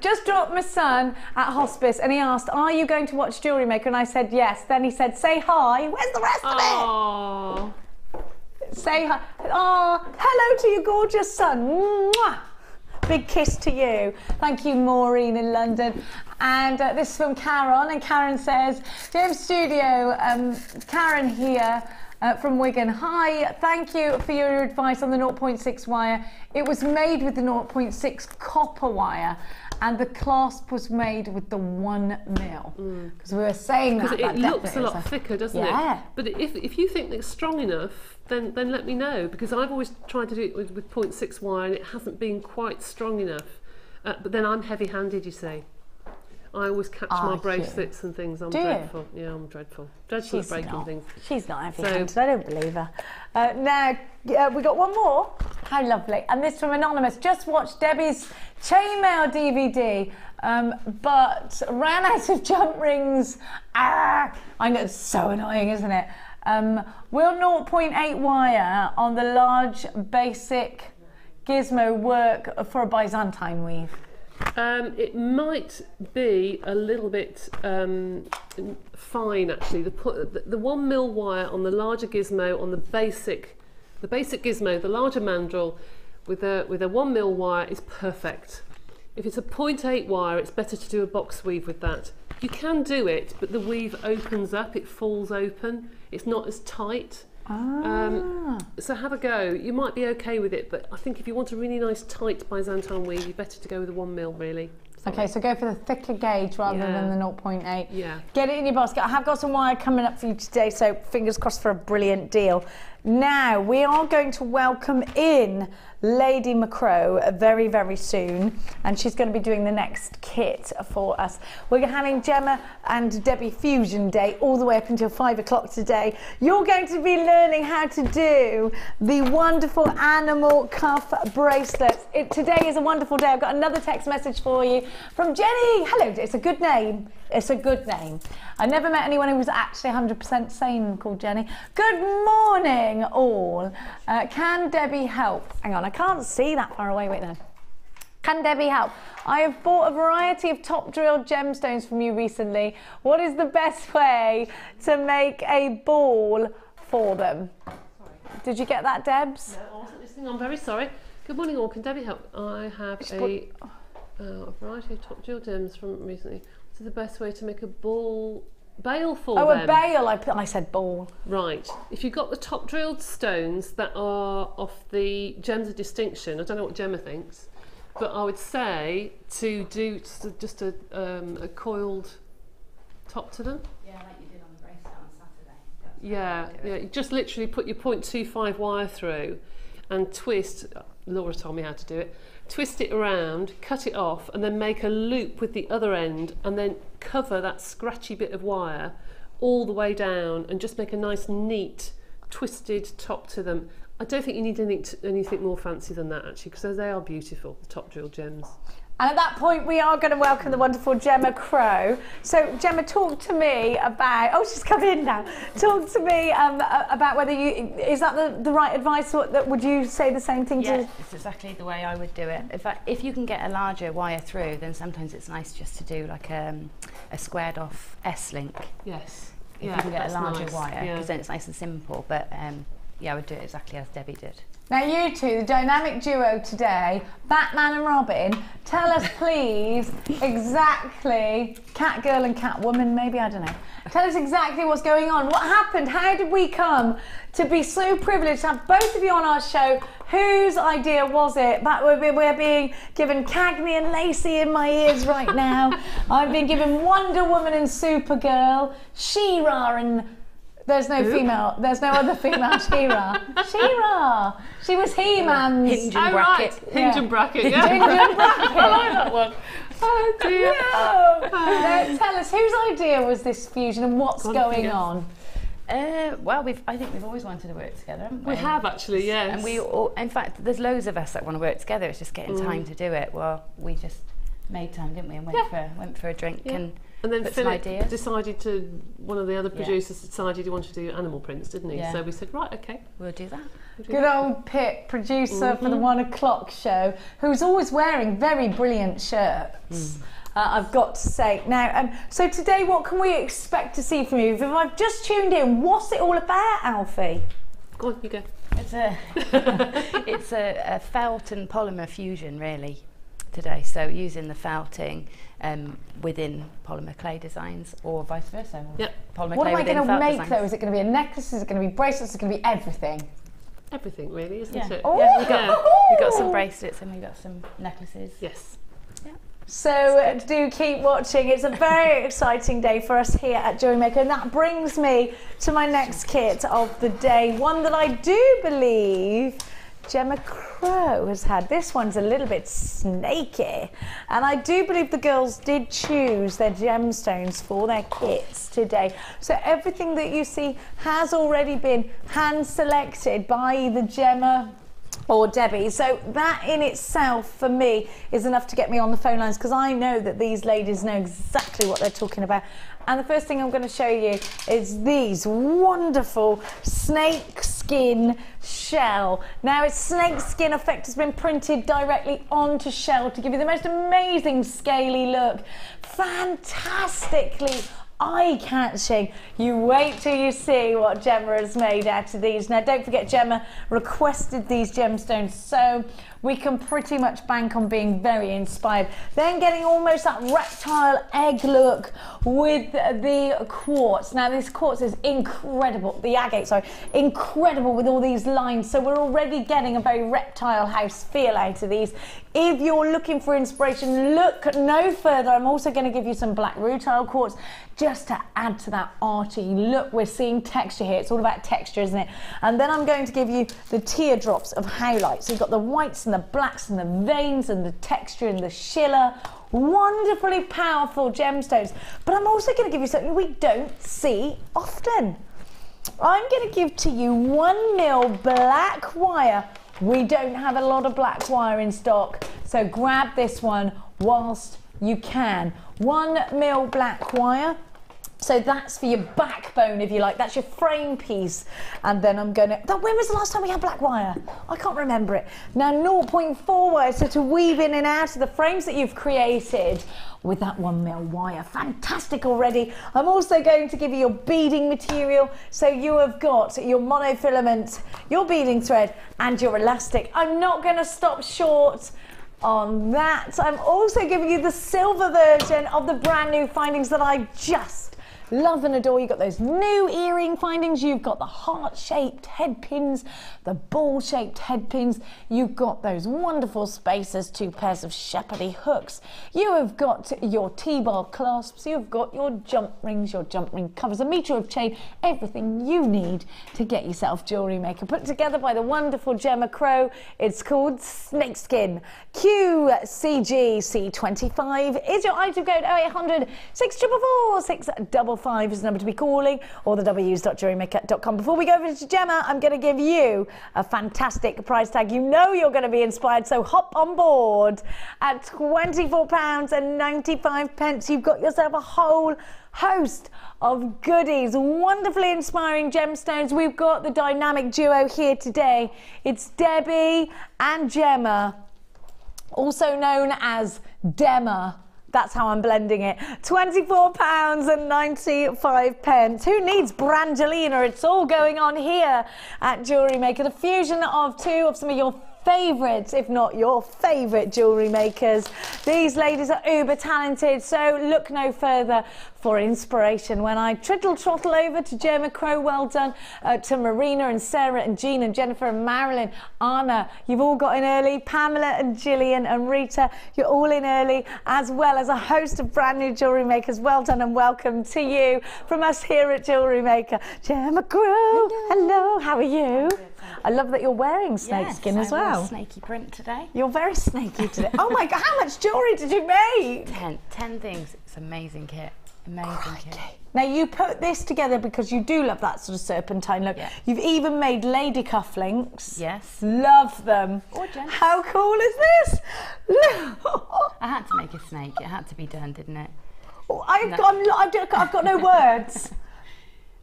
Just dropped my son at hospice and he asked, are you going to watch JewelleryMaker? And I said yes. Then he said, say hi. Where's the rest of it? Say hi. Oh, hello to your gorgeous son. Mwah. big kiss to you. Thank you, Maureen in London. And this is from Karen, and Karen says, James Studio, Karen here from Wigan. Hi, thank you for your advice on the 0.6 wire. It was made with the 0.6 copper wire, and the clasp was made with the 1 mil. Because we were saying that. Because it looks a lot thicker, doesn't it? But if you think it's strong enough, then let me know, because I've always tried to do it with 0.6 wire and it hasn't been quite strong enough. But then I'm heavy-handed, you see. I always catch my bracelets and things. I'm dreadful. Yeah, I'm dreadful. Dreadful at breaking things. She's not heavy-handed, I don't believe her. Now, we got one more. How lovely. And this from Anonymous. Just watched Debbie's chainmail DVD, but ran out of jump rings. I know, it's so annoying, isn't it? Will 0.8 wire on the large basic gizmo work for a Byzantine weave? It might be a little bit fine, actually. The 1 mil wire on the larger gizmo, on the basic gizmo, the larger mandrel, with a 1 mil wire is perfect. If it's a 0.8 wire, it's better to do a box weave with that. You can do it, but the weave opens up, it falls open. It's not as tight. So have a go. You might be okay with it, but I think if you want a really nice tight Byzantine weave, you're better to go with a 1 mil, really. Okay, so go for the thicker gauge rather than the 0.8. Yeah. Get it in your basket. I have got some wire coming up for you today, so fingers crossed for a brilliant deal. Now, we are going to welcome in Lady Macrow very, very soon, and she's going to be doing the next kit for us. We're having Gemma and Debbie Fusion Day all the way up until 5 o'clock today. You're going to be learning how to do the wonderful animal cuff bracelets. Today is a wonderful day. I've got another text message for you from Jenny. Hello, it's a good name. It's a good name. I never met anyone who was actually 100% sane called Jenny. Good morning, all. Can Debbie help? Hang on, I can't see that far away. Wait there. Can Debbie help? I have bought a variety of top drilled gemstones from you recently. What is the best way to make a ball for them? Sorry. Did you get that, Debs? No, I wasn't listening. I'm very sorry. Good morning, all. Can Debbie help? I have a variety of top drilled gems from recently. What's the best way to make a bail for them? Oh, a bail. I said ball. Right. If you've got the top drilled stones that are off the Gems of Distinction, I don't know what Gemma thinks, but I would say to do just a coiled top to them. Yeah, like you did on the bracelet on Saturday. Yeah. You just literally put your 0.25 wire through and twist. Laura told me how to do it. Twist it around, cut it off, and then make a loop with the other end, and then cover that scratchy bit of wire all the way down, and just make a nice, neat, twisted top to them. I don't think you need anything more fancy than that, actually, because they are beautiful, the top drilled gems. And at that point, we are going to welcome the wonderful Gemma Crow. So, Gemma, talk to me about... Oh, she's come in now. Talk to me about whether you... Is that the right advice? Would you say the same thing? Yes, it's exactly the way I would do it. In fact, if you can get a larger wire through, then sometimes it's nice just to do like a squared off S-link. Yes. If you can get a larger wire, because then it's nice and simple. But yeah, I would do it exactly as Debbie did. Now you two, the dynamic duo today, Batman and Robin, tell us please exactly, Catgirl and Catwoman maybe, I don't know. Tell us exactly what's going on. What happened? How did we come to be so privileged to have both of you on our show? Whose idea was it? We're being given Cagney and Lacey in my ears right now. I've been given Wonder Woman and Supergirl, She-Ra and... There's no female. There's no other female She-Ra. She-Ra. She was He-Man's. Hinge and bracket. Right. Hinge and bracket. Yeah. Hinge and bracket. I like that one. Oh dear. No. Now, tell us, whose idea was this fusion and what's going on? Well, I think we've always wanted to work together, haven't we? We have actually, yes. And we all, in fact, there's loads of us that want to work together. It's just getting time to do it. Well, we just made time, didn't we? And went for a drink and then put Philip some ideas. decided to, one of the other producers decided he wanted to do animal prints, didn't he? Yeah. So we said, right, okay. We'll do that. Good old Pip, producer for the 1 o'clock show, who's always wearing very brilliant shirts. I've got to say. Now, so today, what can we expect to see from you? If I've just tuned in, what's it all about, Alfie? Go on, you go. It's a felt and polymer fusion, really. today. So using the felting within polymer clay designs, or vice versa. Yep. Polymer What clay am I within going to felt make designs. though? Is it going to be a necklace? Is it going to be bracelets? Is it going to be everything? Everything really, isn't Yeah. it? Oh. Yeah, we got some bracelets and we got some necklaces. Yes. So do keep watching. It's a very exciting day for us here at JewelleryMaker, and that brings me to my next kit of the day, one that I do believe Gemma Crow has had. This one's a little bit snaky, and I do believe the girls did choose their gemstones for their kits today. So everything that you see has already been hand selected by either Gemma or Debbie. So that in itself for me is enough to get me on the phone lines, because I know that these ladies know exactly what they're talking about. And the first thing I'm going to show you is these wonderful snake skin shell. Now, its snake skin effect has been printed directly onto shell to give you the most amazing scaly look. Fantastically eye-catching. You wait till you see what Gemma has made out of these. Now, don't forget, Gemma requested these gemstones, so we can pretty much bank on being very inspired. Then getting almost that reptile egg look with the quartz. Now, this quartz is incredible, the agate, sorry, incredible with all these lines. So we're already getting a very reptile house feel out of these. If you're looking for inspiration, look no further. I'm also going to give you some black rutile quartz just to add to that arty look. We're seeing texture here. It's all about texture, isn't it? And then I'm going to give you the teardrops of howlite. So you've got the whites and the blacks and the veins and the texture and the schiller. Wonderfully powerful gemstones. But I'm also going to give you something we don't see often. I'm going to give to you 1 mil black wire. We don't have a lot of black wire in stock, so grab this one whilst you can. 1 mil black wire. So that's for your backbone, if you like. That's your frame piece. And then I'm going to... When was the last time we had black wire? I can't remember it. Now, 0.4 wire, so to weave in and out of the frames that you've created with that 1 mil wire. Fantastic already. I'm also going to give you your beading material. So you have got your monofilament, your beading thread, and your elastic. I'm not going to stop short on that. I'm also giving you the silver version of the brand new findings that I just love and adore. You've got those new earring findings, you've got the heart-shaped head pins, the ball-shaped head pins, you've got those wonderful spacers, 2 pairs of shepherdy hooks, you have got your T-bar clasps, you've got your jump rings, your jump ring covers, a metre of chain, everything you need to get yourself jewellery maker. Put together by the wonderful Gemma Crow. It's called Snakeskin. QCG C25 is your item code. 0800 644 655 is the number to be calling, or the w's.jewellerymaker.com. Before we go over to Gemma, I'm going to give you a fantastic price tag. You know you're going to be inspired, so hop on board. At £24.95, you've got yourself a whole host of goodies, wonderfully inspiring gemstones. We've got the dynamic duo here today. It's Debbie and Gemma, also known as Demma. That's how I'm blending it. £24.95. Who needs Brangelina? It's all going on here at Jewellery Maker. The fusion of two of some of your favourites, if not your favourite jewellery makers. These ladies are uber talented, so look no further for inspiration. When I trottle over to Gemma Crow, well done, to Marina and Sarah and Jean and Jennifer and Marilyn, Anna, you've all got in early, Pamela and Gillian and Rita, you're all in early, as well as a host of brand new jewellery makers. Well done and welcome to you from us here at Jewellery Maker. Gemma Crow, hello, how are you? I love that you're wearing snakeskin as well. Snaky print today. You're very snaky today. Oh my God, how much jewellery did you make? 10 things. It's an amazing kit. Amazing kit. Now you put this together because you do love that sort of serpentine look. Yeah. You've even made lady cufflinks. Yes. Love them. Or gents. How cool is this? I had to make a snake. It had to be done, didn't it? I've got no words.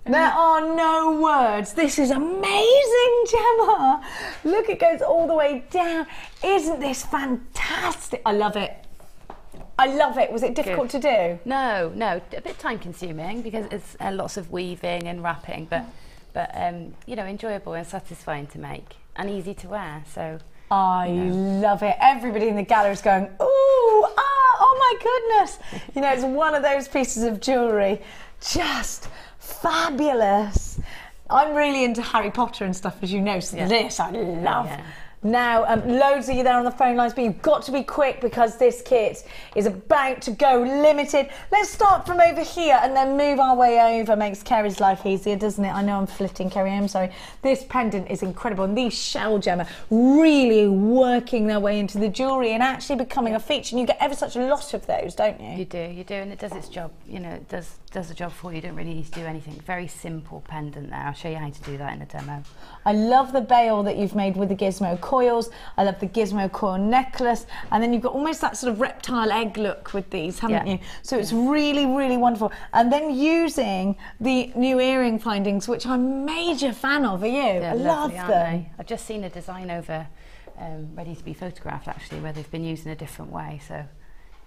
There are no words. This is amazing, Gemma. Look, it goes all the way down. Isn't this fantastic? I love it. I love it. Was it difficult to do? No, a bit time consuming because it's lots of weaving and wrapping, but you know, enjoyable and satisfying to make and easy to wear. So I love it. Everybody in the gallery is going, ooh, oh my goodness. You know, it's one of those pieces of jewellery, just fabulous. I'm really into Harry Potter and stuff, as you know, so this I love. Yeah. Now, loads of you there on the phone lines, but you've got to be quick because this kit is about to go limited. Let's start from over here and then move our way over. Makes Kerry's life easier, doesn't it? I know I'm flitting, Kerry, I'm sorry. This pendant is incredible, and these shell Gemma really working their way into the jewellery and actually becoming a feature. And you get ever such a lot of those, don't you? You do, and it does its job. You know, it does the job for you. You don't really need to do anything. Very simple pendant there. I'll show you how to do that in a demo. I love the bail that you've made with the gizmo coils. I love the gizmo coil necklace, and then you've got almost that sort of reptile egg look with these, haven't you? So it's really, really wonderful. And then using the new earring findings, which I'm a major fan of. Are you? I love them. I've just seen a design over ready to be photographed, actually, where they've been used in a different way. So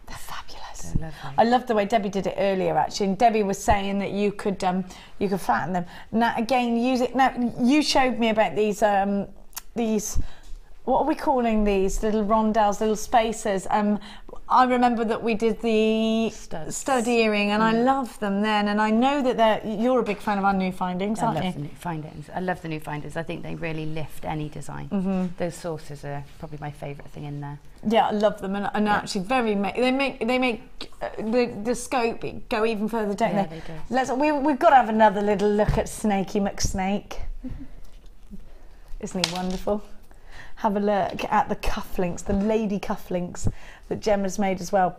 they're fabulous. They're lovely. I love the way Debbie did it earlier, actually. And Debbie was saying that you could flatten them. Now, again, use it. Now, you showed me about these what are we calling these little rondelles, little spacers? I remember that we did the stud earring, and I love them then. And I know that you're a big fan of our new findings, aren't you? I love the new findings. I love the new findings. I think they really lift any design. Those saucers are probably my favourite thing in there. Yeah, I love them, and actually they make the scope go even further, don't they? They do. We've got to have another little look at Snakey McSnake. Isn't he wonderful? Have a look at the cufflinks, the lady cufflinks that Gemma's made as well,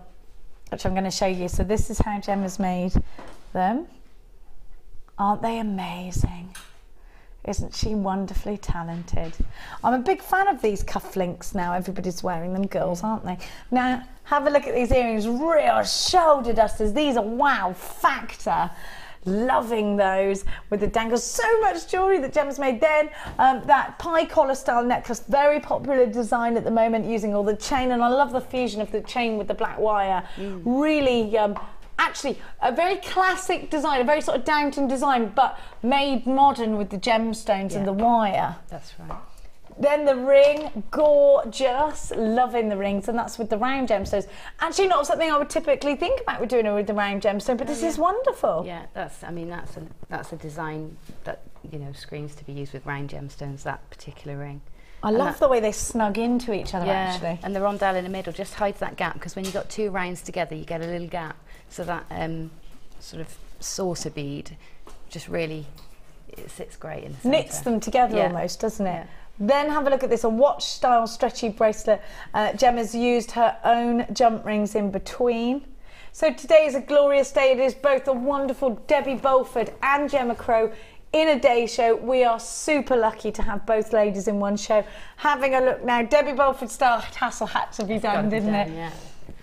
which I'm going to show you. So this is how Gemma's made them. Aren't they amazing? Isn't she wonderfully talented? I'm a big fan of these cufflinks now. Everybody's wearing them, girls, aren't they? Now, have a look at these earrings, real shoulder dusters. These are wow factor. Loving those with the dangles. So much jewellery that Gemma's made. Then that pie collar style necklace, very popular design at the moment, using all the chain, and I love the fusion of the chain with the black wire. Really actually a very classic design, a very sort of Downton design, but made modern with the gemstones and the wire. That's right. Then the ring, gorgeous, loving the rings, and that's with the round gemstones. Actually not something I would typically think about doing it with the round gemstone, but this is wonderful. Yeah, that's a design that, you know, screams to be used with round gemstones, that particular ring. I love the way they snug into each other, actually. And the rondelle in the middle just hides that gap, because when you've got two rounds together, you get a little gap. So that sort of saucer bead just really, it sits great in the centre. Knits them together almost, doesn't it? Yeah. Then have a look at this, a watch style stretchy bracelet. Gemma's used her own jump rings in between. So today is a glorious day. It is both the wonderful Debbie Bolford and Gemma Crow in a day show. We are super lucky to have both ladies in one show. Having a look now, Debbie Bolford style tassel hats have you done, didn't it? Yeah.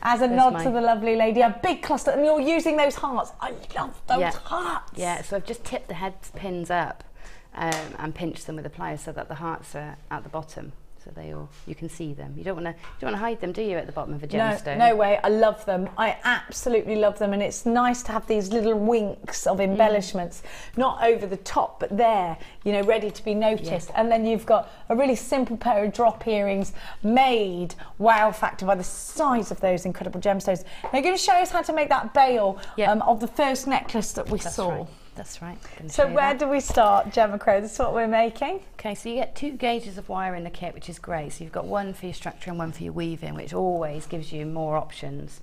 As a nod to the lovely lady, a big cluster, and you're using those hearts. I love those hearts. Yeah, so I've just tipped the head pins up and pinched them with a plier so that the hearts are at the bottom, so you can see them. You don't want to hide them, do you, at the bottom of a gemstone? No way. I love them. I absolutely love them, and it's nice to have these little winks of embellishments, not over the top, but there, you know, ready to be noticed. And then you've got a really simple pair of drop earrings made wow factor by the size of those incredible gemstones. Now you're going to show us how to make that bail of the first necklace that we saw. Right. That's right. So where do we start, Gemma Crow? This is what we're making. Okay, so you get 2 gauges of wire in the kit, which is great. So you've got one for your structure and one for your weaving, which always gives you more options.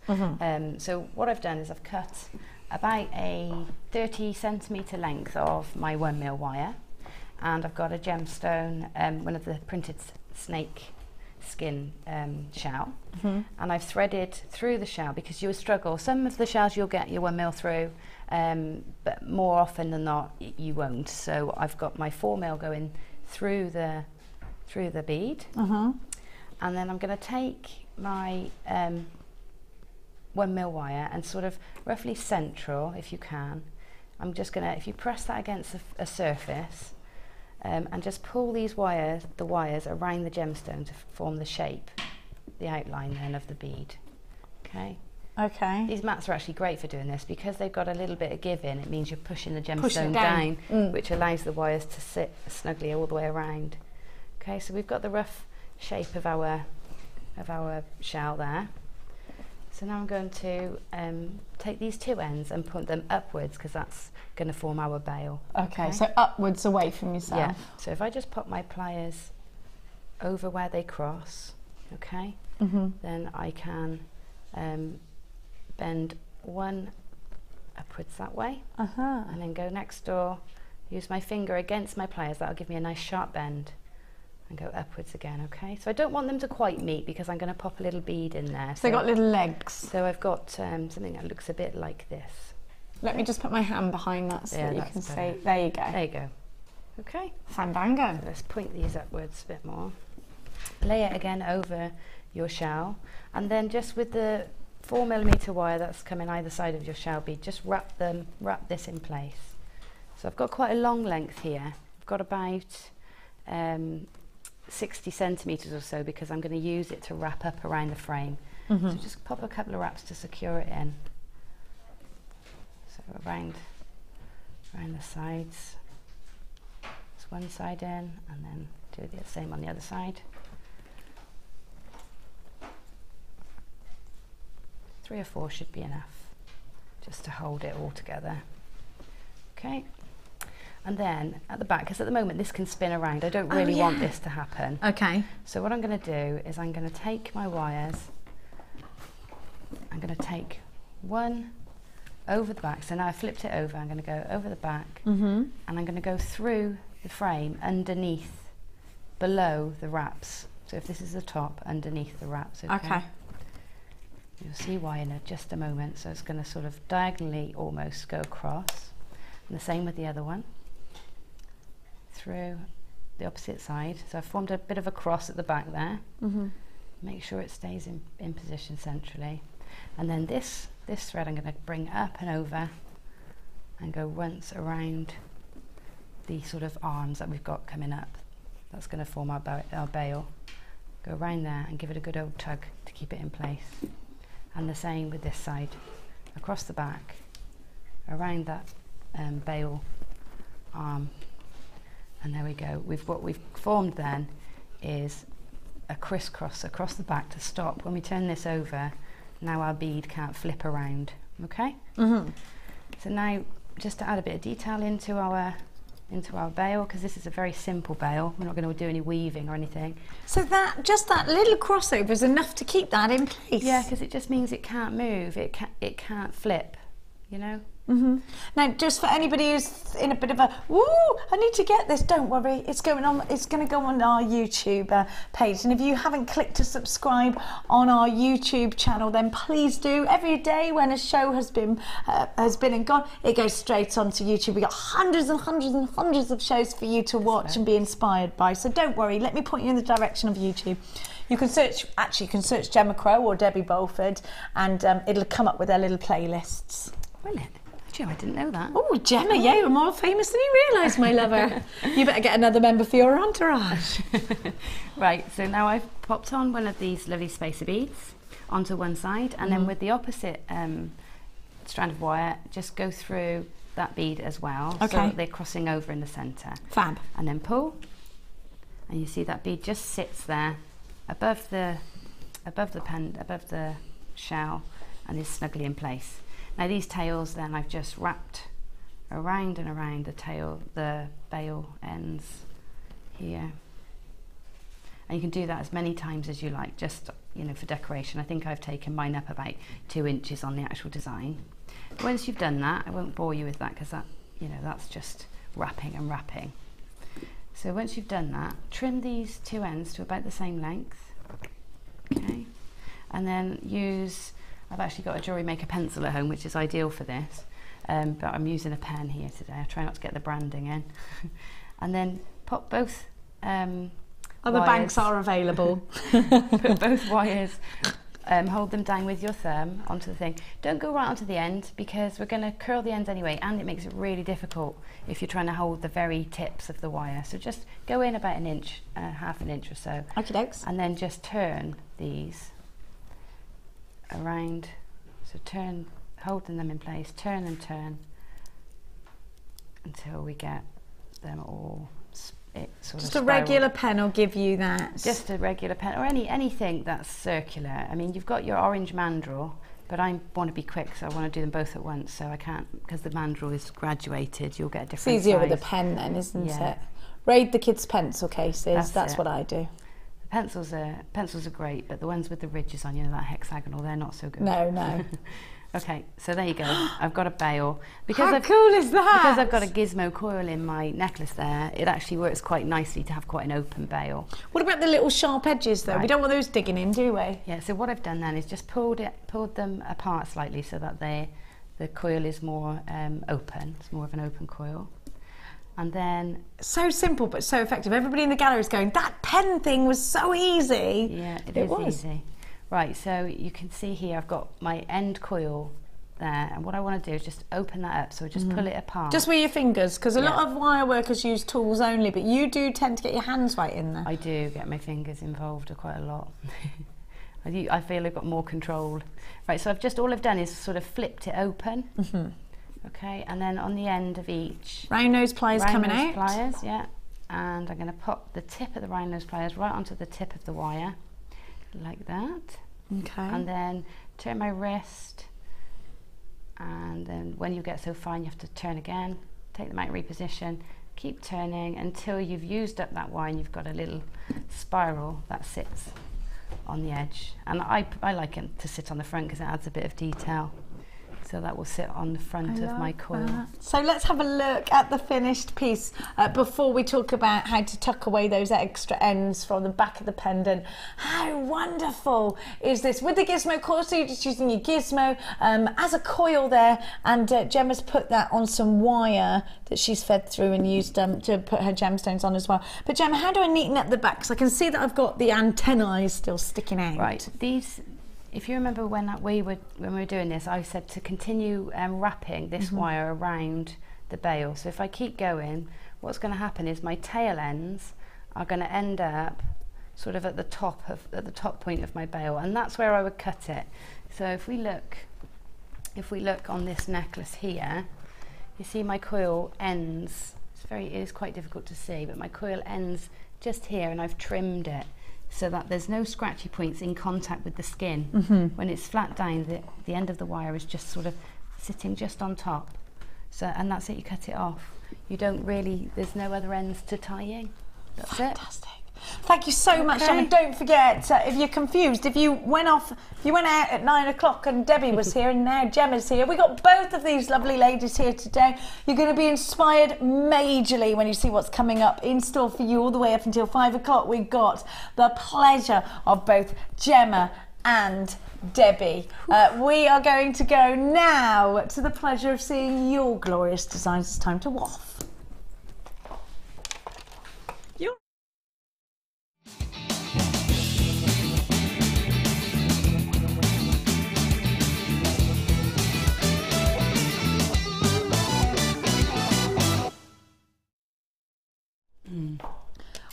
So what I've done is I've cut about a 30 centimetre length of my 1mm wire, and I've got a gemstone, one of the printed snake skin shell, and I've threaded through the shell, because you will struggle. Some of the shells you'll get your 1mm through, but more often than not you won't. So I've got my 4mm going through the bead, and then I'm going to take my 1mm wire and sort of roughly central, if you can. I'm just going to, if you press that against a surface, and just pull these wires around the gemstone to form the shape, the outline then of the bead. Okay. These mats are actually great for doing this, because they've got a little bit of give in. It means you're pushing the gemstone down, which allows the wires to sit snugly all the way around. Okay, so we've got the rough shape of our shell there. So now I'm going to take these two ends and put them upwards, because that's going to form our bail. Okay, so upwards away from yourself. Yeah, so if I just pop my pliers over where they cross, okay, then I can bend one upwards that way, and then go next door, use my finger against my pliers, that'll give me a nice sharp bend, and go upwards again, okay? So I don't want them to quite meet because I'm going to pop a little bead in there. So they've got little legs. So I've got something that looks a bit like this. Let me just put my hand behind that so that you can see. There you go. There you go. Okay. Fandango. So let's point these upwards a bit more. Lay it again over your shell, and then just with the 4mm wire that's coming either side of your shell bead, just wrap this in place. So I've got quite a long length here. I've got about 60 centimetres or so, because I'm going to use it to wrap up around the frame. So just pop a couple of wraps to secure it in. So around the sides. Just one side in, and then do the same on the other side. 3 or 4 should be enough, just to hold it all together. Okay. And then at the back, because at the moment this can spin around, I don't really want this to happen. Okay. So what I'm going to do is I'm going to take my wires, I'm going to take one over the back. So now I flipped it over, I'm going to go over the back, and I'm going to go through the frame underneath, below the wraps. So if this is the top, underneath the wraps. Okay. You'll see why in just a moment. So it's going to sort of diagonally almost go across. And the same with the other one. Through the opposite side. So I've formed a bit of a cross at the back there. Make sure it stays in position centrally. And then this thread I'm going to bring up and over and go once around the sort of arms that we've got coming up. That's going to form our bail. Go around there and give it a good old tug to keep it in place. And the same with this side, across the back, around that bail arm, and there we go. What we've formed then is a crisscross across the back to stop. When we turn this over, now our bead can't flip around, okay? So now, just to add a bit of detail into our bail, because this is a very simple bail, we're not going to do any weaving or anything. So just that little crossover is enough to keep that in place? Yeah, because it just means it can't move, it can't flip, you know? Now, just for anybody who's in a bit of a, woo, I need to get this, don't worry, it's going to go on our YouTube page, and if you haven't clicked to subscribe on our YouTube channel, then please do. Every day when a show has been and gone, it goes straight onto YouTube. We've got hundreds and hundreds and hundreds of shows for you to watch and be inspired by, so don't worry, let me point you in the direction of YouTube. You can search Gemma Crow or Debbie Bolford, and it'll come up with their little playlists. Will it? I didn't know that. Oh, Gemma, yeah, you're more famous than you realise, my lover. You better get another member for your entourage. Right, so now I've popped on one of these lovely spacer beads onto one side, and then with the opposite strand of wire, just go through that bead as well, so that they're crossing over in the centre. Fab. And then pull, and you see that bead just sits there above the shell, and is snugly in place. Now these tails then I've just wrapped around and around the bail ends here. And you can do that as many times as you like, just, you know, for decoration. I think I've taken mine up about 2 inches on the actual design. Once you've done that, I won't bore you with that, because that, you know, that's just wrapping and wrapping. So once you've done that, trim these 2 ends to about the same length. Okay. And then I've actually got a JewelleryMaker pencil at home, which is ideal for this, but I'm using a pen here today. I try not to get the branding in. And then pop both other banks are available. Put both wires, hold them down with your thumb onto the thing. Don't go right onto the end, because we're going to curl the ends anyway, and it makes it really difficult if you're trying to hold the very tips of the wire. So just go in about an inch, half an inch or so. Okie dokes. And then just turn these around, so turn, holding them in place, turn and turn until we get them all it sort of just a regular pen will give you that. Just a regular pen, or anything that's circular. I mean, you've got your orange mandrel, but I want to be quick, so I want to do them both at once, so I can't, because the mandrel is graduated, you'll get a different It's easier size. with a pen then, isn't it? Raid the kids' pencil cases, that's what I do. The pencils are great, but the ones with the ridges on, you know, that hexagonal, they're not so good. No. Okay, so there you go. I've got a bail. How cool is that? Because I've got a gizmo coil in my necklace there, it actually works quite nicely to have quite an open bail. What about the little sharp edges though? Right. We don't want those digging in, do we? Yeah, so what I've done then is just pulled them apart slightly so that the coil is more open. It's more of an open coil. And then... So simple but so effective. Everybody in the gallery is going, that pen thing was so easy. Yeah, it is easy. Right, so you can see here I've got my end coil there, and what I want to do is just open that up, so just pull it apart. Just with your fingers, because a lot of wire workers use tools only, but you do tend to get your hands right in there. I do get my fingers involved quite a lot. I feel I've got more control. Right, so all I've done is sort of flipped it open. Okay, and then on the end of each... Round nose pliers coming out. Pliers, yeah. And I'm going to pop the tip of the round nose pliers right onto the tip of the wire, like that. Okay. And then turn my wrist, and then when you get so fine you have to turn again, take them out, reposition, keep turning until you've used up that wire and you've got a little spiral that sits on the edge. And I like it to sit on the front because it adds a bit of detail. So that will sit on the front of my coil. So let's have a look at the finished piece before we talk about how to tuck away those extra ends from the back of the pendant. How wonderful is this? With the gizmo coil, so you're just using your gizmo as a coil there, and Gemma's put that on some wire that she's fed through and used to put her gemstones on as well. But Gemma, how do I neaten up the back? Because I can see that I've got the antennae still sticking out. Right, these... If you remember when we were doing this, I said to continue wrapping this wire around the bail. So if I keep going, what's going to happen is my tail ends are going to end up sort of at the top point of my bail, and that's where I would cut it. So if we look on this necklace here, you see my coil ends. It is quite difficult to see, but my coil ends just here, and I've trimmed it so that there's no scratchy points in contact with the skin. When it's flat down, the end of the wire is just sort of sitting just on top. So, and that's it, you cut it off. You don't really, there's no other ends to tying. That's Fantastic. Thank you so much, Gemma. Don't forget, if you're confused, if you went out at 9 o'clock and Debbie was here and now Gemma's here, we got both of these lovely ladies here today. You're going to be inspired majorly when you see what's coming up in store for you all the way up until 5 o'clock. We've got the pleasure of both Gemma and Debbie. We are going to go now to the pleasure of seeing your glorious designs. It's time to waff.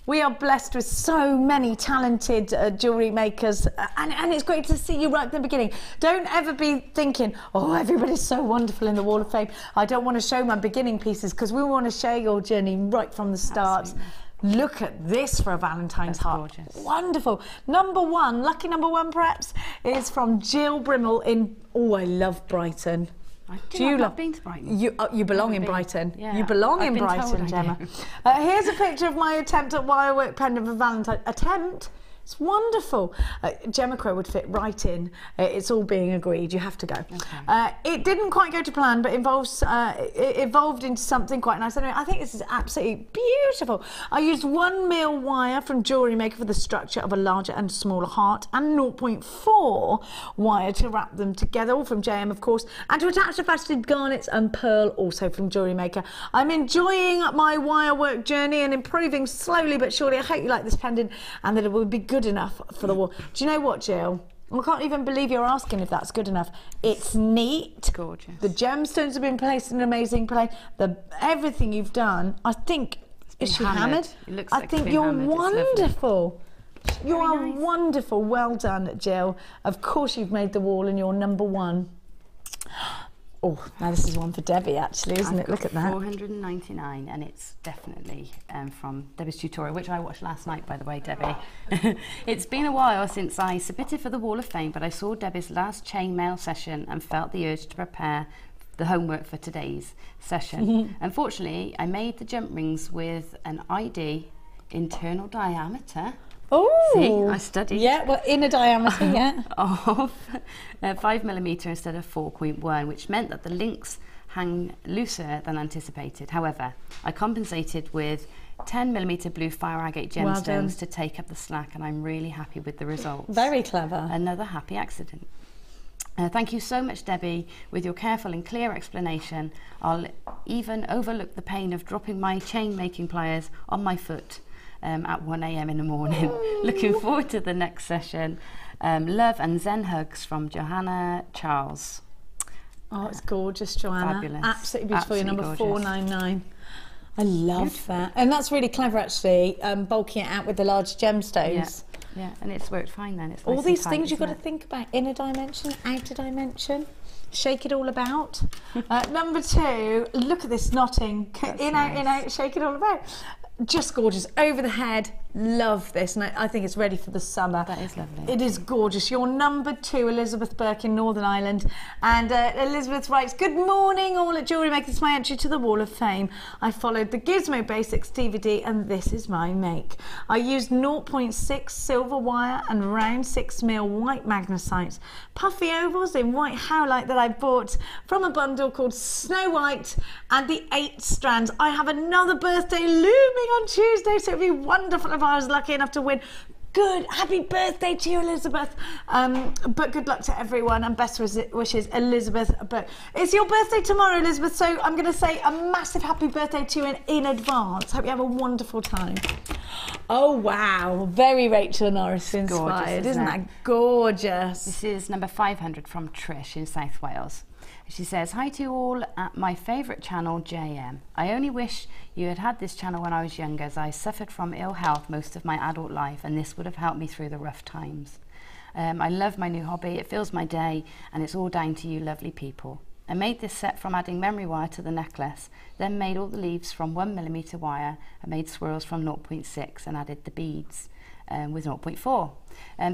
We are blessed with so many talented jewellery makers, and it's great to see you right at the beginning. Don't ever be thinking, oh, everybody's so wonderful in the Wall of Fame. I don't want to show my beginning pieces, because we want to share your journey right from the start. Absolutely. Look at this for a Valentine's heart. Gorgeous. Wonderful. Number one, lucky number one perhaps, is from Jill Brimmel in, oh, I love Brighton. I've not been to Brighton. You belong in Brighton. Yeah, you belong in Brighton, Gemma. Here's a picture of my attempt at wirework pendant for Valentine. Attempt? It's wonderful. Gemma Crow would fit right in. It's all being agreed. You have to go. Okay. It didn't quite go to plan, but it evolved into something quite nice. Anyway, I think this is absolutely beautiful. I used 1 mil wire from JewelleryMaker for the structure of a larger and smaller heart, and 0.4 wire to wrap them together, all from JM, of course, and to attach the faceted garnets and pearl, also from JewelleryMaker. I'm enjoying my wirework journey and improving slowly but surely. I hope you like this pendant and that it will be good enough for the wall. Do you know what, Jill? I can't even believe you're asking if that's good enough. It's neat. It's gorgeous. The gemstones have been placed in an amazing place. Everything you've done, I think, is she hammered? It looks like I think you're wonderful. You are wonderful. Well done, Jill. Of course you've made the wall and you're number one. Oh, now this is one for Debbie actually, isn't it? Look at that. 499, and it's definitely from Debbie's tutorial, which I watched last night, by the way, Debbie. It's been a while since I submitted for the Wall of Fame, but I saw Debbie's last chainmail session and felt the urge to prepare the homework for today's session. Unfortunately, I made the jump rings with an ID internal diameter. Oh, see, I studied. Yeah, well, inner diameter, yeah. Of 5mm instead of 4.1, which meant that the links hang looser than anticipated. However, I compensated with 10mm blue fire agate gemstones to take up the slack, and I'm really happy with the results. Very clever. Another happy accident. Thank you so much, Debbie. With your careful and clear explanation, I'll even overlook the pain of dropping my chain making pliers on my foot at 1 a.m. in the morning. Looking forward to the next session. Love and Zen hugs from Johanna Charles. Oh, it's gorgeous, Joanna. Fabulous. Absolutely beautiful. Your number Gorgeous. 499. I love that. And that's really clever, actually, bulking it out with the large gemstones. Yeah, and it's worked fine then. It's All nice these and tight, things you've got to isn't it? think about. Inner dimension, outer dimension. Shake it all about. Number 2, look at this knotting. In, out, shake it all about. Just gorgeous. Over the head. Love this, and I think it's ready for the summer. That is lovely. It is gorgeous. Your number 2, Elizabeth Burke in Northern Ireland. And Elizabeth writes, good morning all at JewelleryMaker. It's my entry to the Wall of Fame. I followed the Gizmo Basics DVD, and this is my make. I used 0.6 silver wire and round 6mm white magnesite. Puffy ovals in white howlite that I bought from a bundle called Snow White, and the 8 strands. I have another birthday looming on Tuesday, so it'd be wonderful if I was lucky enough to win. Good, happy birthday to you, Elizabeth. But good luck to everyone, and best wishes, Elizabeth. But it's your birthday tomorrow, Elizabeth, so I'm going to say a massive happy birthday to you in advance. Hope you have a wonderful time. Oh, wow. Very Rachel Norris inspired, gorgeous, isn't that gorgeous? This is number 500 from Trish in South Wales. She says, hi to you all at my favourite channel, JM. I only wish you had had this channel when I was younger, as I suffered from ill health most of my adult life, and this would have helped me through the rough times. I love my new hobby. It fills my day, and it's all down to you lovely people. I made this set from adding memory wire to the necklace, then made all the leaves from 1mm wire. I made swirls from 0.6 and added the beads with 0.4.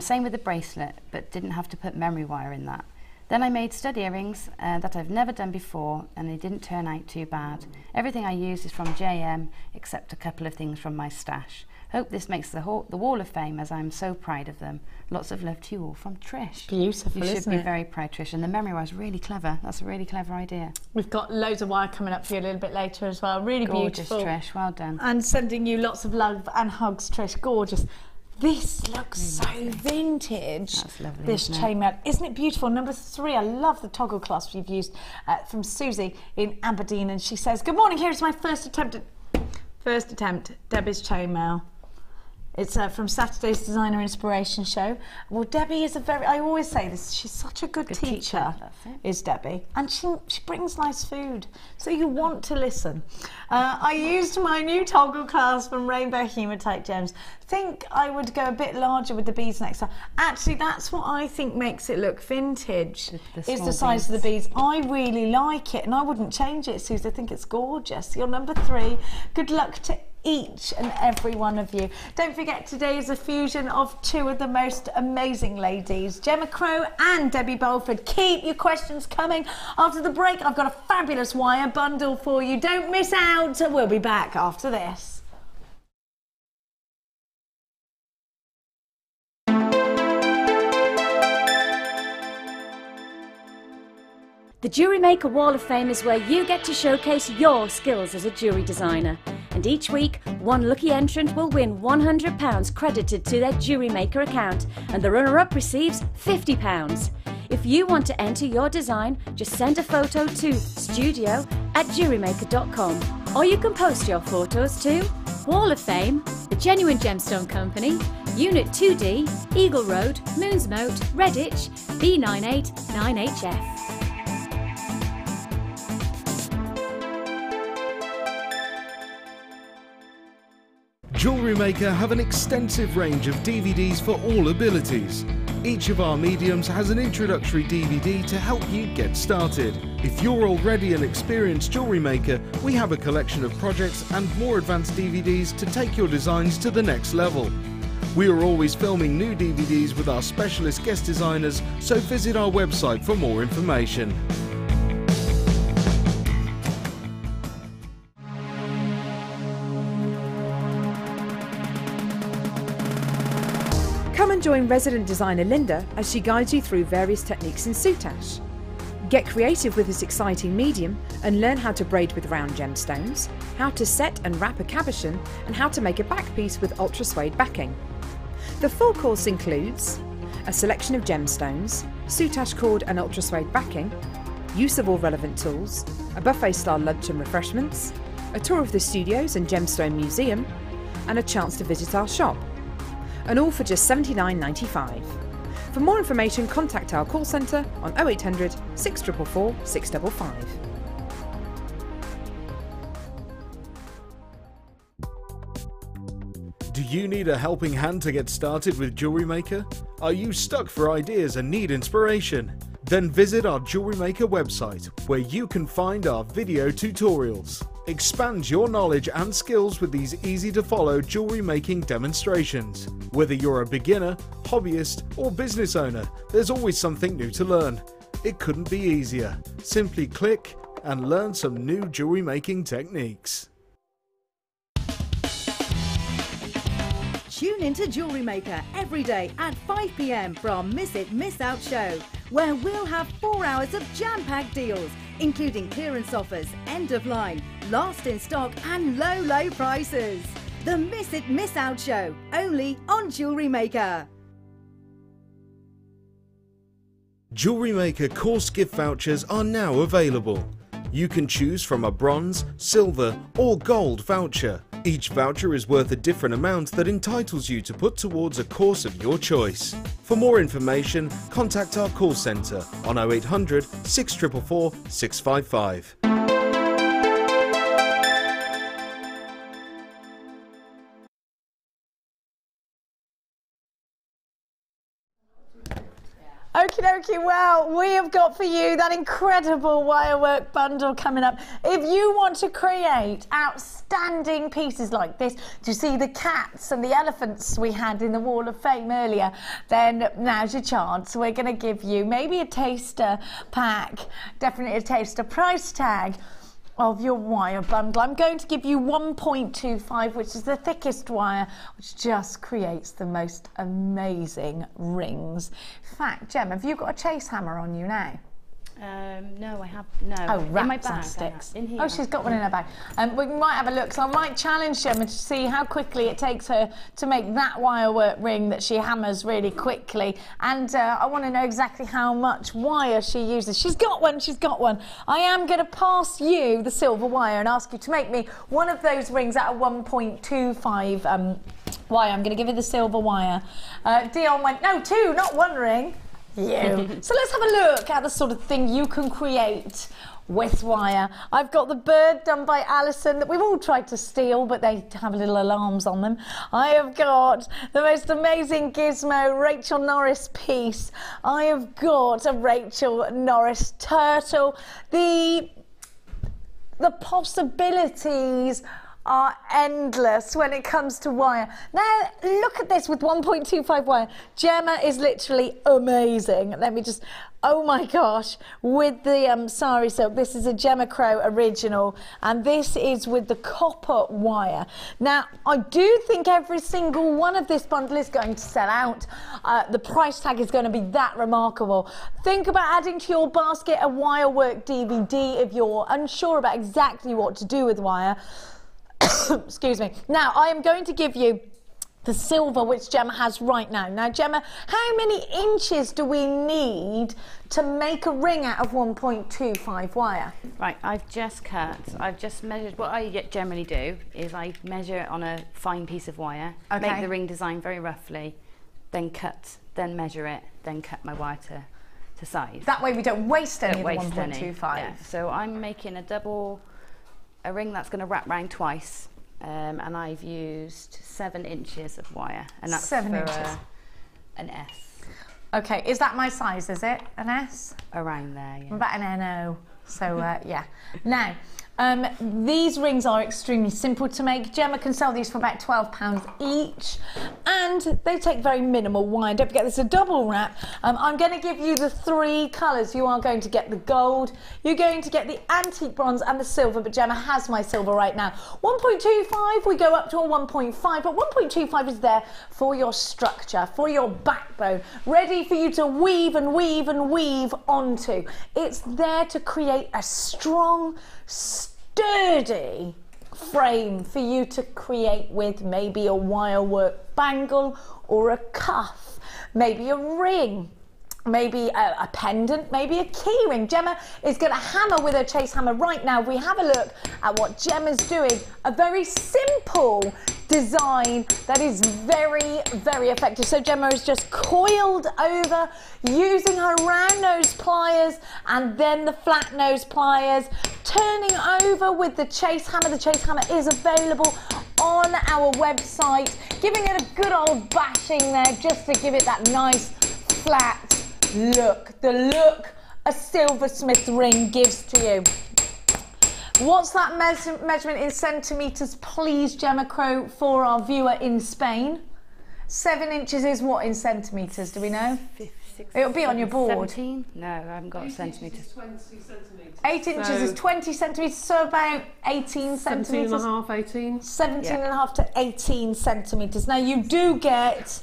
Same with the bracelet, but didn't have to put memory wire in that. Then I made stud earrings that I've never done before, and they didn't turn out too bad. Everything I used is from JM, except a couple of things from my stash. Hope this makes the Wall of Fame, as I'm so proud of them. Lots of love to you all from Trish. Beautiful, You should isn't be it? very proud, Trish. And the memory wire is really clever. That's a really clever idea. We've got loads of wire coming up for you a little bit later as well. Really Gorgeous, beautiful. Trish. Well done. And sending you lots of love and hugs, Trish. Gorgeous. This looks so vintage. That's lovely, This isn't it? chainmail. Isn't it beautiful? Number 3, I love the toggle clasp you've used from Susie in Aberdeen. And she says, good morning, here's my first attempt, Debbie's chainmail. It's from Saturday's Designer Inspiration Show. Well, Debbie is I always say this, she's such a good teacher, that's it. is Debbie. And she brings nice food, so you want to listen. I used my new toggle clasp from Rainbow Hematite Gems. Think I would go a bit larger with the beads next time. Actually, that's what I think makes it look vintage, The is small the size of the beads. I really like it, and I wouldn't change it, Suze. I think it's gorgeous. You're number 3. Good luck to each and every one of you. Don't forget, today is a fusion of 2 of the most amazing ladies, Gemma Crow and Debbie Bolford. Keep your questions coming. After the break, I've got a fabulous wire bundle for you. Don't miss out. We'll be back after this. The JewelleryMaker Wall of Fame is where you get to showcase your skills as a jewellery designer. And each week, one lucky entrant will win £100 credited to their JewelleryMaker account, and the runner-up receives £50. If you want to enter your design, just send a photo to studio@jewellerymaker.com, or you can post your photos to Wall of Fame, The Genuine Gemstone Company, Unit 2D, Eagle Road, Moonsmote, Redditch, B989HF. JewelleryMaker have an extensive range of DVDs for all abilities. Each of our mediums has an introductory DVD to help you get started. If you're already an experienced jewellery maker, we have a collection of projects and more advanced DVDs to take your designs to the next level. We are always filming new DVDs with our specialist guest designers, so visit our website for more information. Come and join resident designer Linda as she guides you through various techniques in soutache. Get creative with this exciting medium and learn how to braid with round gemstones, how to set and wrap a cabochon, and how to make a back piece with ultra suede backing. The full course includes a selection of gemstones, soutache cord and ultra suede backing, use of all relevant tools, a buffet style lunch and refreshments, a tour of the studios and gemstone museum, and a chance to visit our shop. And all for just $79.95. For more information, contact our call centre on 0800 644 655. Do you need a helping hand to get started with JewelleryMaker? Are you stuck for ideas and need inspiration? Then visit our JewelleryMaker website, where you can find our video tutorials. Expand your knowledge and skills with these easy-to-follow jewellery making demonstrations. Whether you're a beginner, hobbyist, or business owner, there's always something new to learn. It couldn't be easier. Simply click and learn some new jewellery making techniques. Tune into Jewellery Maker every day at 5 p.m. from Miss It, Miss Out show, where we'll have 4 hours of jam-packed deals, including clearance offers, end of line, last in stock and low, low prices. The Miss It, Miss Out show, only on Jewellery Maker. Jewellery Maker course gift vouchers are now available. You can choose from a bronze, silver or gold voucher. Each voucher is worth a different amount that entitles you to put towards a course of your choice. For more information, contact our call centre on 0800 644 655. Okie dokie, well, we have got for you that incredible wirework bundle coming up. If you want to create outstanding pieces like this, to see the cats and the elephants we had in the Wall of Fame earlier, then now's your chance. We're going to give you maybe a taster pack, definitely a taster price tag of your wire bundle. I'm going to give you 1.25, which is the thickest wire, which just creates the most amazing rings. In fact, Gem, have you got a chase hammer on you now? No, I have no. Oh, in my wraps bag, and sticks. in here. Oh, she's got one in her bag. We might have a look. So I might challenge Gemma to see how quickly it takes her to make that wirework ring that she hammers really quickly. And I want to know exactly how much wire she uses. She's got one. She's got one. I am going to pass you the silver wire and ask you to make me one of those rings out of 1.25 wire. I'm going to give you the silver wire. Dion went, no, 2, not 1 ring. You. So let's have a look at the sort of thing you can create with wire. I've got the bird done by Alison that we've all tried to steal, but they have little alarms on them. I have got the most amazing gizmo Rachel Norris piece. I have got a Rachel Norris turtle. The possibilities are endless when it comes to wire. Now, look at this with 1.25 wire. Gemma is literally amazing. Let me just, oh my gosh, with the sari silk. This is a Gemma Crow original, and this is with the copper wire. Now, I do think every single one of this bundle is going to sell out. The price tag is going to be that remarkable. Think about adding to your basket a wirework DVD if you're unsure about exactly what to do with wire. Excuse me. Now, I am going to give you the silver which Gemma has right now. Now, Gemma, how many inches do we need to make a ring out of 1.25 wire? Right, I've just measured. What I generally do is I measure on a fine piece of wire, make the ring design very roughly, then cut, then measure it, then cut my wire to size. That way we don't waste any of the 1.25. Yeah. So I'm making a ring that's going to wrap round twice, and I've used 7 inches of wire, and that's 7 inches. An S. Okay, is that my size, is it? An S? Around there, yeah. What about an NO? So yeah. Now, these rings are extremely simple to make. Gemma can sell these for about £12 each, and they take very minimal wire. Don't forget, this is a double wrap. I'm going to give you the 3 colours. You are going to get the gold, you're going to get the antique bronze and the silver, but Gemma has my silver right now. 1.25, we go up to a 1.5, but 1.25 is there for your structure, for your backbone, ready for you to weave and weave and weave onto. It's there to create a strong, sturdy frame for you to create with maybe a wirework bangle or a cuff, maybe a ring, maybe a pendant, maybe a key ring. Gemma is going to hammer with her chase hammer right now. We have a look at what Gemma's doing. A very simple design that is very, very effective. So Gemma is just coiled over using her round nose pliers and then the flat nose pliers, turning over with the chase hammer. The chase hammer is available on our website, giving it a good old bashing there just to give it that nice flat look, the look a silversmith ring gives to you. What's that measurement in centimetres, please, Gemma Crow, for our viewer in Spain? 7 inches is what in centimetres, do we know? 6, It'll be on your board. 17? No, I haven't got centimetres. 20 centimetres. 8 inches is 20 centimetres, so about 18 centimetres. 17 and a half, 18. 17 and a half to 18 centimetres. Now you do get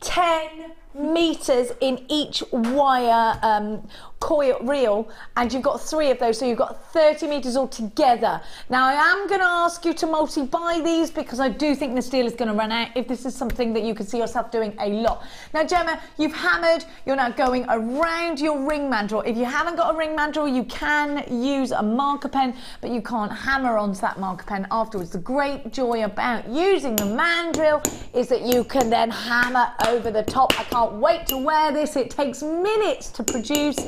10 meters in each wire coil reel, and you've got 3 of those, so you've got 30 meters altogether. Now I am going to ask you to multi-buy these because I do think the steel is going to run out if this is something that you can see yourself doing a lot. Now Gemma, you've hammered, you're now going around your ring mandrel. If you haven't got a ring mandrel, you can use a marker pen, but you can't hammer onto that marker pen afterwards. The great joy about using the mandrel is that you can then hammer over the top. I can't wait to wear this. It takes minutes to produce,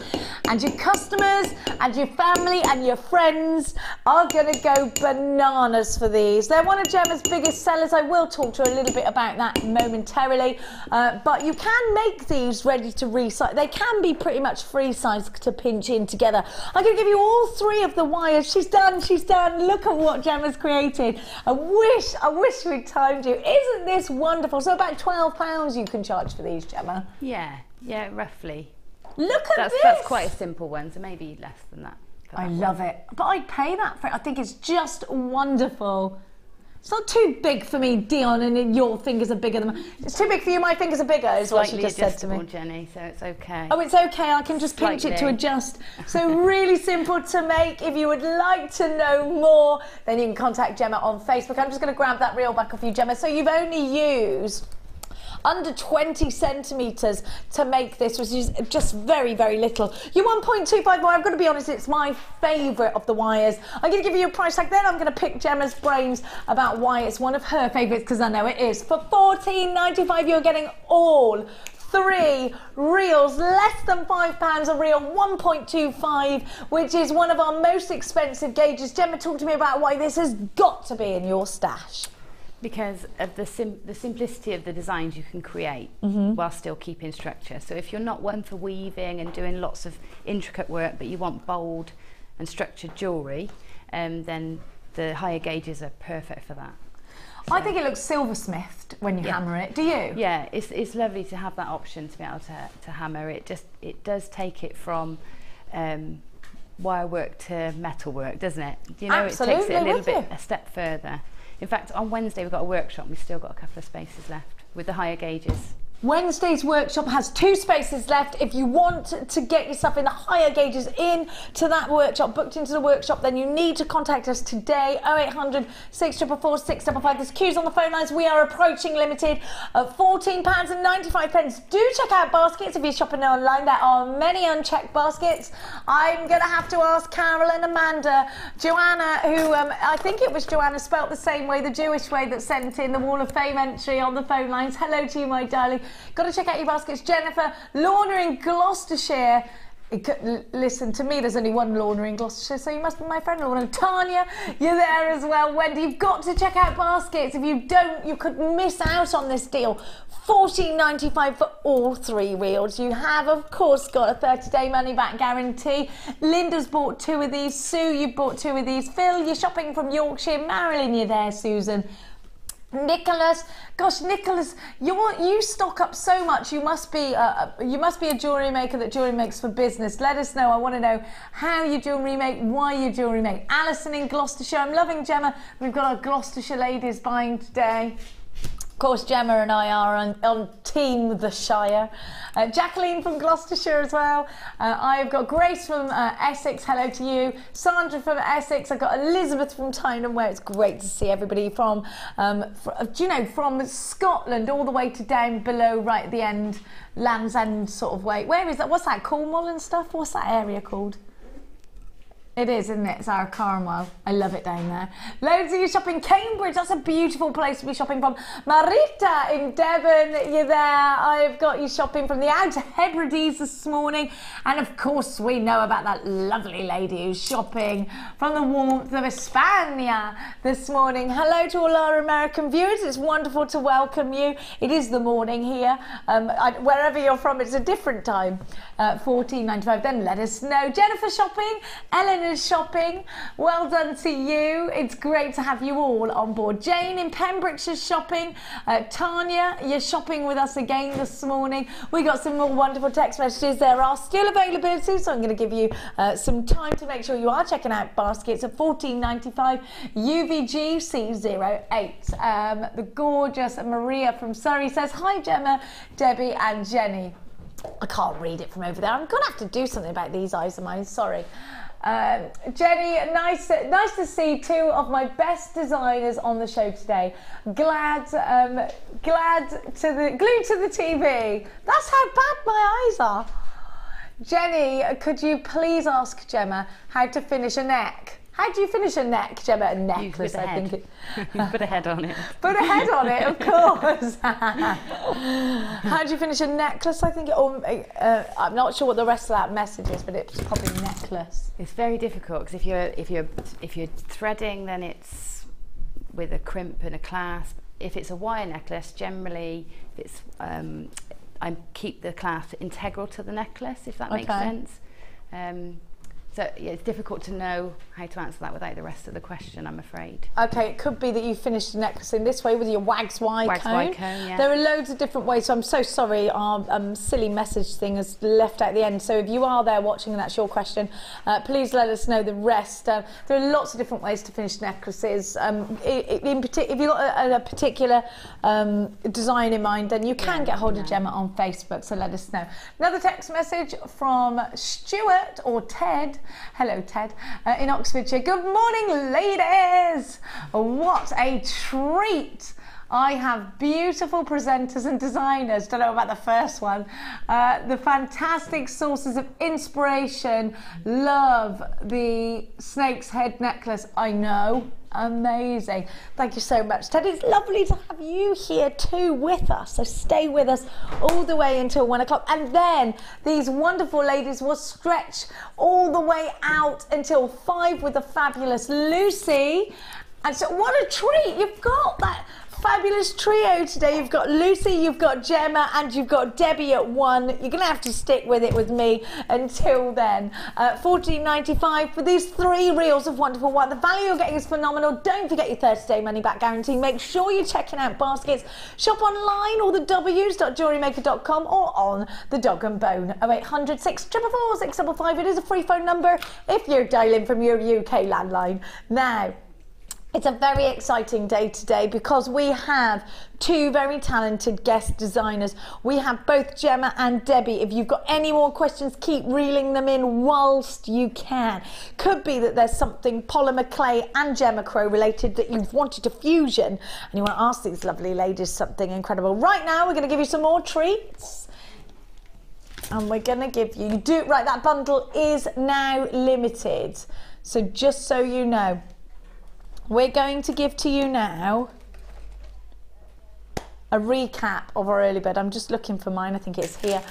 and your customers and your family and your friends are going to go bananas for these. They're one of Gemma's biggest sellers. I will talk to her a little bit about that momentarily, but you can make these ready to resize. They can be pretty much free size to pinch in together. I'm going to give you all 3 of the wires. She's done, she's done. Look at what Gemma's created. I wish we'd timed you. Isn't this wonderful? So about £12 you can charge for these, Gemma. Yeah, roughly. Look at this. That's quite a simple one, so maybe less than that. I love it, but I'd pay that for it. I think it's just wonderful. It's not too big for me, Dion, and your fingers are bigger than mine. It's too big for you, my fingers are bigger, is what she just said to me. Jenny, so it's okay. Oh, it's okay, I can just pinch it to adjust. So really simple to make. If you would like to know more, then you can contact Gemma on Facebook. I'm just going to grab that reel back off you, Gemma. So you've only used under 20 centimetres to make this, which is just very, very little. Your 1.25 wire, I've got to be honest, it's my favourite of the wires. I'm going to give you a price tag, then I'm going to pick Gemma's brains about why it's one of her favourites, because I know it is. For £14.95, you're getting all 3 reels, less than £5 a reel, 1.25, which is one of our most expensive gauges. Gemma, talk to me about why this has got to be in your stash. Because of the simplicity of the designs you can create while still keeping structure. So if you're not one for weaving and doing lots of intricate work, but you want bold and structured jewellery, then the higher gauges are perfect for that. So, I think it looks silversmithed when you hammer it. Do you? Yeah, it's lovely to have that option to be able to hammer. It does take it from wire work to metal work, doesn't it? You know, Absolutely, it takes it a step further. In fact, on Wednesday we've got a workshop, we've still got a couple of spaces left with the higher gauges. Wednesday's workshop has 2 spaces left. If you want to get yourself in the higher gauges into that workshop, booked into the workshop, then you need to contact us today, 0800 644 655. There's queues on the phone lines. We are approaching limited at £14.95. Do check out baskets if you're shopping online. There are many unchecked baskets. I'm going to have to ask Carol and Amanda. Joanna, who I think it was Joanna spelt the same way, the Jewish way, that sent in the Wall of Fame entry on the phone lines. Hello to you, my darling. Got to check out your baskets. Jennifer, Lorna in Gloucestershire. Listen, to me there's only one Lorna in Gloucestershire, so you must be my friend Lorna. Tanya, you're there as well. Wendy, you've got to check out baskets. If you don't, you could miss out on this deal. $14.95 for all 3 reels. You have, of course, got a 30-day money-back guarantee. Linda's bought 2 of these. Sue, you've bought 2 of these. Phil, you're shopping from Yorkshire. Marilyn, you're there. Susan. Nicholas, gosh, Nicholas, you stock up so much. You must be a jewellery maker that jewellery makes for business. Let us know. I want to know how you jewellery make, why you jewellery make. Alison in Gloucestershire. I'm loving Gemma. We've got our Gloucestershire ladies buying today. Of course, Gemma and I are on Team the Shire. Jacqueline from Gloucestershire as well. I've got Grace from Essex. Hello to you. Sandra from Essex. I've got Elizabeth from Tyneham, where it's great to see everybody from from Scotland all the way to down below, right at the end, Land's End sort of way. Where is that? What's that? Cornwall and stuff? What's that area called? It is, isn't it? It's our Carnwell. I love it down there. Loads of you shopping Cambridge. That's a beautiful place to be shopping from. Marita in Devon, you're there. I've got you shopping from the Outer Hebrides this morning. And of course, we know about that lovely lady who's shopping from the warmth of España this morning. Hello to all our American viewers. It's wonderful to welcome you. It is the morning here. Wherever you're from, it's a different time. $14.95. Then let us know. Jennifer shopping. Ellen is shopping. Well done to you. It's great to have you all on board. Jane in Pembrokeshire shopping. Tanya, you're shopping with us again this morning. We got some more wonderful text messages. There are still availability, so I'm going to give you some time to make sure you are checking out baskets at $14.95. UVG C08. The gorgeous Maria from Surrey says, hi Gemma, Debbie and Jenny. I can't read it from over there. I'm going to have to do something about these eyes of mine. Sorry. Jenny, nice to see 2 of my best designers on the show today. Glad to the glued to the TV. That's how bad my eyes are. Jenny, could you please ask Gemma how to finish a neck? How do you finish a neck, Gemma? A necklace, I think. You put a head on it. Put a head on it, of course. How do you finish a necklace? I think. I'm not sure what the rest of that message is, but it's probably necklace. It's very difficult because if you're threading, then it's with a crimp and a clasp. If it's a wire necklace, generally, it's I keep the clasp integral to the necklace, if that makes sense. So yeah, it's difficult to know how to answer that without the rest of the question, I'm afraid. Okay, it could be that you finished the necklace in this way with your wags Y cone. Yeah. There are loads of different ways, so I'm so sorry our silly message thing has left out the end. So if you are there watching and that's your question, please let us know the rest. There are lots of different ways to finish necklaces. If you've got a particular design in mind, then you can get hold of Gemma on Facebook, so let us know. Another text message from Stuart or Ted. Hello Ted, in Oxfordshire. Good morning ladies. What a treat. I have beautiful presenters and designers. Don't know about the first one. The fantastic sources of inspiration. Love the snake's head necklace. I know. Amazing. Thank you so much, Ted. It's lovely to have you here too with us. So stay with us all the way until 1 o'clock. And then these wonderful ladies will stretch all the way out until 5 with the fabulous Lucy. And so what a treat. You've got that fabulous trio today. You've got Lucy, you've got Gemma, and you've got Debbie at 1. You're going to have to stick with it with me until then. $14.95 for these 3 reels of wonderful work. The value you're getting is phenomenal. Don't forget your 30-day money-back guarantee. Make sure you're checking out baskets. Shop online or the w's.jewellerymaker.com or on the Dog and Bone 0800 644 655. It is a free phone number if you're dialing from your UK landline. Now, it's a very exciting day today because we have 2 very talented guest designers. We have both Gemma and Debbie. If you've got any more questions, keep reeling them in whilst you can. Could be that there's something Polymer Clay and Gemma Crow related that you've wanted to fusion and you want to ask these lovely ladies something incredible. Right now, we're going to give you some more treats. And we're going to give you, right, that bundle is now limited. So just so you know, we're going to give to you now a recap of our early bird. I'm just looking for mine, I think it's here.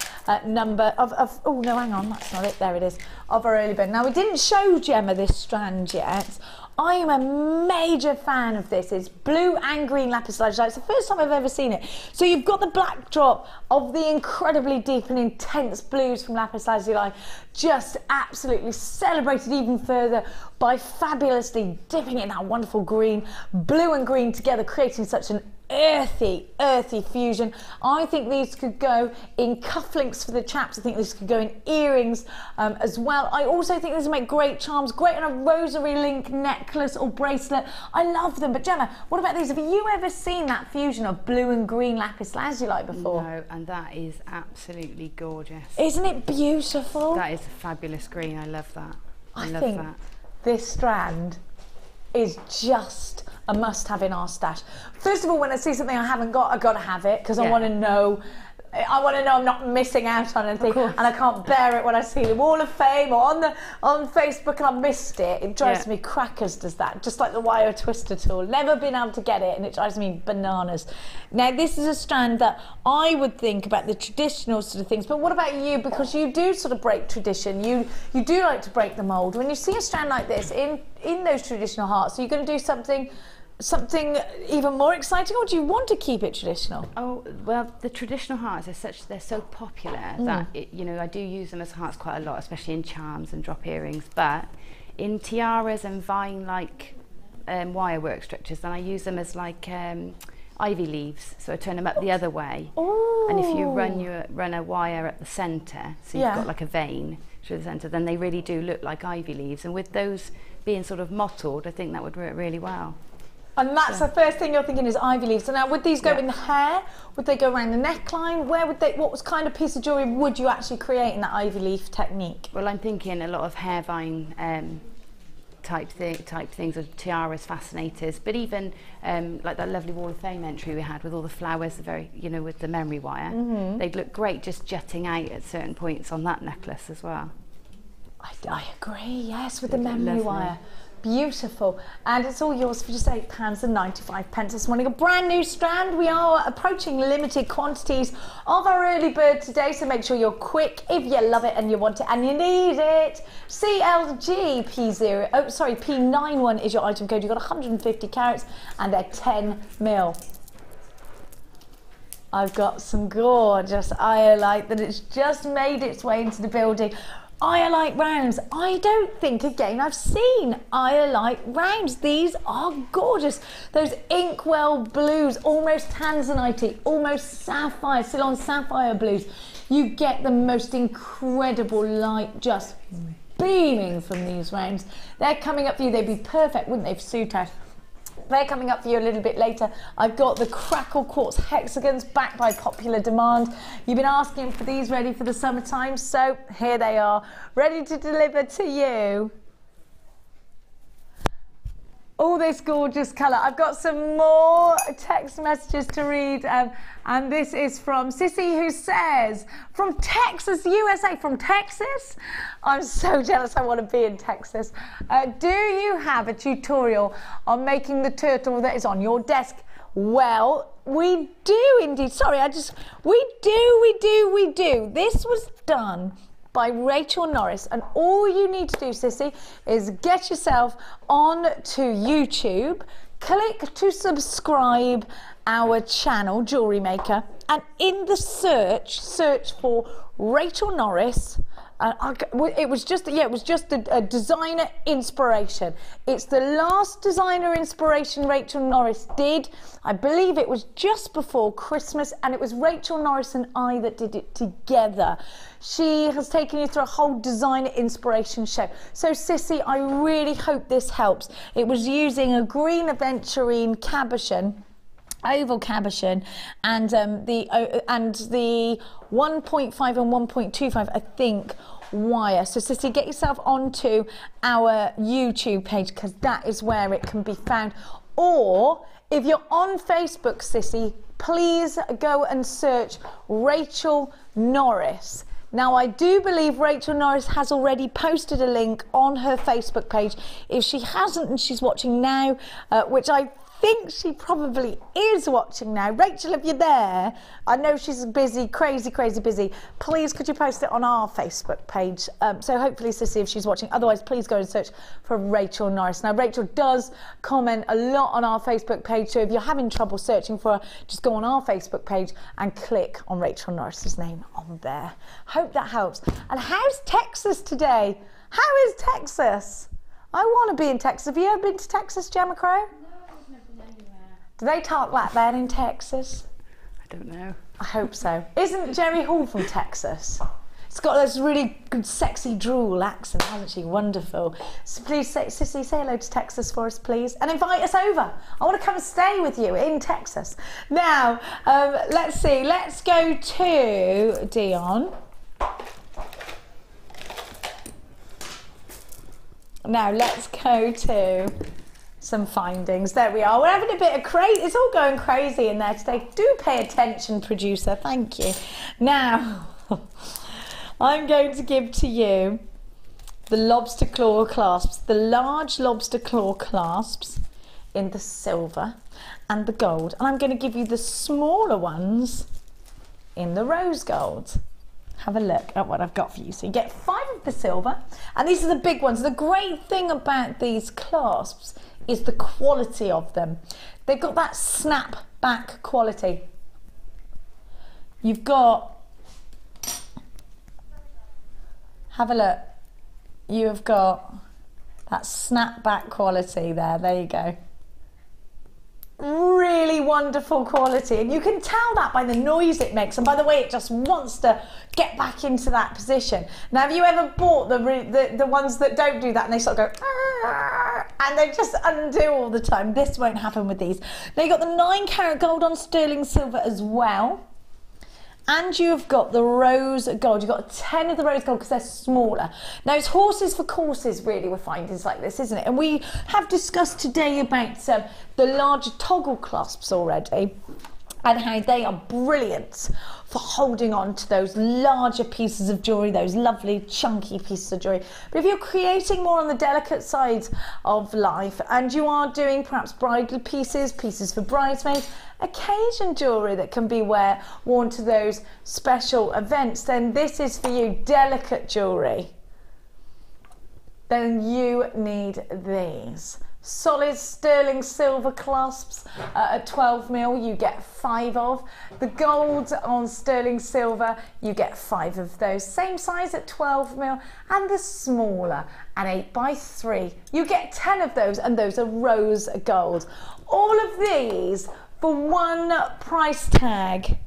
Number of oh no, hang on, that's not it, there it is, of our early bird. Now we didn't show Gemma this strand yet. I am a major fan of this. It's blue and green lapis lazuli. It's the first time I've ever seen it. So you've got the black drop of the incredibly deep and intense blues from lapis lazuli, just absolutely celebrated even further by fabulously dipping in that wonderful green, blue and green together, creating such an earthy fusion. I think these could go in cufflinks for the chaps. I think these could go in earrings as well. I also think these make great charms, great on a rosary link necklace or bracelet. I love them. But Gemma, what about these? Have you ever seen that fusion of blue and green lapis lazuli before? No, and that is absolutely gorgeous. Isn't it beautiful? That is a fabulous green. I love that. I love think that. This strand is just a must-have in our stash. First of all, when I see something I haven't got, I've got to have it because I want to know. I want to know I'm not missing out on anything, and I can't bear it when I see the Wall of Fame or on Facebook and I missed it. It drives me crackers, does that? Just like the wire twister tool. Never been able to get it, and it drives me bananas. Now, this is a strand that I would think about the traditional sort of things, but what about you? Because you do sort of break tradition. You do like to break the mould. When you see a strand like this in those traditional hearts, are you going to do something even more exciting, or do you want to keep it traditional? Oh, well, the traditional hearts they're so popular that I do use them as hearts quite a lot, especially in charms and drop earrings, but in tiaras and vine-like wire work structures, then I use them as like ivy leaves, so I turn them up the other way. Oh. And if you run a wire at the centre, so you've got like a vein through the centre, then they really do look like ivy leaves, and with those being sort of mottled, I think that would work really well. And that's the first thing you're thinking is ivy leaves. So now, would these go in the hair? Would they go around the neckline? Where would they? What kind of piece of jewellery would you actually create in that ivy leaf technique? Well, I'm thinking a lot of hair vine type things, of tiaras, fascinators, but even like that lovely Wall of Fame entry we had with all the flowers, with the memory wire. They'd look great just jutting out at certain points on that necklace as well. I agree. Yes, with the memory wire. Beautiful. And it's all yours for just £8.95 this morning. A brand new strand. We are approaching limited quantities of our early bird today, so make sure you're quick if you love it and you want it and you need it. CLG P91 is your item code. You've got 150 carats and they're 10 mil. I've got some gorgeous iolite that it's just made its way into the building. Iolite rounds. I don't think, again, I've seen iolite rounds. These are gorgeous. Those inkwell blues, almost tanzanite, almost sapphire, Ceylon sapphire blues. You get the most incredible light just beaming from these rounds. They're coming up for you. They'd be perfect, wouldn't they, for suit out? They're coming up for you a little bit later. I've got the crackle quartz hexagons backed by popular demand. You've been asking for these ready for the summertime, so here they are, ready to deliver to you. All this gorgeous colour. I've got some more text messages to read, and this is from Sissy, who says, from Texas, USA, from Texas? I'm so jealous, I want to be in Texas. Do you have a tutorial on making the turtle that is on your desk? Well, we do indeed. Sorry, we do. This was done by Rachel Norris, and all you need to do, Sissy, is get yourself on to YouTube, click to subscribe our channel, Jewellery Maker, and in the search for Rachel Norris. It was just a designer inspiration. It's the last designer inspiration Rachel Norris did. I believe it was just before Christmas, and it was Rachel Norris and I that did it together. She has taken you through a whole designer inspiration show. So Sissy, I really hope this helps. It was using a green Adventurine cabochon, oval cabochon, and the 1.5 and 1.25, I think, wire. So Sissy, get yourself onto our YouTube page, because that is where it can be found. Or if you're on Facebook, Sissy, please go and search Rachel Norris. Now, I do believe Rachel Norris has already posted a link on her Facebook page. If she hasn't and she's watching now, which I think she probably is watching now. Rachel, if you're there, I know she's busy, crazy busy. Please, could you post it on our Facebook page? So hopefully to see if she's watching. Otherwise, please go and search for Rachel Norris. Now, Rachel does comment a lot on our Facebook page, so if you're having trouble searching for her, just go on our Facebook page and click on Rachel Norris's name on there. Hope that helps. And how's Texas today? How is Texas? I want to be in Texas. Have you ever been to Texas, Gemma Crow? No, I've never been anywhere. Do they talk like that in Texas? I don't know. I hope so. Isn't Jerry Hall from Texas? It's got this really good, sexy drool accent, hasn't she? Wonderful. So please, Sissy, say hello to Texas for us, please. And invite us over. I want to come and stay with you in Texas. Now, let's see. Let's go to Dion. Now, let's go to some findings. There we are. We're having a bit of crazy. It's all going crazy in there today. Do pay attention, producer. Thank you. Now, I'm going to give to you the lobster claw clasps, the large lobster claw clasps in the silver and the gold. And I'm going to give you the smaller ones in the rose gold. Have a look at what I've got for you. So you get 5 of the silver, and these are the big ones. The great thing about these clasps is the quality of them. They've got that snap back quality. You've got, have a look, you have got that snap back quality there. There you go. Really wonderful quality, and you can tell that by the noise it makes and by the way it just wants to get back into that position. Now, have you ever bought the ones that don't do that and they sort of go and they just undo all the time? This won't happen with these. Now, you've got the 9 carat gold on sterling silver as well, and you've got the rose gold. You've got 10 of the rose gold because they're smaller. Now, it's horses for courses, really, with findings like this, isn't it? And we have discussed today about the larger toggle clasps already and how they are brilliant for holding on to those larger pieces of jewellery, those lovely chunky pieces of jewellery. But if you're creating more on the delicate side of life and you are doing perhaps bridal pieces, pieces for bridesmaids, occasion jewellery that can be worn to those special events, then this is for you. Delicate jewellery, then you need these. Solid sterling silver clasps at 12mm, you get 5 of. The gold on sterling silver, you get 5 of those. Same size at 12mm, and the smaller at 8x3. You get 10 of those, and those are rose gold. All of these for one price tag.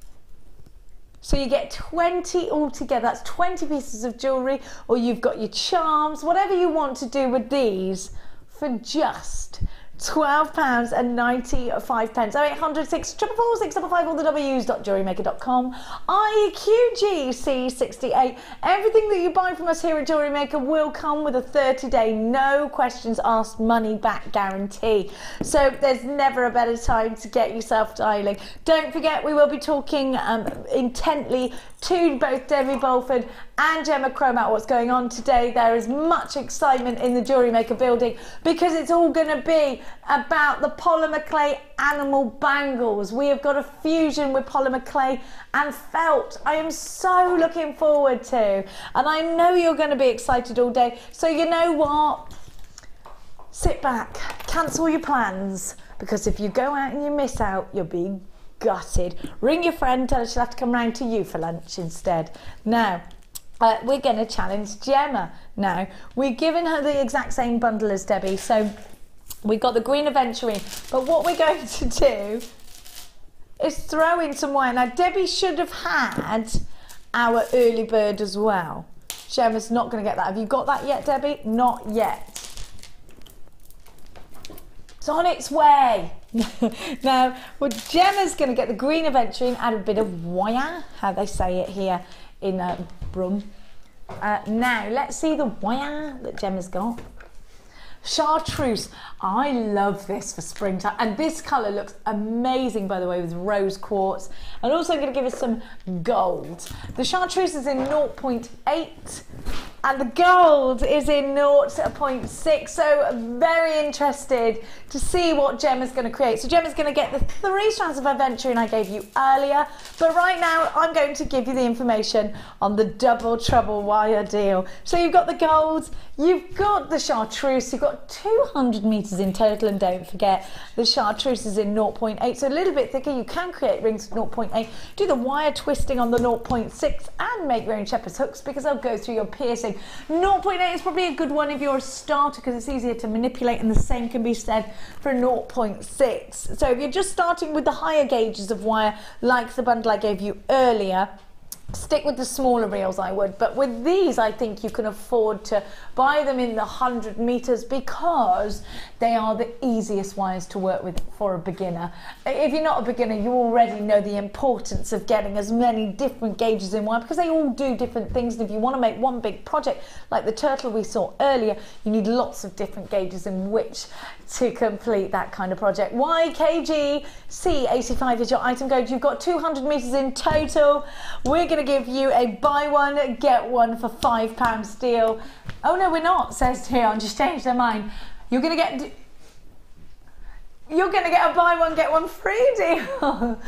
So you get 20 altogether. That's 20 pieces of jewellery, or you've got your charms, whatever you want to do with these, for just £12.95. 0800 644 655, all the W's.JewelleryMaker.com. IQGC68. Everything that you buy from us here at Jewellery Maker will come with a 30-day, no questions asked, money back guarantee. So there's never a better time to get yourself styling. Don't forget, we will be talking intently to both Debbie Bolford and Gemma Crow about what's going on today. There is much excitement in the Jewellery Maker building because it's all going to be about the polymer clay animal bangles. We have got a fusion with polymer clay and felt. I am so looking forward to, and I know you're going to be excited all day. So you know what? Sit back, cancel your plans, because if you go out and you miss out, you'll be gutted. Ring your friend, tell her she'll have to come round to you for lunch instead. Now, we're going to challenge Gemma. Now, we've given her the exact same bundle as Debbie, so we've got the green Adventurine, but what we're going to do is throw in some wire. Now, Debbie should have had our early bird as well. Gemma's not going to get that. Have you got that yet, Debbie? Not yet. It's on its way. Now, well, Gemma's going to get the green Adventurine, add a bit of wire, how they say it here in Brum. Now, let's see the wire that Gemma's got. Chartreuse. I love this for springtime, and this colour looks amazing, by the way, with rose quartz. And also I'm going to give us some gold. The chartreuse is in 0.8 and the gold is in 0.6, so very interested to see what Gemma's going to create. So Gemma's going to get the 3 strands of Adventurine I gave you earlier, but right now I'm going to give you the information on the double trouble wire deal. So you've got the gold, you've got the chartreuse, you've got 200 metres in total, and don't forget the chartreuse is in 0.8, so a little bit thicker. You can create rings with 0.8, do the wire twisting on the 0.6 and make your own shepherd's hooks because they'll go through your piercing. 0.8 is probably a good one if you're a starter because it's easier to manipulate, and the same can be said for 0.6. So if you're just starting with the higher gauges of wire like the bundle I gave you earlier, stick with the smaller reels, I would, but with these I think you can afford to buy them in the 100 meters because they are the easiest wires to work with for a beginner. If you're not a beginner, you already know the importance of getting as many different gauges in wire because they all do different things, and if you want to make one big project like the turtle we saw earlier, you need lots of different gauges in which to complete that kind of project. YKGC85 is your item code. You've got 200 meters in total. We're going to give you a buy one get one for £5 deal. Oh no, we're not, says Dion, just changed their mind. You're going to get a buy one get one free deal.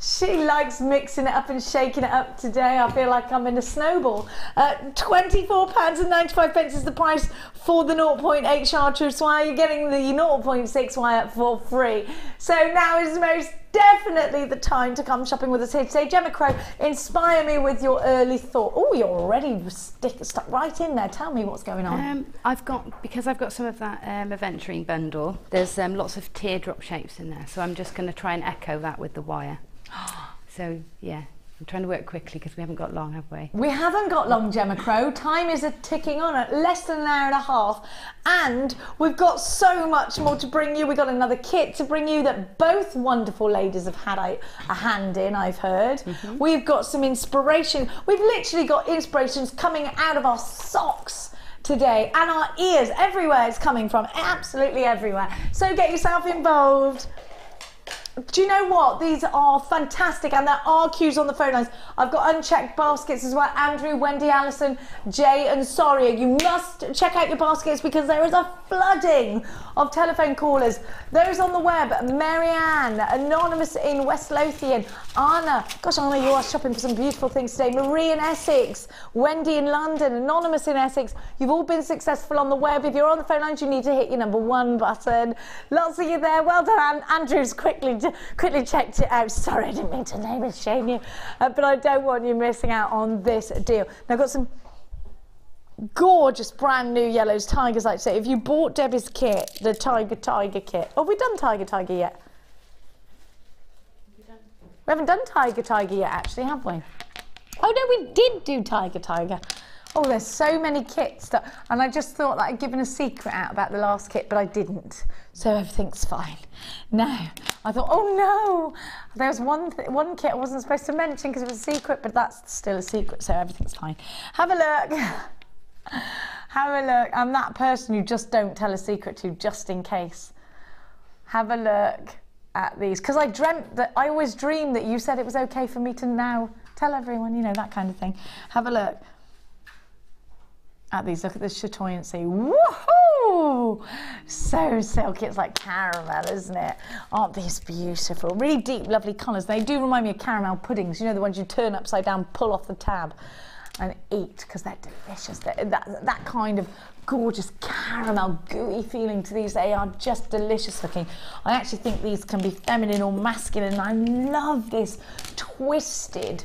She likes mixing it up and shaking it up today. I feel like I'm in a snowball. £24.95 is the price for the 0.8 chartreuse wire. You're getting the 0.6 wire for free. So now is most definitely the time to come shopping with us here today. Gemma Crow, inspire me with your early thought. Oh, you're already stuck right in there. Tell me what's going on. Because I've got some of that Adventurine bundle, there's lots of teardrop shapes in there, so I'm just going to try and echo that with the wire. So yeah, I'm trying to work quickly because we haven't got long, have we? We haven't got long, Gemma Crow. Time is ticking on at less than an hour and a half, and we've got so much more to bring you. We've got another kit to bring you that both wonderful ladies have had a hand in, I've heard. We've got some inspiration. We've literally got inspirations coming out of our socks today and our ears. Everywhere it's coming from, absolutely everywhere. So get yourself involved. Do you know what? These are fantastic, and there are queues on the phone lines. I've got unchecked baskets as well. Andrew, Wendy, Alison, Jay and Soria, you must check out your baskets because there is a flooding of telephone callers. Those on the web, Marianne, Anonymous in West Lothian, Anna, gosh Anna, you are shopping for some beautiful things today, Marie in Essex, Wendy in London, Anonymous in Essex. You've all been successful on the web. If you're on the phone lines, you need to hit your number 1 button. Lots of you there. Well done, Andrew's quickly checked it out. Sorry, I didn't mean to name and shame you, but I don't want you missing out on this deal. Now I've got some gorgeous brand new yellows, tigers, like I say. If you bought Debbie's kit, the tiger kit, have we done tiger yet? We haven't done tiger yet, actually, have we? Oh no, we did do tiger. Oh, there's so many kits and I just thought that I'd given a secret out about the last kit, but I didn't. So everything's fine. Now, I thought, oh no, there was one kit I wasn't supposed to mention because it was a secret, but that's still a secret, so everything's fine. Have a look. Have a look. I'm that person you just don't tell a secret to, just in case. Have a look at these, because I always dreamed that you said it was okay for me to now tell everyone, you know, that kind of thing. Have a look at these. Look at this chatoyancy. Woohoo! So silky, it's like caramel, isn't it? Aren't these beautiful? Really deep, lovely colours. They do remind me of caramel puddings, you know, the ones you turn upside down, pull off the tab and eat, because they're delicious. That kind of gorgeous caramel gooey feeling to these. They are just delicious looking. I actually think these can be feminine or masculine. I love this twisted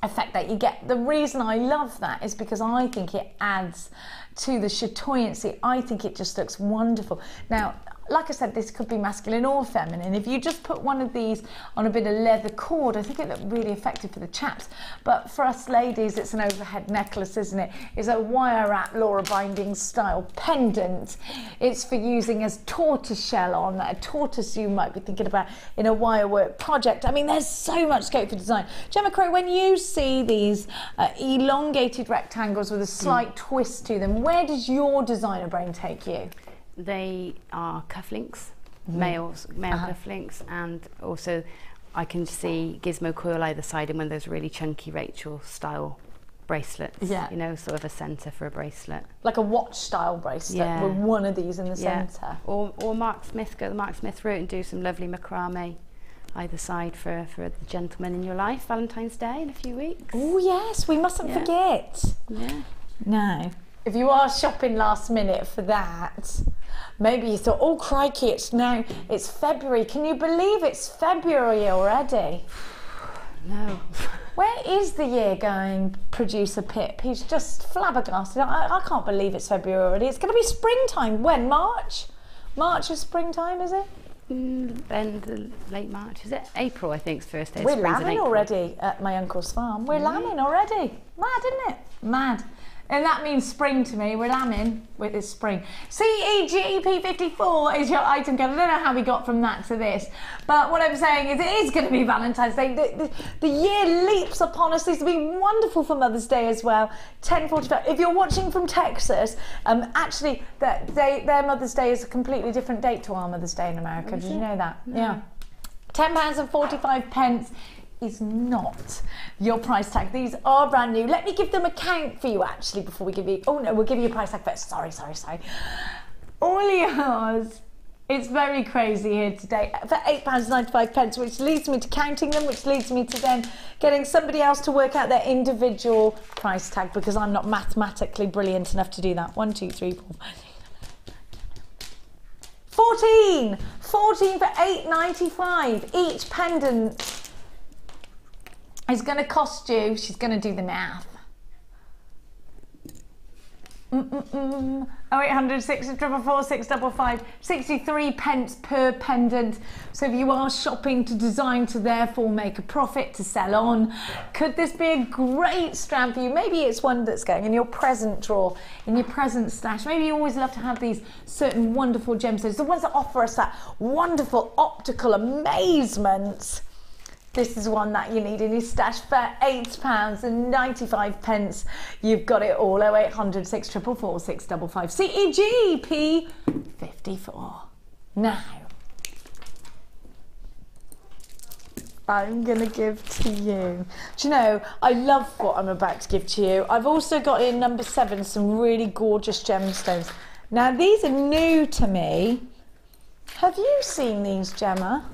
effect that you get. The reason I love that is because I think it adds to the chatoyancy. I think it just looks wonderful. Now, like I said, this could be masculine or feminine. If you just put one of these on a bit of leather cord, I think it looked really effective for the chaps. But for us ladies, it's an overhead necklace, isn't it? It's a wire wrap Laura binding style pendant. It's for using as tortoiseshell on a tortoise you might be thinking about in a wire work project. I mean, there's so much scope for design. Gemma Crow, when you see these elongated rectangles with a slight twist to them, where does your designer brain take you? They are cufflinks, male cufflinks, and also I can see gizmo coil either side in one of those really chunky Rachel style bracelets. Yeah. You know, sort of a centre for a bracelet. Like a watch style bracelet with one of these in the centre. Or Mark Smith, go the Mark Smith route and do some lovely macrame either side for the gentleman in your life. Valentine's Day in a few weeks. Oh yes, we mustn't forget. Yeah. Now, if you are shopping last minute for that, maybe you thought, oh crikey, it's February. Can you believe it's February already? No. Where is the year going, producer Pip? He's just flabbergasted. I can't believe it's February already. It's going to be springtime. When? March? March is springtime, is it? Late March, is it? April, I think, is first day. We're lambing already at my uncle's farm. We're lambing already. Mad, isn't it? Mad. And that means spring to me. We're lambing with this spring. CEGP54 is your item code. I don't know how we got from that to this, but what I'm saying is it is going to be Valentine's Day. The year leaps upon us. This will be wonderful for Mother's Day as well. 10:45. If you're watching from Texas, actually, their Mother's Day is a completely different date to our Mother's Day in America. Did you know that? No. Yeah. £10.45 is not your price tag. These are brand new. Let me give them a count for you actually before we give you, oh no, we'll give you a price tag first. Sorry. All yours. It's very crazy here today for £8.95, which leads me to counting them, which leads me to then getting somebody else to work out their individual price tag, because I'm not mathematically brilliant enough to do that. 1, 2, 3, 4, 5, 14 for £8.95. Each pendant is going to cost you, she's going to do the math, 0800 644 655, 63 pence per pendant. So if you are shopping to design to therefore make a profit to sell on, could this be a great strand for you? Maybe it's one that's going in your present drawer, in your present stash. Maybe you always love to have these certain wonderful gemstones, the ones that offer us that wonderful optical amazement. This is one that you need in your stash for £8.95. You've got it all. 0800 644 655. CEGP 54. Now, I'm going to give to you. Do you know, I love what I'm about to give to you. I've also got in number 7 some really gorgeous gemstones. Now, these are new to me. Have you seen these, Gemma?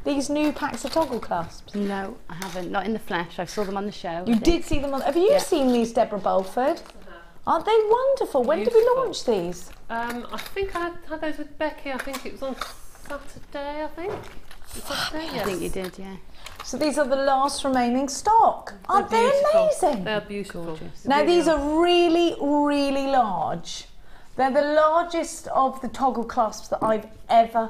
These new packs of toggle clasps? No, I haven't. Not in the flesh. I saw them on the show. You did see them on... Have you seen these, Deborah Bulford? Aren't they wonderful? When did we launch these? I think I had those with Becky. I think it was on Saturday, I think. Saturday, yes. I think you did, yeah. So these are the last remaining stock. Aren't they amazing? They're beautiful. Now these are really, really large. They're the largest of the toggle clasps that I've ever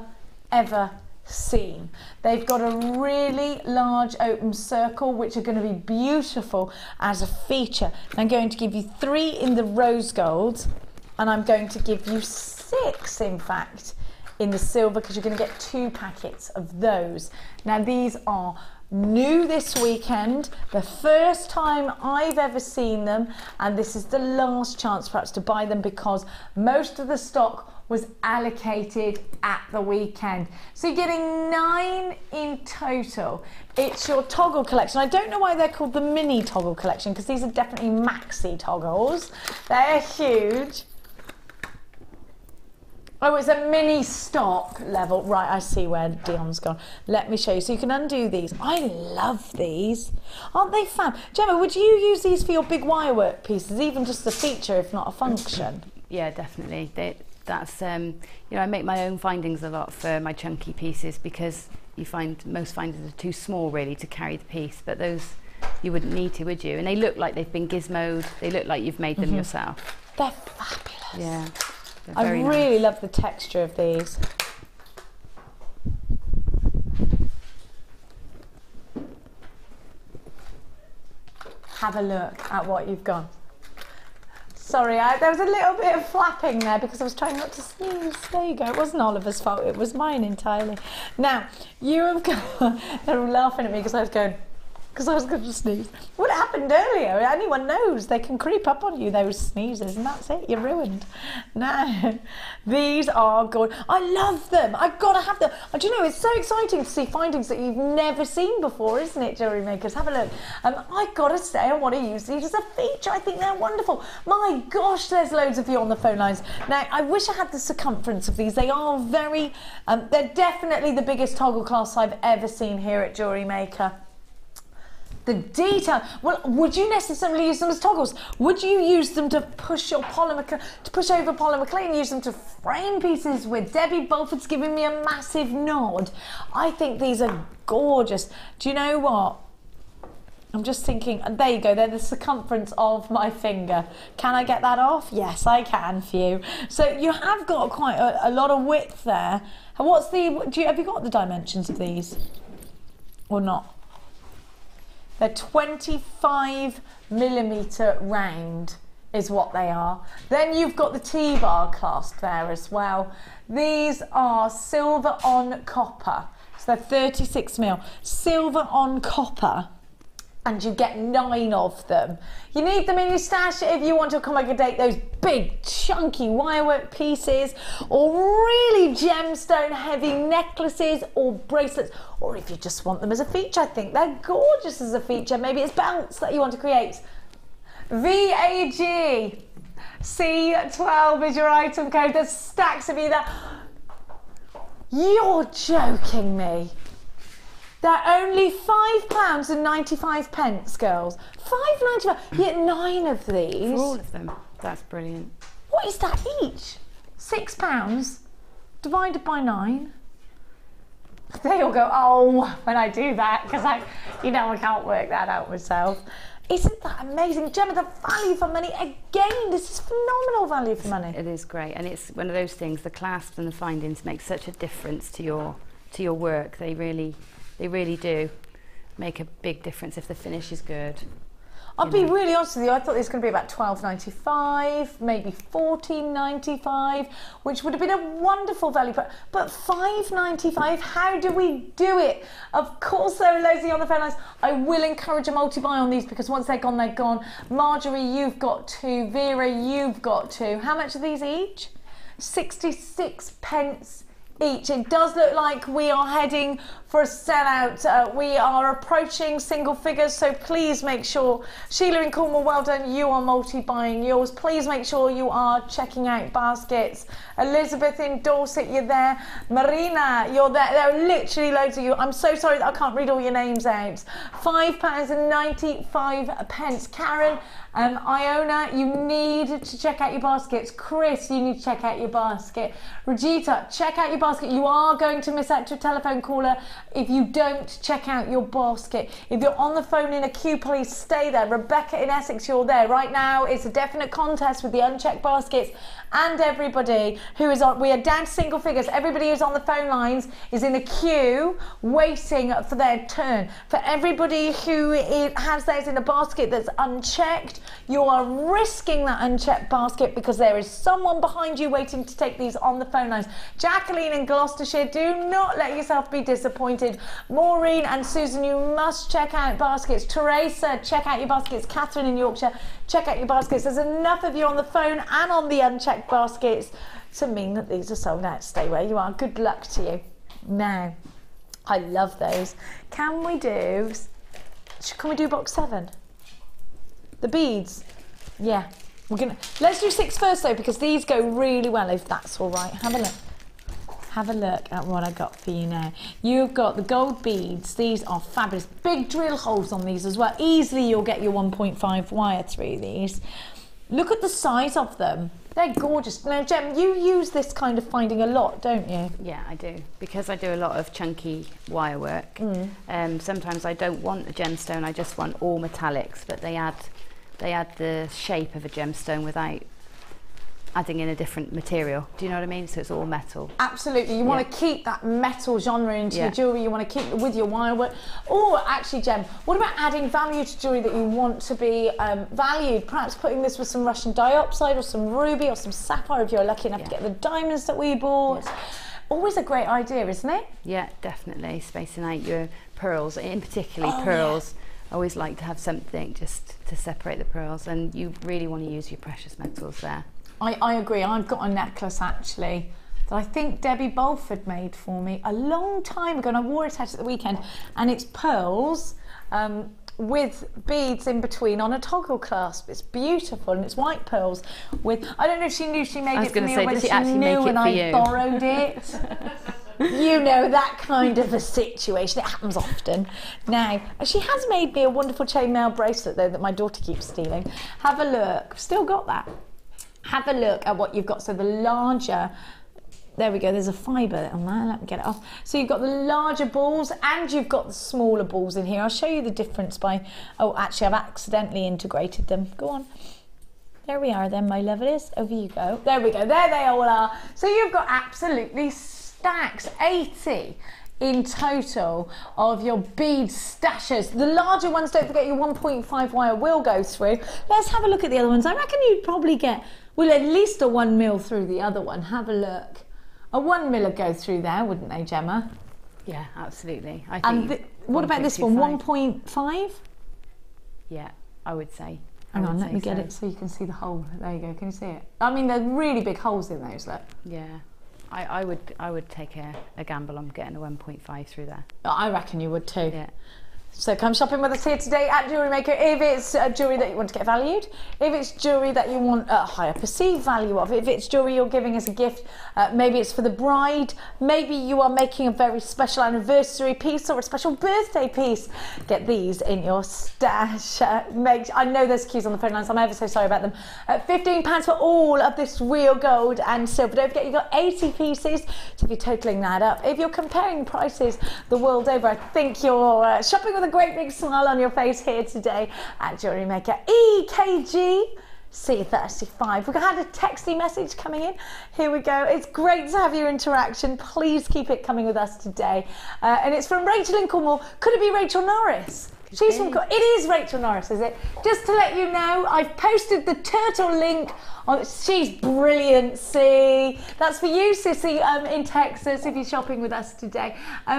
seen. They've got a really large open circle, which are going to be beautiful as a feature. I'm going to give you 3 in the rose gold, and I'm going to give you 6, in fact, in the silver, because you're going to get 2 packets of those. Now these are new this weekend, the first time I've ever seen them, and this is the last chance perhaps to buy them, because most of the stock was allocated at the weekend. So you're getting 9 in total. It's your toggle collection. I don't know why they're called the mini toggle collection, because these are definitely maxi toggles. They're huge. Oh, it's a mini stock level. Right, I see where Dion's gone. Let me show you. So you can undo these. I love these. Aren't they fab? Gemma, would you use these for your big wire work pieces, even just a feature, if not a function? Yeah, definitely. That's you know, I make my own findings a lot for my chunky pieces, because you find most findings are too small really to carry the piece, but those you wouldn't need to, would you? And they look like they've been gizmoed. They look like you've made them yourself. They're fabulous. Yeah. I really love the texture of these. Have a look at what you've got. Sorry, there was a little bit of flapping there because I was trying not to sneeze. There you go. It wasn't Oliver's fault. It was mine entirely. Now, you have got... They're all laughing at me because I was going... because I was going to sneeze. What happened earlier? Anyone knows, they can creep up on you, those sneezes, and that's it, you're ruined. No, these are good. I love them. I've got to have them. Do you know, it's so exciting to see findings that you've never seen before, isn't it, jewellery makers? Have a look. I've got to say, I want to use these as a feature. I think they're wonderful. My gosh, there's loads of you on the phone lines. Now, I wish I had the circumference of these. They are very, they're definitely the biggest toggle clasp I've ever seen here at Jewellery Maker. The detail. Well, would you necessarily use them as toggles? Would you use them to push your polymer, to push over polymer clay and use them to frame pieces with? Debbie Bulford's giving me a massive nod. I think these are gorgeous. Do you know what? I'm just thinking, there you go, they're the circumference of my finger. Can I get that off? Yes, I can for you. So you have got quite a lot of width there. And what's the, have you got the dimensions of these? Or not? They're 25mm round is what they are. Then you've got the T-bar clasp there as well. These are silver on copper. So they're 36mm. Silver on copper. And you get 9 of them. You need them in your stash if you want to accommodate those big chunky wirework pieces, or really gemstone heavy necklaces or bracelets, or if you just want them as a feature. I think they're gorgeous as a feature. Maybe it's belts that you want to create. VAG C12 is your item code. There's stacks of you there. You're joking me. They're only £5.95, girls. £5.95. You get 9 of these. For all of them. That's brilliant. What is that each? £6 divided by 9. They all go, oh, when I do that, because I can't work that out myself. Isn't that amazing? Gemma, the value for money, again, this is phenomenal value for money. It is great, and it's one of those things, the clasps and the findings make such a difference to your work. They really do make a big difference if the finish is good. I'll be really honest with you, I thought this was going to be about £12.95, maybe £14.95, which would have been a wonderful value, but £5.95, how do we do it? Of course there are loads of you on the phone lines. I will encourage a multi-buy on these, because once they're gone, they're gone. Marjorie, you've got 2. Vera, you've got 2. How much are these each? 66 pence each. It does look like we are heading for a sellout. We are approaching single figures, so please make sure, Sheila in Cornwall, well done, you are multi-buying yours. Please make sure you are checking out baskets. Elizabeth in Dorset, you're there. Marina, you're there. There are literally loads of you. I'm so sorry that I can't read all your names out. £5.95. Karen, Iona, you need to check out your baskets. Chris, you need to check out your basket. Regita, check out your basket. You are going to miss out to a telephone caller if you don't check out your basket. If you're on the phone in a queue, please stay there. Rebecca in Essex, you're there. Right now, it's a definite contest with the unchecked baskets, and everybody who is on, we are down to single figures. Everybody who's on the phone lines is in a queue waiting for their turn. For everybody who has theirs in a basket that's unchecked, you are risking that unchecked basket because there is someone behind you waiting to take these on the phone lines. Jacqueline in Gloucestershire, do not let yourself be disappointed. Maureen and Susan, you must check out baskets. Teresa, check out your baskets. Catherine in Yorkshire, check out your baskets. There's enough of you on the phone and on the unchecked baskets to mean that these are sold out. Stay where you are. Good luck to you. Now, I love those. Can we do box 7? The beads. Yeah. Let's do 6 first though, because these go really well, if that's all right. Have a look. Have a look at what I got for you now. You've got the gold beads. These are fabulous. Big drill holes on these as well. Easily you'll get your 1.5 wire through these. Look at the size of them. They're gorgeous. Now, Gem, you use this kind of finding a lot, don't you? Yeah, I do. Because I do a lot of chunky wire work. Sometimes I don't want a gemstone, I just want all metallics, but they add the shape of a gemstone without adding in a different material. Do you know what I mean? So it's all metal. Absolutely. You want to keep that metal genre into your jewellery. You want to keep it with your wire work. Or actually, Gem, what about adding value to jewellery that you want to be valued? Perhaps putting this with some Russian diopside or some ruby or some sapphire if you're lucky enough to get the diamonds that we bought. Always a great idea, isn't it? Yeah, definitely. Spacing out your pearls, in particular pearls. I always like to have something just to separate the pearls, and you really want to use your precious metals there. I agree. I've got a necklace actually that I think Debbie Bulford made for me a long time ago, and I wore it out at the weekend, and it's pearls with beads in between on a toggle clasp. It's beautiful, and it's white pearls with, I don't know if she knew she made it for me or whether she knew and I borrowed it. You know, that kind of a situation. It happens often. Now, she has made me a wonderful chainmail bracelet though that my daughter keeps stealing. Have a look. Still got that. Have a look at what you've got. So the larger, there we go, there's a fibre on there, let me get it off. So you've got the larger balls and you've got the smaller balls in here. I'll show you the difference by, oh actually I've accidentally integrated them. Go on. There we are then, my lovelies. Over you go. There we go, there they all are. So you've got absolutely stacks, 80 in total of your bead stashes. The larger ones, don't forget your 1.5 wire will go through. Let's have a look at the other ones. I reckon you'd probably get, well, at least a 1 mil through the other one. Have a look. A 1 mil would go through there, wouldn't they, Gemma? Yeah, absolutely. I think. And what about this one, 1.5? Yeah, I would say. Hang on, let me get it so you can see the hole. There you go, can you see it? I mean, there's really big holes in those, look. Yeah. I would take a gamble on getting a 1.5 through there. I reckon you would too. Yeah. So come shopping with us here today at JewelleryMaker. If it's jewellery that you want to get valued, if it's jewellery that you want a higher perceived value of, if it's jewellery you're giving as a gift, maybe it's for the bride, maybe you are making a very special anniversary piece or a special birthday piece, get these in your stash. I know there's queues on the phone lines, I'm ever so sorry about them. £15 for all of this real gold and silver. Don't forget you've got 80 pieces, so if you're totalling that up, if you're comparing prices the world over, I think you're shopping with a great big smile on your face here today at JewelleryMaker. EKG C35. We've had a texty message coming in. Here we go. It's great to have your interaction. Please keep it coming with us today. And it's from Rachel in Cornwall. Could it be Rachel Norris? She's from, it is Rachel Norris, is it? Just to let you know, I've posted the turtle link on, she's brilliant, see? That's for you, Sissy, in Texas, if you're shopping with us today.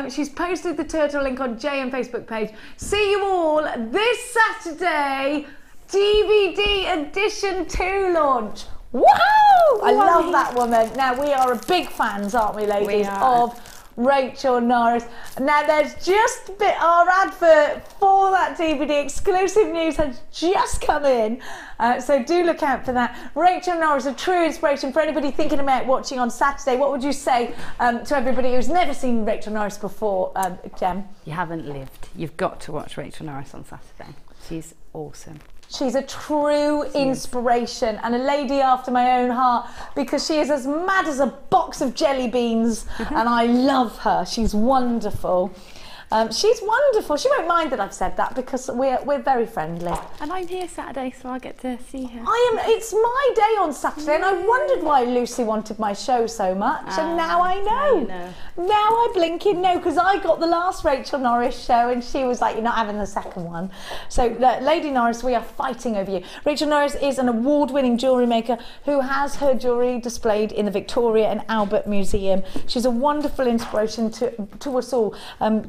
She's posted the turtle link on JM Facebook page. See you all this Saturday, DVD Edition 2 launch. Woohoo! I love that woman. Now, we are big fans, aren't we, ladies, of Rachel Norris. Now there's just our advert for that DVD. Exclusive news has just come in, so do look out for that. Rachel Norris, a true inspiration for anybody thinking about watching on Saturday. What would you say to everybody who's never seen Rachel Norris before, Gem? You haven't lived. You've got to watch Rachel Norris on Saturday. She's awesome. She's a true inspiration and a lady after my own heart, because she is as mad as a box of jelly beans and I love her. She's wonderful. She's wonderful. She won't mind that I've said that because we're very friendly. And I'm here Saturday, so I'll get to see her. It's my day on Saturday, and I wondered why Lucy wanted my show so much, and now I know. Now I blinking know, because I got the last Rachel Norris show, and she was like, "You're not having the second one." So, Lady Norris, we are fighting over you. Rachel Norris is an award-winning jewellery maker who has her jewellery displayed in the Victoria and Albert Museum. She's a wonderful inspiration to us all.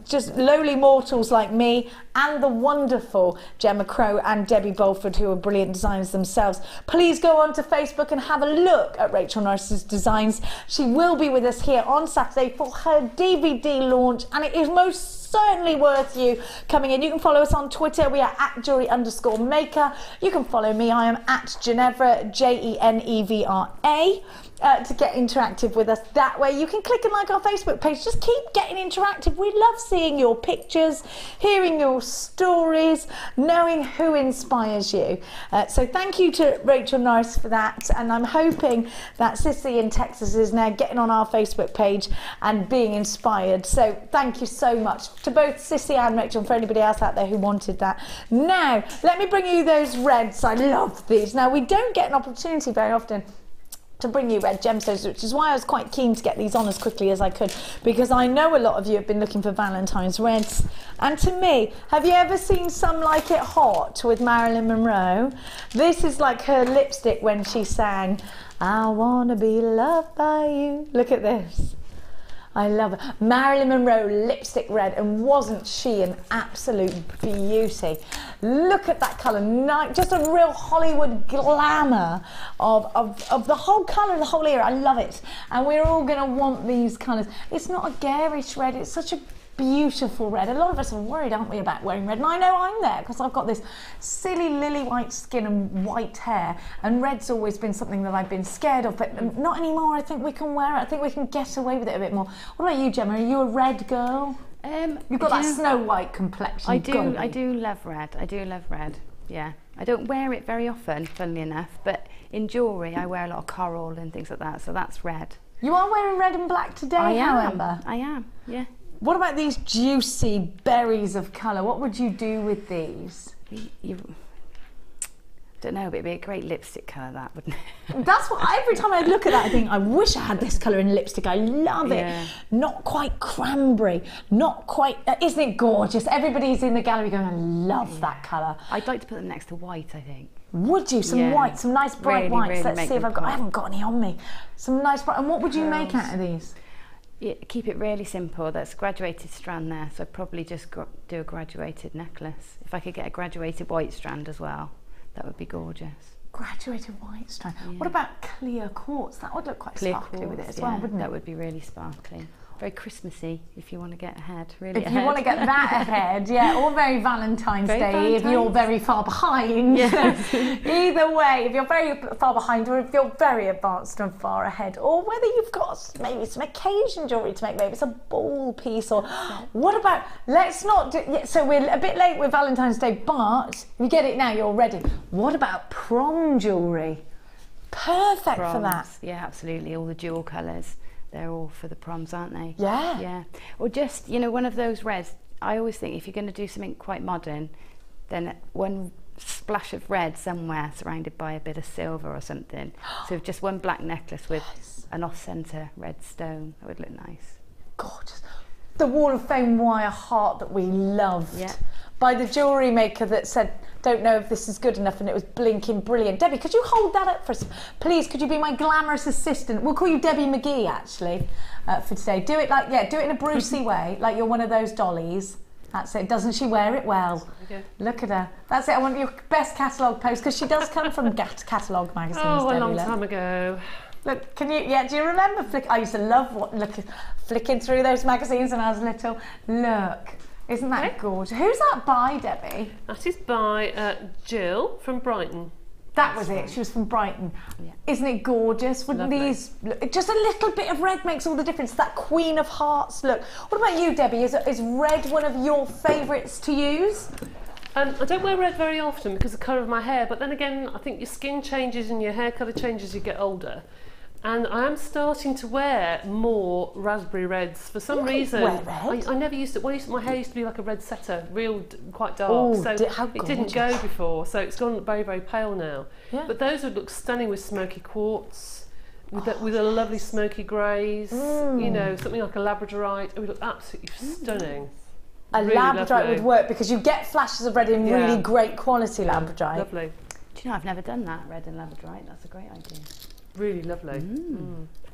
Just lowly mortals like me and the wonderful Gemma Crow and Debbie Bulford, who are brilliant designers themselves. Please go on to Facebook and have a look at Rachel Norris's designs. She will be with us here on Saturday for her DVD launch, and it is most certainly worth you coming in. You can follow us on Twitter. We are at jewellery_maker. You can follow me. I am at Genevra, Genevra, to get interactive with us that way. You can click and like our Facebook page. Just keep getting interactive. We love seeing your pictures, hearing your stories, knowing who inspires you. So thank you to Rachel Norris for that, and I'm hoping that Sissy in Texas is now getting on our Facebook page and being inspired. So thank you so much to both Sissy and Rachel, and for anybody else out there who wanted that. Now let me bring you those reds. I love these. Now we don't get an opportunity very often to bring you red gemstones, which is why I was quite keen to get these on as quickly as I could, because I know a lot of you have been looking for Valentine's reds. And to me, have you ever seen Some Like It Hot with Marilyn Monroe? This is like her lipstick when she sang, "I wanna be loved by you." Look at this. I love it. Marilyn Monroe lipstick red, and wasn't she an absolute beauty? Look at that colour, just a real Hollywood glamour of the whole colour of the whole era. I love it. And we're all going to want these colours. It's not a garish red, it's such a beautiful red. A lot of us are worried, aren't we, about wearing red? And I know I'm there because I've got this silly lily white skin and white hair, and red's always been something that I've been scared of, but not anymore. I think we can wear it. I think we can get away with it a bit more. What about you, Gemma? Are you a red girl? You've got that Snow White complexion. I do love red. I do love red. Yeah. I don't wear it very often, funnily enough, but in jewellery I wear a lot of coral and things like that, so that's red. You are wearing red and black today, however. I am, yeah. What about these juicy berries of colour? What would you do with these? Don't know, but it'd be a great lipstick colour, that, wouldn't it? That's what, every time I look at that, I think, I wish I had this colour in lipstick. I love it. Yeah. Not quite cranberry, not quite, isn't it gorgeous? Everybody's in the gallery going, I love that colour. I'd like to put them next to white, I think. Would you? Some white, some nice bright whites. Let's see if I haven't got any on me. Some nice bright, and what would you make out of these? Yeah, keep it really simple. That's a graduated strand there, so I'd probably just do a graduated necklace. If I could get a graduated white strand as well, that would be gorgeous. Graduated white strand. Yeah. What about clear quartz? That would look quite sparkly with it as well, wouldn't it? That would be really sparkly. Very Christmassy if you want to get ahead, really. If you want to get that ahead, yeah, or very Valentine's Day if you're very far behind. Yes. Either way, if you're very far behind or if you're very advanced and far ahead, or whether you've got maybe some occasion jewellery to make, maybe it's a ball piece, or what about, let's not do, so we're a bit late with Valentine's Day, but you get it now, you're ready. What about prom jewellery? Perfect for that. Yeah, absolutely, all the jewel colours. They're all for the proms, aren't they? Yeah. Yeah. Or just, you know, one of those reds. I always think if you're going to do something quite modern, then one splash of red somewhere surrounded by a bit of silver or something. So just one black necklace with an off-centre red stone. That would look nice. Gorgeous. The Wall of Fame wire heart that we loved. Yeah. By the jewellery maker that said, don't know if this is good enough, and it was blinking brilliant. Debbie, could you hold that up for us? Please, could you be my glamorous assistant? We'll call you Debbie McGee, actually, for today. Do it like, do it in a Brucey way, like you're one of those dollies. That's it. Doesn't she wear it well? Okay. Look at her. That's it. I want your best catalogue post, because she does come from catalogue magazines. Oh, a long time ago. Look, can you, do you remember I used to love flicking through those magazines when I was little. Look. Isn't that gorgeous? Who's that by, Debbie? That is by Jill from Brighton. That was it. She was from Brighton. Yeah. Isn't it gorgeous? Wouldn't these, just a little bit of red makes all the difference. That Queen of Hearts look. What about you, Debbie? Is red one of your favourites to use? I don't wear red very often because of the colour of my hair, but then again, I think your skin changes and your hair colour changes as you get older. And I am starting to wear more raspberry reds for some reason. Wear red? I never used to. Well, my hair used to be like a red setter, quite dark. So it didn't go before. So it's gone very, very pale now. Yeah. But those would look stunning with smoky quartz, with a lovely smoky greys. You know, something like a labradorite. It would look absolutely stunning. A really labradorite lovely. Would work because you get flashes of red in really great quality labradorite. Lovely. Do you know, I've never done that, red and labradorite. That's a great idea. Really lovely.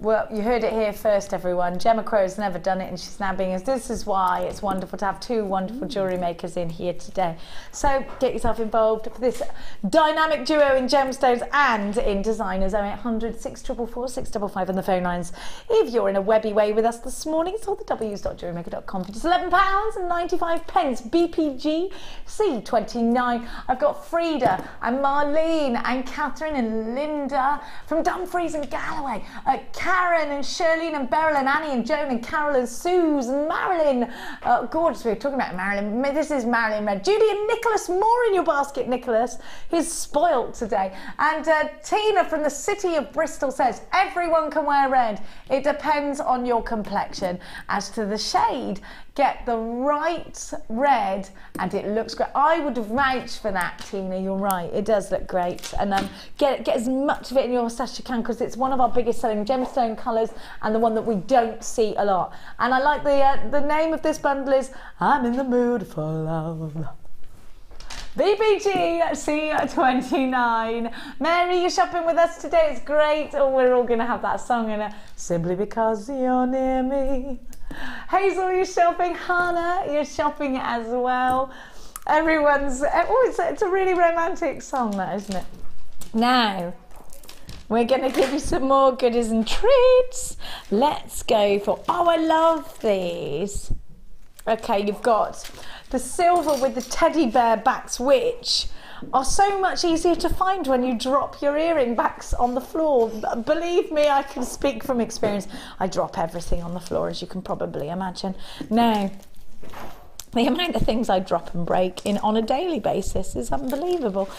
Well, you heard it here first, everyone. Gemma Crow's never done it, and she's now being as. This is why it's wonderful to have two wonderful jewellery makers in here today. So get yourself involved for this dynamic duo in gemstones and in designers. 0800 644 655 on the phone lines. If you're in a webby way with us this morning, it's all the w's.jewellerymaker.com for just £11.95 BPG C29. I've got Frida and Marlene and Catherine and Linda from Dumfries and Galloway. Karen and Shirlene and Beryl and Annie and Joan and Carol and Suze and Marilyn. Gorgeous, we were talking about Marilyn. This is Marilyn Red. Judy and Nicholas, more in your basket, Nicholas. He's spoilt today. And Tina from the city of Bristol says, everyone can wear red. It depends on your complexion. As to the shade, get the right red and it looks great. I would vouch for that, Tina, you're right. It does look great. And get as much of it in your stash as you can, because it's one of our biggest selling gemstone colours and the one that we don't see a lot. And I like the name of this bundle is I'm in the mood for love. VBG C29. Mary, you're shopping with us today. It's great. Oh, we're all going to have that song in it. Simply because you're near me. Hazel, you're shopping. Hannah, you're shopping as well. Everyone's, oh, it's a really romantic song, that, isn't it? Now, we're going to give you some more goodies and treats. Let's go for, oh, I love these. Okay, you've got the silver with the teddy bear backs, which are so much easier to find when you drop your earring backs on the floor. Believe me, I can speak from experience. I drop everything on the floor, as you can probably imagine. Now, the amount of things I drop and break on a daily basis is unbelievable.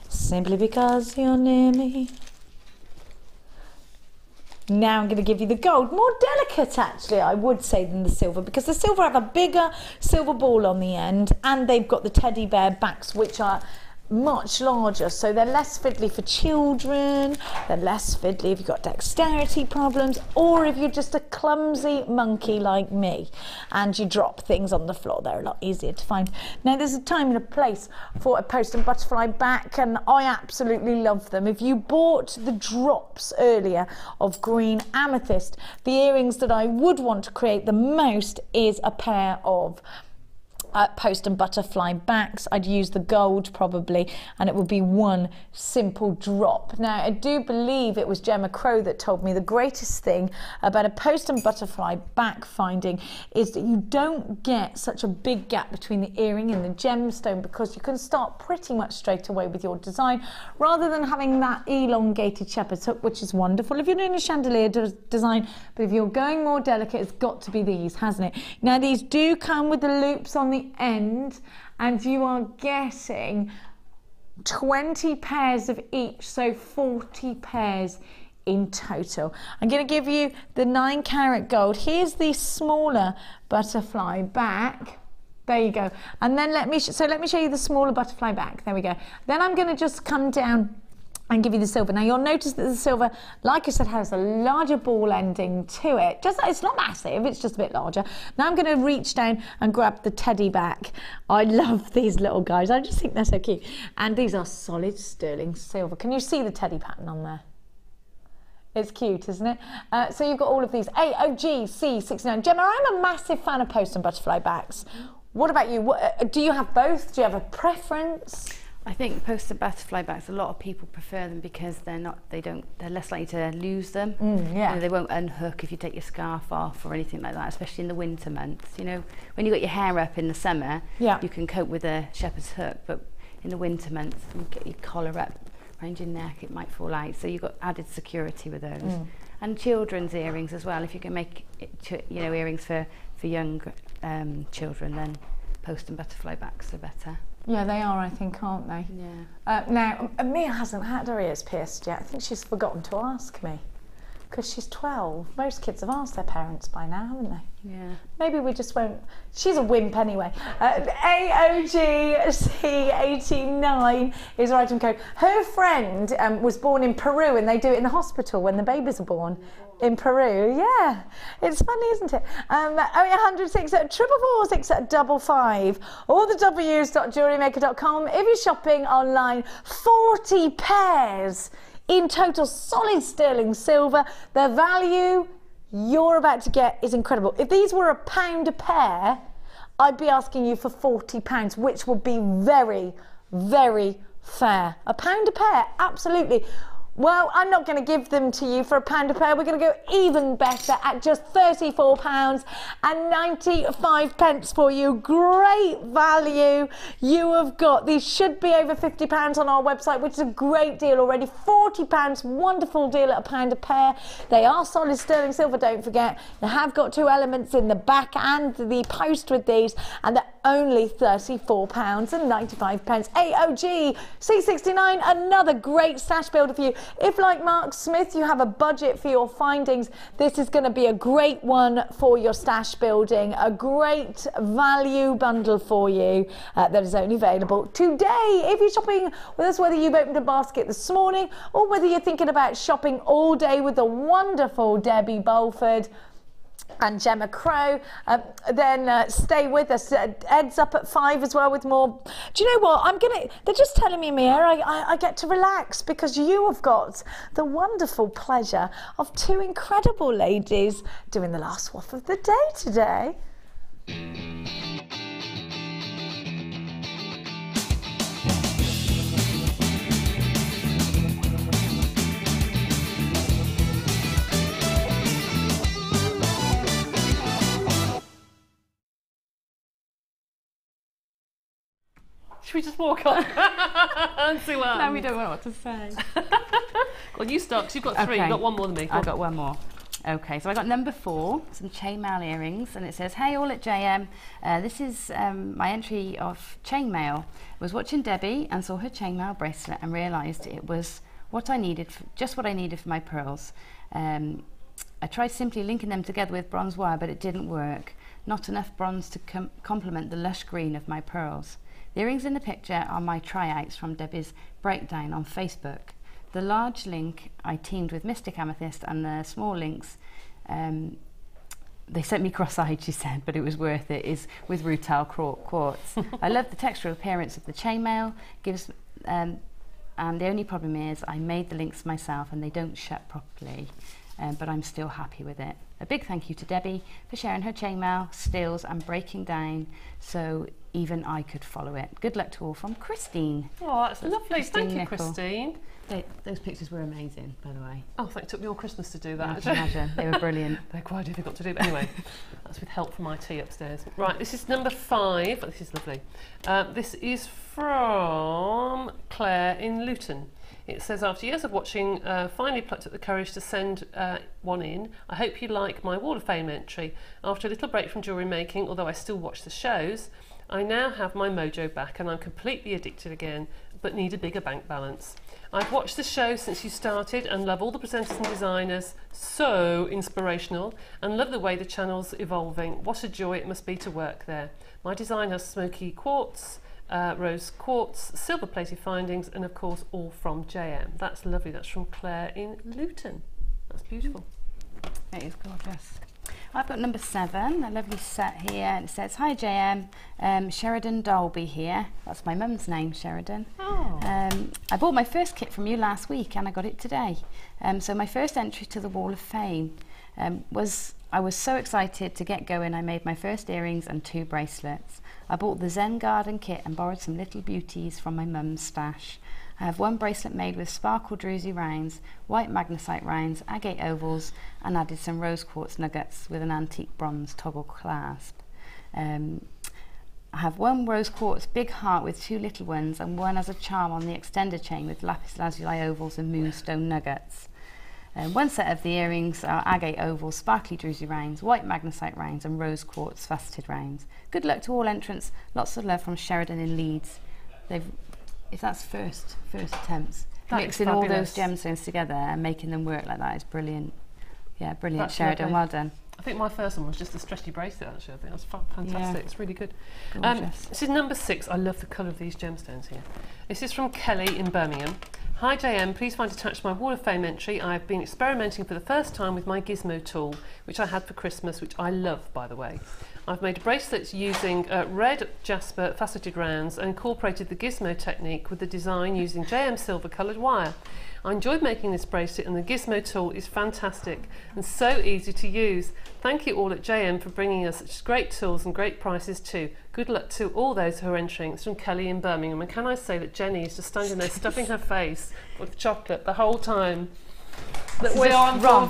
Simply because you're near me. Now I'm going to give you the gold, more delicate actually, I would say, than the silver, because the silver have a bigger silver ball on the end, and they've got the teddy bear backs, which are much larger, so they're less fiddly for children, they're less fiddly if you've got dexterity problems, or if you're just a clumsy monkey like me and you drop things on the floor. They're a lot easier to find. Now, there's a time and a place for a post and butterfly back, and I absolutely love them. If you bought the drops earlier of green amethyst, the earrings that I would want to create the most is a pair of post and butterfly backs. I'd use the gold probably, and it would be one simple drop. Now, I do believe it was Gemma Crow that told me the greatest thing about a post and butterfly back finding is that you don't get such a big gap between the earring and the gemstone, because you can start pretty much straight away with your design rather than having that elongated shepherd's hook, which is wonderful if you're doing a chandelier design, but if you're going more delicate, it's got to be these, hasn't it? Now, these do come with the loops on the end, and you are getting 20 pairs of each, so 40 pairs in total. I'm going to give you the 9 carat gold. Here's the smaller butterfly back. There you go. And then let me show you the smaller butterfly back. There we go. Then I'm going to just come down and give you the silver. Now, you'll notice that the silver, like I said, has a larger ball ending to it. It's not massive, it's just a bit larger. Now I'm going to reach down and grab the teddy back. I love these little guys. I just think they're so cute. And these are solid sterling silver. Can you see the teddy pattern on there? It's cute, isn't it? So you've got all of these. AOG C69. Gemma, I'm a massive fan of post and butterfly backs. What about you? Do you have both? Do you have a preference? I think post and butterfly backs, a lot of people prefer them because they're less likely to lose them. Yeah. You know, they won't unhook if you take your scarf off or anything like that, especially in the winter months. You know, when you got your hair up in the summer, you can cope with a shepherd's hook, but in the winter months, you get your collar up around your neck, it might fall out. So you've got added security with those. And children's earrings as well. If you can make it, you know, earrings for young children, then post and butterfly backs are better. Yeah, they are, I think, aren't they? Yeah. Now, Mia hasn't had her ears pierced yet. I think she's forgotten to ask me, because she's 12. Most kids have asked their parents by now, haven't they? Yeah. Maybe we just won't. She's a wimp anyway. AOGC89 is her item code. Her friend was born in Peru, and they do it in the hospital when the babies are born. In Peru, yeah. It's funny, isn't it? 0806 444 655 or the W's.JewelleryMaker.com. If you're shopping online, 40 pairs in total, solid sterling silver. The value you're about to get is incredible. If these were £1 a pair, I'd be asking you for £40, which would be very, very fair. £1 a pair, absolutely. Well, I'm not going to give them to you for £1 a pair. We're going to go even better at just £34.95 for you. Great value you have got. These should be over £50 on our website, which is a great deal already. £40, wonderful deal at £1 a pair. They are solid sterling silver, don't forget. You have got 2 elements in the back and the post with these, and they're only £34.95. AOG C69, another great stash builder for you. If, like Mark Smith, you have a budget for your findings, this is going to be a great one for your stash building, a great value bundle for you that is only available today. If you're shopping with us, whether you've opened a basket this morning or whether you're thinking about shopping all day with the wonderful Debbie Bulford, and Gemma Crow. Then stay with us. Ed's up at 5 as well with more. Do you know what? They're just telling me, Mia, I get to relax because you have got the wonderful pleasure of 2 incredible ladies doing the last swap of the day today. Should we just walk on and see what No, we don't know what to say. Well, you start, because you've got 3. Okay. You've got 1 more than me. I've got 1 more. Okay, so I got number 4, some chainmail earrings, and it says, "Hey all at JM, this is my entry of chainmail. I was watching Debbie and saw her chainmail bracelet and realised it was what I needed, just what I needed for my pearls. I tried simply linking them together with bronze wire, but it didn't work. Not enough bronze to complement the lush green of my pearls. The earrings in the picture are my tryouts from Debbie's breakdown on Facebook. The large link I teamed with Mystic Amethyst, and the small links, they sent me cross-eyed, she said, but it was worth it, is with rutile quartz. I love the textural appearance of the chainmail, and the only problem is I made the links myself and they don't shut properly, but I'm still happy with it. A big thank you to Debbie for sharing her chainmail, stills and breaking down so even I could follow it. Good luck to all, from Christine." Oh, that's lovely. Christine Thank you, Nicol. Christine. Those pictures were amazing, by the way. Oh, it took me all Christmas to do that. I can imagine. They were brilliant. They're quite difficult to do, but anyway, that's with help from IT upstairs. Right, this is number 5. This is lovely. This is from Claire in Luton. It says, "After years of watching, finally plucked up the courage to send one in. I hope you like my Wall of Fame entry. After a little break from jewellery making, although I still watch the shows, I now have my mojo back and I'm completely addicted again, but need a bigger bank balance. I've watched the show since you started and love all the presenters and designers, so inspirational, and love the way the channel's evolving. What a joy it must be to work there. My design has smoky quartz, rose quartz, silver plated findings, and of course all from JM." That's lovely. That's from Claire in Luton. That's beautiful. It is gorgeous. I've got number 7, a lovely set here, and it says, "Hi JM, Sheridan Dolby here." That's my mum's name, Sheridan. Oh. I bought my first kit from you last week and I got it today. So my first entry to the Wall of Fame I was so excited to get going. I made my first earrings and 2 bracelets. I bought the Zen Garden kit and borrowed some little beauties from my mum's stash. I have 1 bracelet made with sparkle druzy rounds, white magnesite rounds, agate ovals, and added some rose quartz nuggets with an antique bronze toggle clasp. I have 1 rose quartz big heart with 2 little ones, and 1 as a charm on the extender chain with lapis lazuli ovals and moonstone nuggets. 1 set of the earrings are agate ovals, sparkly druzy rounds, white magnesite rounds, and rose quartz faceted rounds. Good luck to all entrants. Lots of love from Sheridan in Leeds. If that's first attempts, mixing all those gemstones together and making them work like that is brilliant. Yeah, brilliant. That's Sheridan, lovely. Well done. I think my first one was just a stretchy bracelet, actually. I think that's fantastic. Yeah. It's really good. This is number 6. I love the colour of these gemstones here. This is from Kelly in Birmingham. "Hi JM, please find attached my Wall of Fame entry. I've been experimenting for the first time with my gizmo tool, which I had for Christmas, which I love, by the way. I've made bracelets using red jasper faceted rounds and incorporated the gizmo technique with the design using JM silver coloured wire. I enjoyed making this bracelet and the gizmo tool is fantastic and so easy to use. Thank you all at JM for bringing us such great tools and great prices too. Good luck to all those who are entering." It's from Kelly in Birmingham. And can I say that Jenny is just standing there stuffing her face with chocolate the whole time that we are on wrong.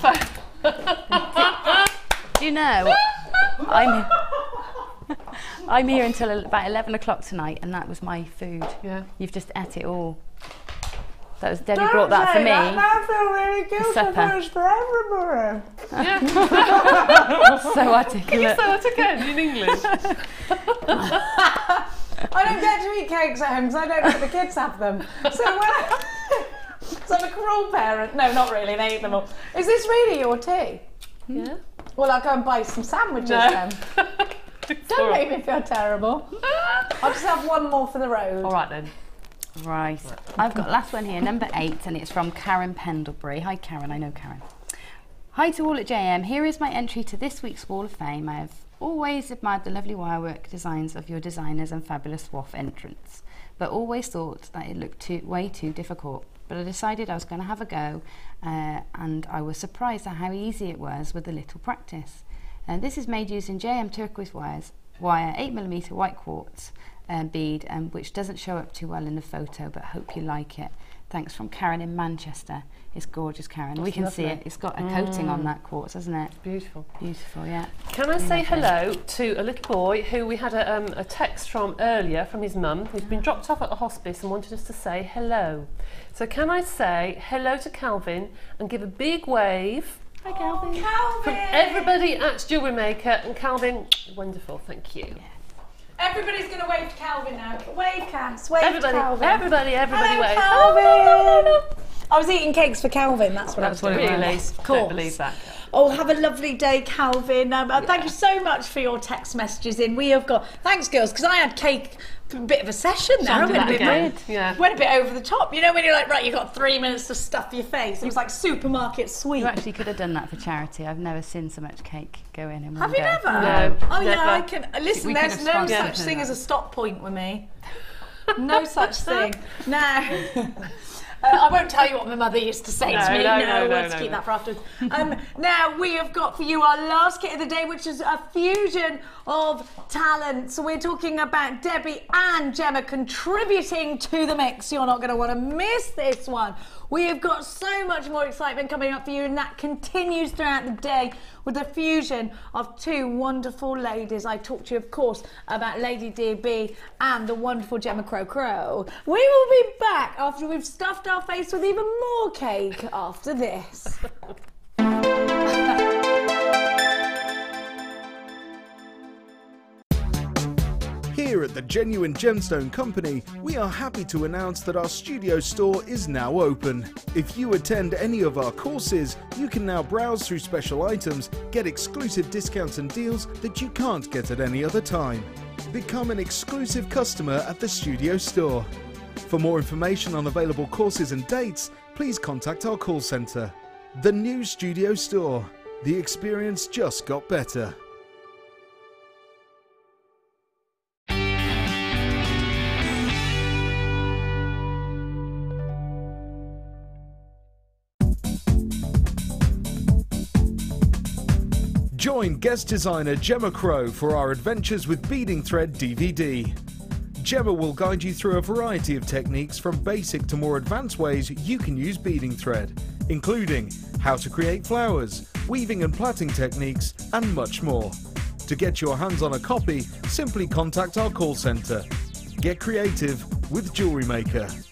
Do you know, I'm here until about 11 o'clock tonight, and that was my food. Yeah. You've just ate it all. That was Debbie brought that for me. I feel really guilty for everybody. Yeah. So articulate. Can you say that again in English? I don't get to eat cakes at home because I don't let the kids have them. So I'm a cruel parent. No, not really. They eat them all. Is this really your tea? Yeah. Well, I'll go and buy some sandwiches then. Don't make me feel terrible. I'll just have 1 more for the road. All right then. Right. I've got last one here, number 8, and it's from Karen Pendlebury. Hi Karen, I know Karen. Hi to all at JM, here is my entry to this week's Wall of Fame. I have always admired the lovely wirework designs of your designers and fabulous WAF entrants, but always thought that it looked way too difficult. But I decided I was going to have a go, and I was surprised at how easy it was with a little practice. This is made using JM turquoise wire 8mm white quartz bead, which doesn't show up too well in the photo, but hope you like it. Thanks from Karen in Manchester. It's gorgeous, Karen. That's we can lovely. See it. It's got a coating on that quartz, hasn't it? Beautiful. Beautiful, yeah. Can I say hello to a little boy who we had a text from earlier from his mum, who's been dropped off at a hospice and wanted us to say hello. So can I say hello to Calvin and give a big wave? Hi, Calvin. Calvin! From everybody at JewelleryMaker. And Calvin, wonderful, thank you. Yeah. Everybody's going to wave to Calvin now. Wave, Cass. Wave Everybody, to Calvin. everybody Hello, wave. Calvin. I was eating cakes for Calvin. That's what I was doing. Really? Of course. Don't believe that. Oh, have a lovely day, Calvin. Thank you so much for your text messages in. We have got... Thanks, girls, because I had cake... A bit of a session there. I went a bit over the top. You know when you're like, right, you've got 3 minutes to stuff your face. It was like supermarket sweep. You actually could have done that for charity. I've never seen so much cake go in one Have go. you never? No. Oh never. yeah, I can. Listen, We there's could no have such sponsored thing that. as a stop point with me. No such thing. Now, I won't tell you what my mother used to say to me. Let's keep that for afterwards. Now we have got for you our last kit of the day, which is a fusion of talent. So we're talking about Debbie and Gemma contributing to the mix. You're not going to want to miss this one. We have got so much more excitement coming up for you, and that continues throughout the day with the fusion of two wonderful ladies. I talked to you, of course, about Lady DB and the wonderful Gemma Crow. We will be back after we've stuffed our face with even more cake after this. Here at the Genuine Gemstone Company, we are happy to announce that our studio store is now open. If you attend any of our courses, you can now browse through special items, get exclusive discounts and deals that you can't get at any other time. Become an exclusive customer at the studio store. For more information on available courses and dates, please contact our call centre. The new studio store. The experience just got better. Join guest designer Gemma Crow for our Adventures with Beading Thread DVD. Gemma will guide you through a variety of techniques from basic to more advanced ways you can use beading thread, including how to create flowers, weaving and plaiting techniques, and much more. To get your hands on a copy, simply contact our call centre. Get creative with JewelleryMaker.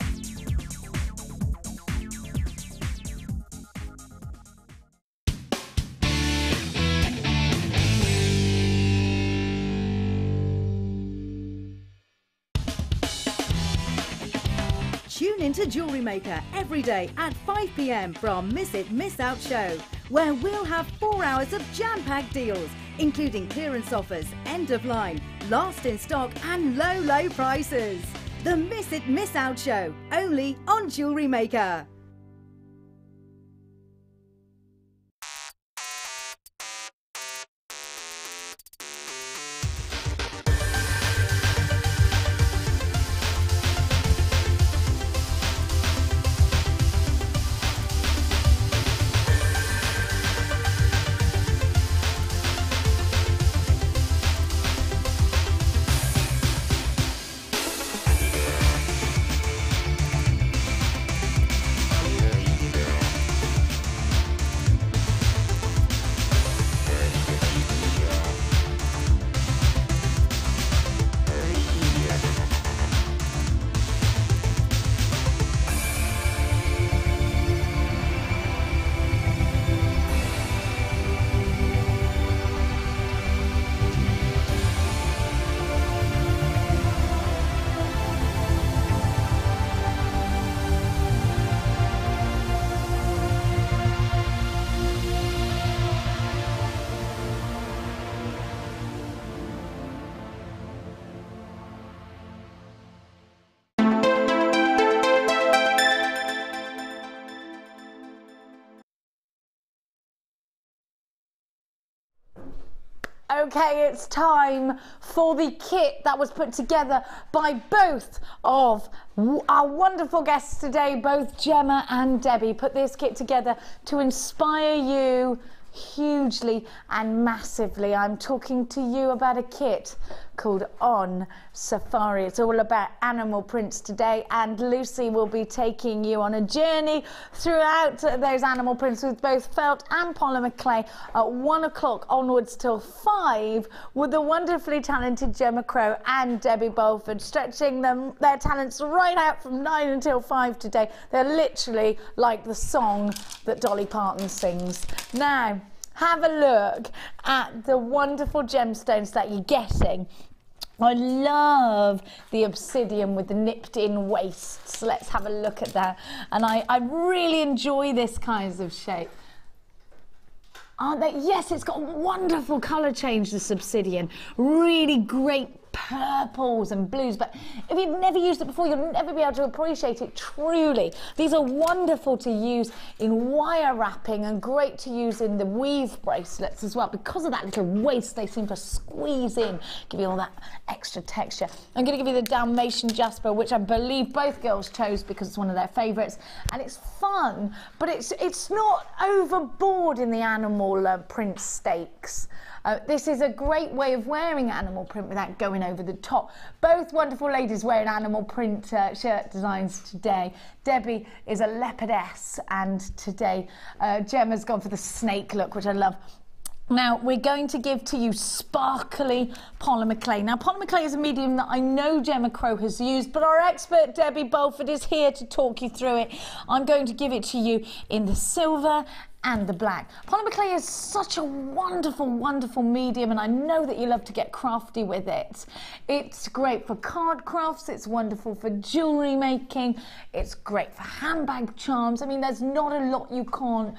Tune into JewelleryMaker every day at 5 p.m. from Miss It, Miss Out show, where we'll have 4 hours of jam-packed deals, including clearance offers, end of line, last in stock and low prices. The Miss It, Miss Out show, only on JewelleryMaker. Okay, it's time for the kit that was put together by both of our wonderful guests today, both Gemma and Debbie. Put this kit together to inspire you hugely and massively. I'm talking to you about a kit called On Safari. It's all about animal prints today, and Lucy will be taking you on a journey throughout those animal prints with both felt and polymer clay at 1 o'clock onwards till 5 with the wonderfully talented Gemma Crow and Debbie Bolford, stretching their talents right out from 9 until 5 today. They're literally like the song that Dolly Parton sings. Now, have a look at the wonderful gemstones that you're getting. I love the obsidian with the nipped in waists. Let's have a look at that. And I really enjoy this kind of shape. Aren't they? Yes, it's got a wonderful colour change, this obsidian. Really great purples and blues, but if you've never used it before, you'll never be able to appreciate it truly. These are wonderful to use in wire wrapping and great to use in the weave bracelets as well. Because of that little waist, they seem to squeeze in, give you all that extra texture. I'm going to give you the Dalmatian Jasper, which I believe both girls chose because it's one of their favourites, and it's fun, but it's not overboard in the animal print stakes. This is a great way of wearing animal print without going over the top. Both wonderful ladies wearing animal print shirt designs today. Debbie is a leopardess, and today Gemma's gone for the snake look, which I love. Now, we're going to give to you sparkly polymer clay. Now, polymer clay is a medium that I know Gemma Crow has used, but our expert Debbie Bolford is here to talk you through it. I'm going to give it to you in the silver and the black. Polymer clay is such a wonderful, wonderful medium, and I know that you love to get crafty with it. It's great for card crafts, it's wonderful for jewellery making, it's great for handbag charms. I mean, there's not a lot you can't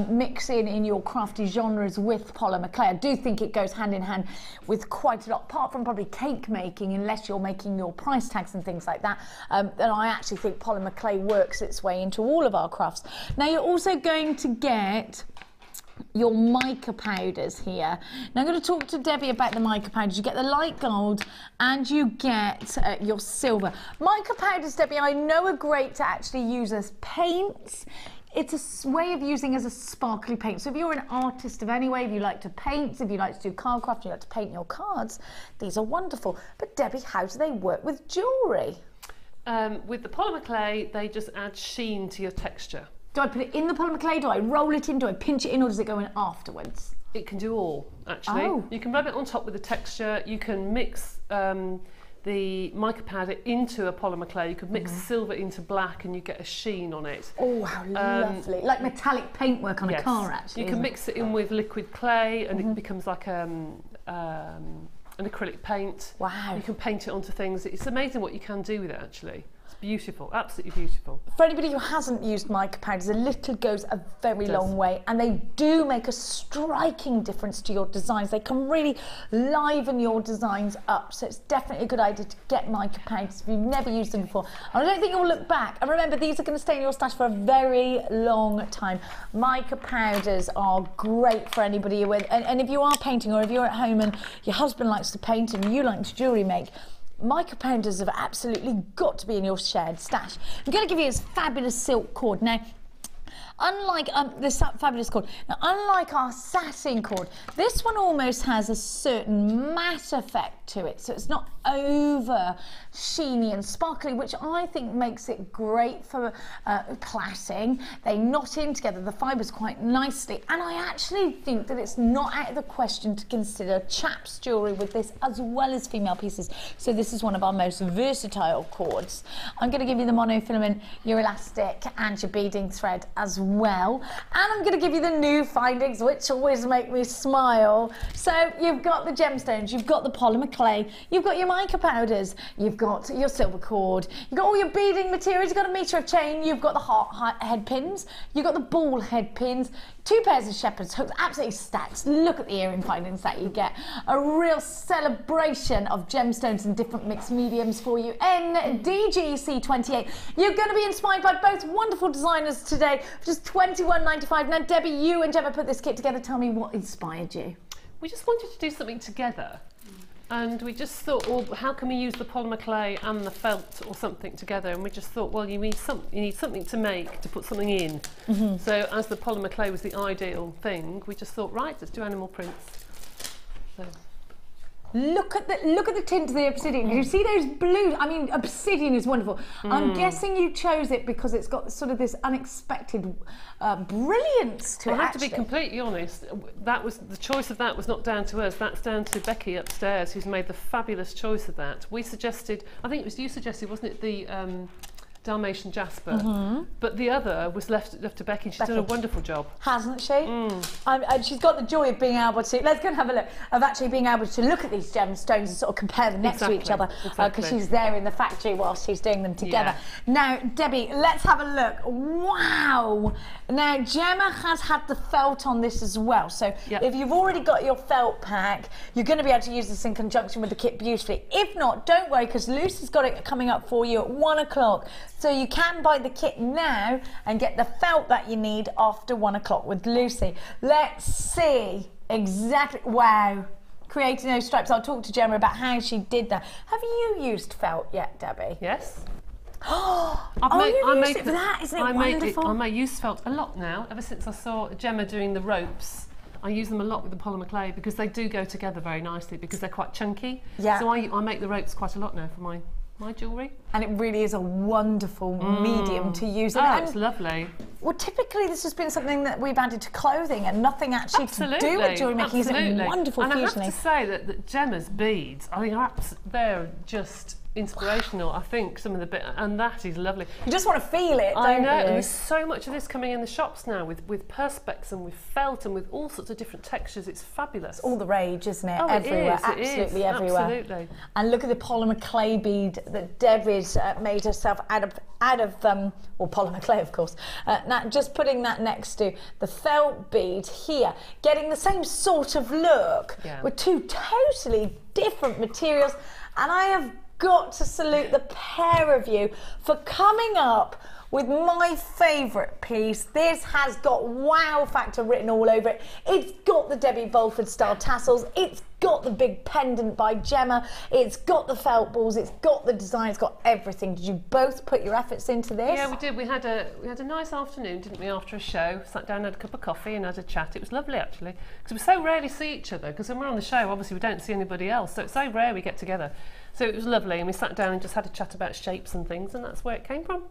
mix in your crafty genres with polymer clay. I do think it goes hand in hand with quite a lot, apart from probably cake making, unless you're making your price tags and things like that. And I actually think polymer clay works its way into all of our crafts. Now, you're also going to get your mica powders here. Now I'm going to talk to Debbie about the mica powders. You get the light gold and you get your silver. Mica powders, Debbie, I know are great to actually use as paints. It's a way of using as a sparkly paint. So if you're an artist of any way, if you like to paint, if you like to do card craft, you like to paint your cards, these are wonderful. But Debbie, how do they work with jewellery? With the polymer clay, they just add sheen to your texture. Do I put it in the polymer clay? Do I roll it in? Do I pinch it in, or does it go in afterwards? It can do all, actually. Oh. You can rub it on top with the texture. You can mix the mica powder into a polymer clay. You could mix silver into black and you get a sheen on it. Oh, how lovely. Like metallic paintwork on a car, actually. You can mix it in with liquid clay and it becomes like an acrylic paint. Wow. You can paint it onto things. It's amazing what you can do with it, actually. Beautiful, absolutely beautiful. For anybody who hasn't used mica powders, a little goes a very long way, and they do make a striking difference to your designs. They can really liven your designs up, so it's definitely a good idea to get mica powders if you've never used them before. And I don't think you'll look back. And remember, these are going to stay in your stash for a very long time. Mica powders are great for anybody who, and if you are painting, or if you're at home and your husband likes to paint and you like to jewellery make, mica powders have absolutely got to be in your shared stash. I'm going to give you this fabulous silk cord. Now, unlike this fabulous cord, now unlike our satin cord, this one almost has a certain matte effect to it, so it's not over sheeny and sparkly, which I think makes it great for plaiting. They knot in together the fibres quite nicely, and I actually think that it's not out of the question to consider chaps jewellery with this as well as female pieces. So this is one of our most versatile cords. I'm going to give you the monofilament, your elastic and your beading thread as well, and I'm going to give you the new findings, which always make me smile. So you've got the gemstones, you've got the polymer clay, you've got your mica powders, you've got your silver cord, you've got all your beading materials, you've got a metre of chain, you've got the heart head pins, you've got the ball head pins, 2 pairs of shepherd's hooks, absolutely stacked. Look at the earring findings that you get. A real celebration of gemstones and different mixed mediums for you. NDGC28. You're going to be inspired by both wonderful designers today, which is £21.95. Now, Debbie, you and Gemma put this kit together. Tell me what inspired you. we just wanted to do something together. And we just thought, well, how can we use the polymer clay and the felt or something together? And we just thought, well, you need something to make, to put something in. So as the polymer clay was the ideal thing, we just thought, right, let's do animal prints. So. Look at the tint of the obsidian. You see those blues? I mean, obsidian is wonderful. I'm guessing you chose it because it's got sort of this unexpected brilliance to it. I have to be completely honest. That was the choice of that was not down to us. That's down to Becky upstairs, who's made the fabulous choice of that. We suggested, I think it was you suggested, wasn't it, the Dalmatian jasper, but the other was left to Becky. She's done a wonderful job, hasn't she? And she's got the joy of being able to, let's go and have a look, of actually being able to look at these gemstones and sort of compare them next to each other, because she's there in the factory whilst she's doing them together. Now, Debbie, let's have a look. Wow! Now, Gemma has had the felt on this as well, so if you've already got your felt pack, you're going to be able to use this in conjunction with the kit beautifully. If not, don't worry, because Lucy's got it coming up for you at 1 o'clock. So you can buy the kit now and get the felt that you need after 1 o'clock with Lucy. Let's see exactly, wow, creating those stripes. I'll talk to Gemma about how she did that. Have you used felt yet, Debbie? Yes. You've used it for that, isn't it wonderful? I use felt a lot now, ever since I saw Gemma doing the ropes. I use them a lot with the polymer clay because they do go together very nicely because they're quite chunky. Yeah. So I make the ropes quite a lot now for my jewellery. And it really is a wonderful medium to use. And it's lovely. Well, typically this has been something that we've added to clothing and nothing actually to do with jewellery making. It's a wonderful fusion. And I have to say that Gemma's beads, I think they're just inspirational. I think some of the bit, and that is lovely. You just want to feel it, don't I know, you? and there's so much of this coming in the shops now with perspex and with felt and with all sorts of different textures. It's fabulous. It's all the rage, isn't it? Oh, everywhere, it is, absolutely everywhere. Absolutely. And look at the polymer clay bead that Debbie's made herself out of polymer clay, of course. Now, just putting that next to the felt bead here, getting the same sort of look with two totally different materials. And I have got to salute the pair of you for coming up with my favourite piece. This has got wow factor written all over it. It's got the Debbie Bulford style tassels. It's got the big pendant by Gemma. It's got the felt balls. It's got the design. It's got everything. Did you both put your efforts into this? Yeah, we did. We had a nice afternoon, didn't we? After a show, sat down, had a cup of coffee, and had a chat. It was lovely actually, because we so rarely see each other. Because when we're on the show, obviously we don't see anybody else, so it's so rare we get together. So it was lovely, and we sat down and just had a chat about shapes and things, and that's where it came from.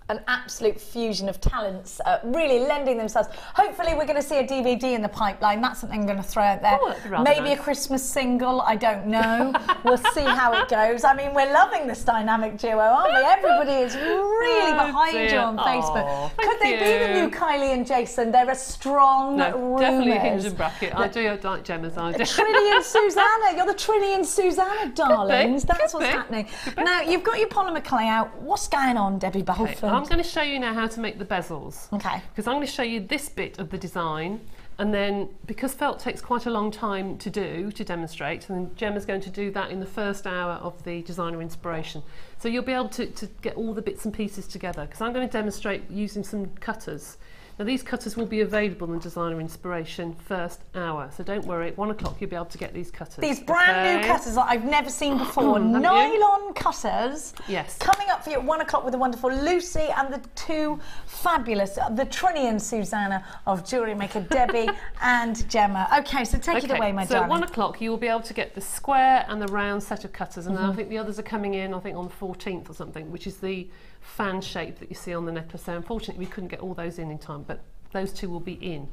An absolute fusion of talents, really lending themselves. Hopefully we're going to see a DVD in the pipeline. That's something I'm going to throw out there. Oh, maybe nice. A Christmas single, I don't know. We'll see how it goes. I mean, we're loving this dynamic duo, aren't we? Everybody is really behind you on Facebook. Could they be the new Kylie and Jason? They're a strong rumours. Definitely a Hinge and Bracket. I do like Gemma's idea. Trinny and Susanna. You're the Trinny and Susanna, darlings. That's what's happening. Now, you've got your polymer clay out. What's going on, Debbie Bulford? I'm going to show you now how to make the bezels. Okay. Because I'm going to show you this bit of the design, and then because felt takes quite a long time to demonstrate, and then Gemma's going to do that in the first hour of the designer inspiration. So you'll be able to get all the bits and pieces together, because I'm going to demonstrate using some cutters. Now these cutters will be available in designer inspiration first hour, so don't worry, at 1 o'clock you'll be able to get these cutters. These brand new cutters that I've never seen before. Nylon cutters. Yes. Coming up for you at 1 o'clock with the wonderful Lucy and the two fabulous, the Trinny and Susanna of Jewellery Maker, Debbie and Gemma. Okay, so take it away, my darling. So at 1 o'clock you will be able to get the square and the round set of cutters, and then I think the others are coming in, I think on the 14th or something, which is the fan shape that you see on the necklace there. Unfortunately, we couldn't get all those in time, but those two will be in.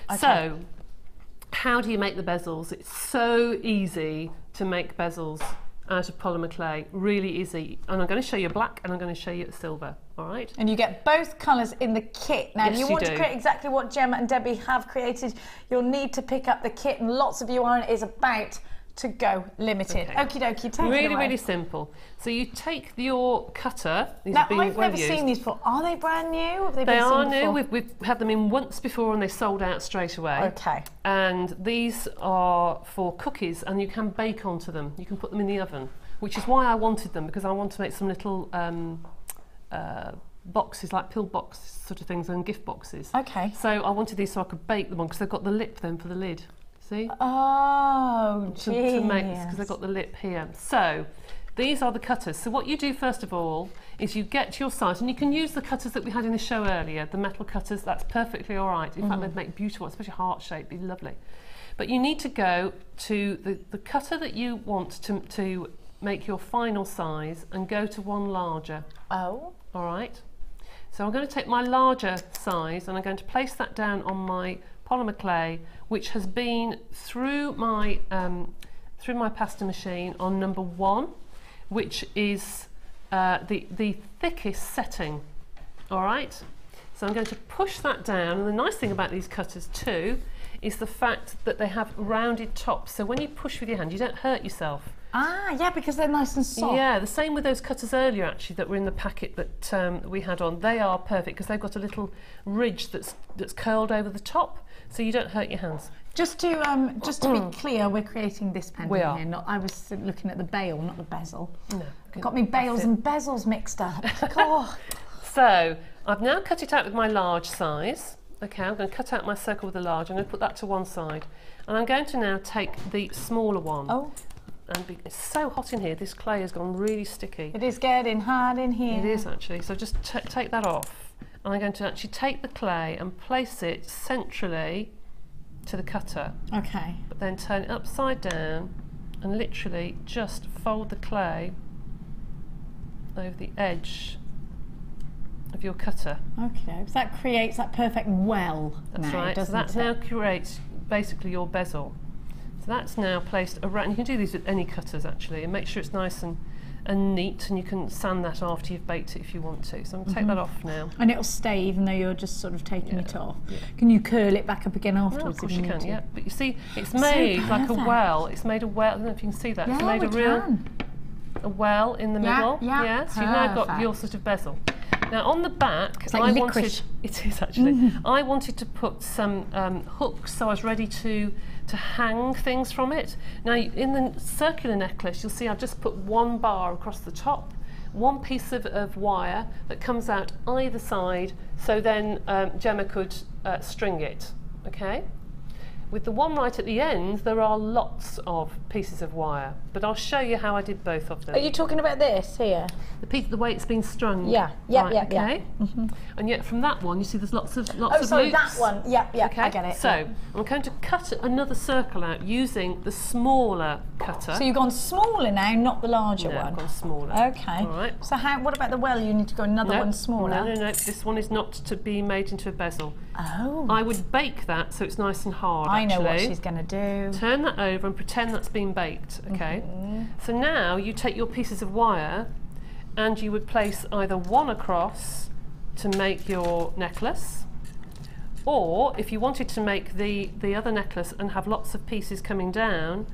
Okay. So, how do you make the bezels? It's so easy to make bezels out of polymer clay, really easy. And I'm going to show you black and I'm going to show you silver, all right? And you get both colours in the kit. Now, if you want to create exactly what Gemma and Debbie have created, you'll need to pick up the kit, and lots of you are, and it is about to go limited. Okie dokie, take it away. Really simple. So you take your cutter. Now, I've never seen these before. Are they brand new? Have they been seen before? New. We've had them in once before and they sold out straight away. Okay. And these are for cookies, and you can bake onto them. You can put them in the oven, which is why I wanted them, because I want to make some little boxes, like pill box sort of things, and gift boxes. Okay. So I wanted these so I could bake them on, because they've got the lip then for the lid. see? Oh, to make this, because I've got the lip here. So these are the cutters. So what you do first of all is you get your size, and you can use the cutters that we had in the show earlier, the metal cutters. That's perfectly all right. In fact, they'd make beautiful, especially heart shape, be lovely. But you need to go to the cutter that you want to make your final size and go to one larger. Oh. All right. So I'm going to take my larger size and I'm going to place that down on my polymer clay, which has been through my pasta machine on number 1, which is the thickest setting. All right. So I'm going to push that down, and the nice thing about these cutters too is the fact that they have rounded tops, so when you push with your hand you don't hurt yourself. Ah, yeah, because they're nice and soft. Yeah, the same with those cutters earlier actually that were in the packet that we had on. They are perfect because they've got a little ridge that's curled over the top, so you don't hurt your hands. Just to be clear, we're creating this pendant We are. here. I was looking at the bail, not the bezel. No, Got me bails and bezels mixed up. Oh. So I've now cut it out with my large size. Okay, I'm going to cut out my circle with the large. I'm going to put that to one side, and I'm going to now take the smaller one. Oh. And it's so hot in here. This clay has gone really sticky. It is getting hard in here. It is actually. So just take that off, and I'm going to actually take the clay and place it centrally to the cutter. Okay. But then turn it upside down and literally just fold the clay over the edge of your cutter. Okay, so that creates that perfect well. That's now, right. So doesn't that it? now creates basically your bezel. So that's now placed around. You can do these with any cutters actually, and make sure it's nice and neat, and you can sand that after you've baked it if you want to. So I'm going to take that off now. And it'll stay even though you're just sort of taking it off. Yeah. Can you curl it back up again Oh, afterwards? of course if you need can, to? yeah. But you see, it's made like a perfect. well. It's made a well. I don't know if you can see that. Yeah, It's made we a real can. a well in the Yeah, middle. yeah, So you've now got perfect. your sort of bezel. Now on the back, like I licorice. wanted. It is actually. I wanted to put some hooks, so I was ready to hang things from it. Now in the circular necklace, you'll see I've just put one bar across the top, one piece of wire that comes out either side, so then Gemma could string it. Okay. With the one right at the end, there are lots of pieces of wire, but I'll show you how I did both of them. Are you talking about this here? The way it's been strung. Yeah, Okay. And yet from that one, you see there's lots of Oh, sorry, loops. that one. Yeah, Okay. I get it. So I'm going to cut another circle out using the smaller cutter. So you've gone smaller now, not the larger No, one. I've gone smaller. Okay. All right. So what about the well? You need to go another one smaller. No. This one is not to be made into a bezel. Oh. I would bake that so it's nice and hard. I know what actually. she's going to do. Turn that over and pretend that's been baked, okay? So now you take your pieces of wire and you would place either one across to make your necklace, or if you wanted to make the other necklace and have lots of pieces coming down,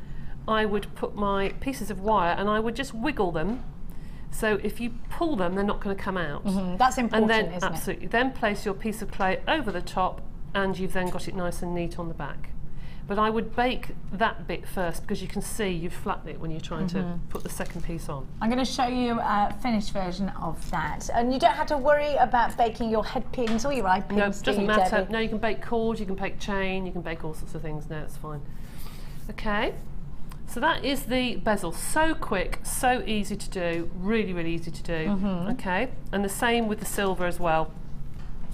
I would put my pieces of wire and I would just wiggle them. So if you pull them, they're not going to come out. That's important, and then, isn't absolutely, then place your piece of clay over the top and you've then got it nice and neat on the back. But I would bake that bit first because you can see you've flattened it when you're trying to put the second piece on. I'm going to show you a finished version of that. And you don't have to worry about baking your head pins or your eye pins. No, it doesn't matter. Debbie? No, you can bake cord, you can bake chain, you can bake all sorts of things. No, it's fine. Okay, so that is the bezel. So quick, so easy to do, really, really easy to do. Okay, and the same with the silver as well.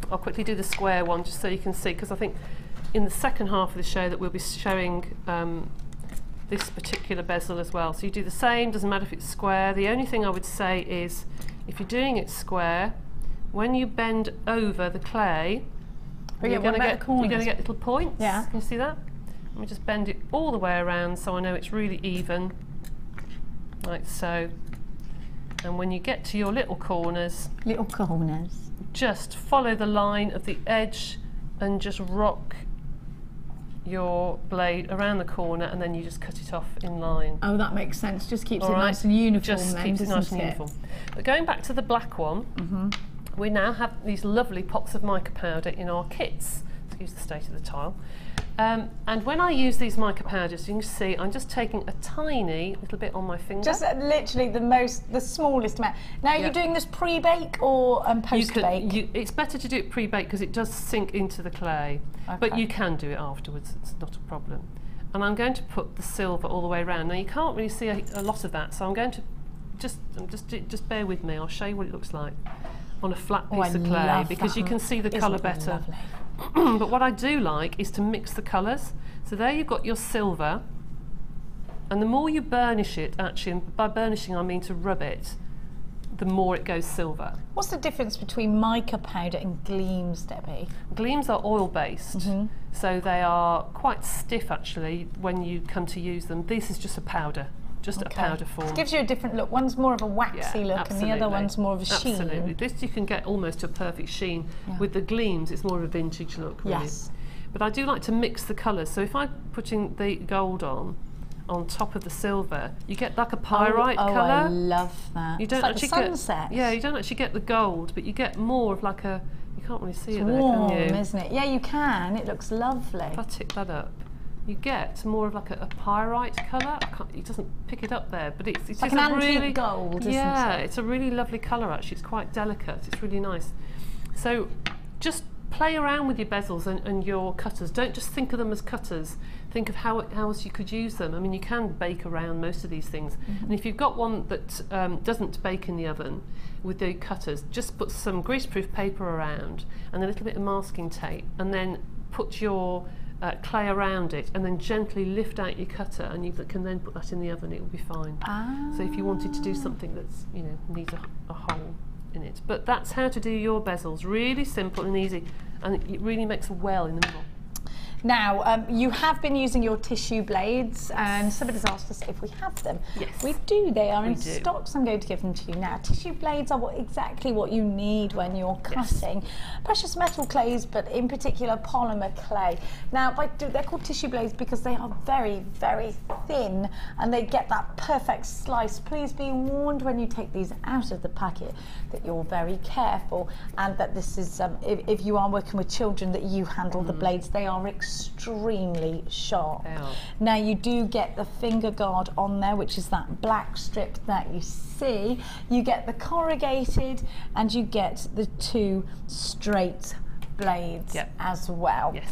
I'll quickly do the square one just so you can see, because I think in the second half of the show that we'll be showing this particular bezel as well. So you do the same, doesn't matter if it's square. The only thing I would say is if you're doing it square, when you bend over the clay, you're going to get little points. Yeah. Can you see that? Let me just bend it all the way around so I know it's really even, like so. And when you get to your little corners, just follow the line of the edge and just rock your blade around the corner, and then you just cut it off in line. Oh, that makes sense. Just keeps All it right. nice and uniform Just then, keeps it doesn't nice and uniform. But going back to the black one, we now have these lovely pots of mica powder in our kits. Excuse the state of the tile. And when I use these mica powders, you can see I'm just taking a tiny little bit on my finger. Just literally the smallest amount. Now, you're doing this pre-bake or post-bake? It's better to do it pre-bake because it does sink into the clay, but you can do it afterwards. It's not a problem. and I'm going to put the silver all the way around. Now you can't really see a lot of that, so I'm going to just bear with me. I'll show you what it looks like on a flat piece of clay, because you can see the colour better. But what I do like is to mix the colours. So there you've got your silver, and the more you burnish it, actually, and by burnishing I mean to rub it, the more it goes silver. What's the difference between mica powder and gleams, Debbie? Gleams are oil-based, so they are quite stiff actually when you come to use them. This is just a powder, just a powder form. It gives you a different look. One's more of a waxy look and the other one's more of a sheen. Absolutely. This you can get almost to a perfect sheen. With the gleams, it's more of a vintage look, really. Yes. But I do like to mix the colours. So if I'm putting the gold on top of the silver, you get like a pyrite colour. I love that. You don't it's actually like the sunset. get, you don't actually get the gold, but you get more of like a, you can't really see it there, warm, can you? isn't it? Yeah, you can. It looks lovely. If I tick that up, you get more of like a pyrite colour. It doesn't pick it up there, but it's like just an a really antique gold, isn't it? it's a really lovely colour actually. It's quite delicate. It's really nice. So just play around with your bezels and your cutters. Don't just think of them as cutters. Think of how else you could use them. I mean, you can bake around most of these things. And if you've got one that doesn't bake in the oven with the cutters, just put some greaseproof paper around and a little bit of masking tape, and then put your clay around it, and then gently lift out your cutter, and you can then put that in the oven. It will be fine. So if you wanted to do something that's, you know, needs a hole in it. But that's how to do your bezels. Really simple and easy, and it really makes a well in the middle. Now, you have been using your tissue blades, and somebody's asked us if we have them. Yes. We do. They are in do. stock, so I'm going to give them to you now. Tissue blades are exactly what you need when you're cutting precious metal clays, but in particular polymer clay. Now, they're called tissue blades because they are very, very thin, and they get that perfect slice. Please be warned when you take these out of the packet that you're very careful, and that this is, if you are working with children, that you handle the blades. They are extremely sharp. They are. Now you do get the finger guard on there, which is that black strip that you see. You get the corrugated, and you get the two straight blades as well. Yes.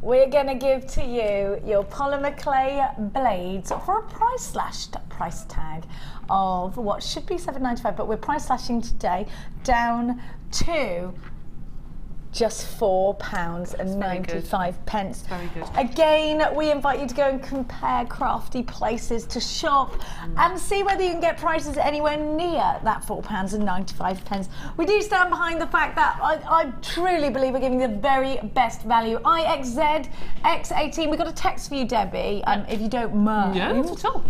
We're going to give to you your polymer clay blades for a price-slashed price tag of what should be $7.95, but we're price slashing today down to just £4.95. Very good. Again, we invite you to go and compare crafty places to shop and see whether you can get prices anywhere near that £4.95. We do stand behind the fact that I truly believe we're giving the very best value. IXZ X18. We've got a text for you, Debbie, if you don't mind. Yeah, not at all.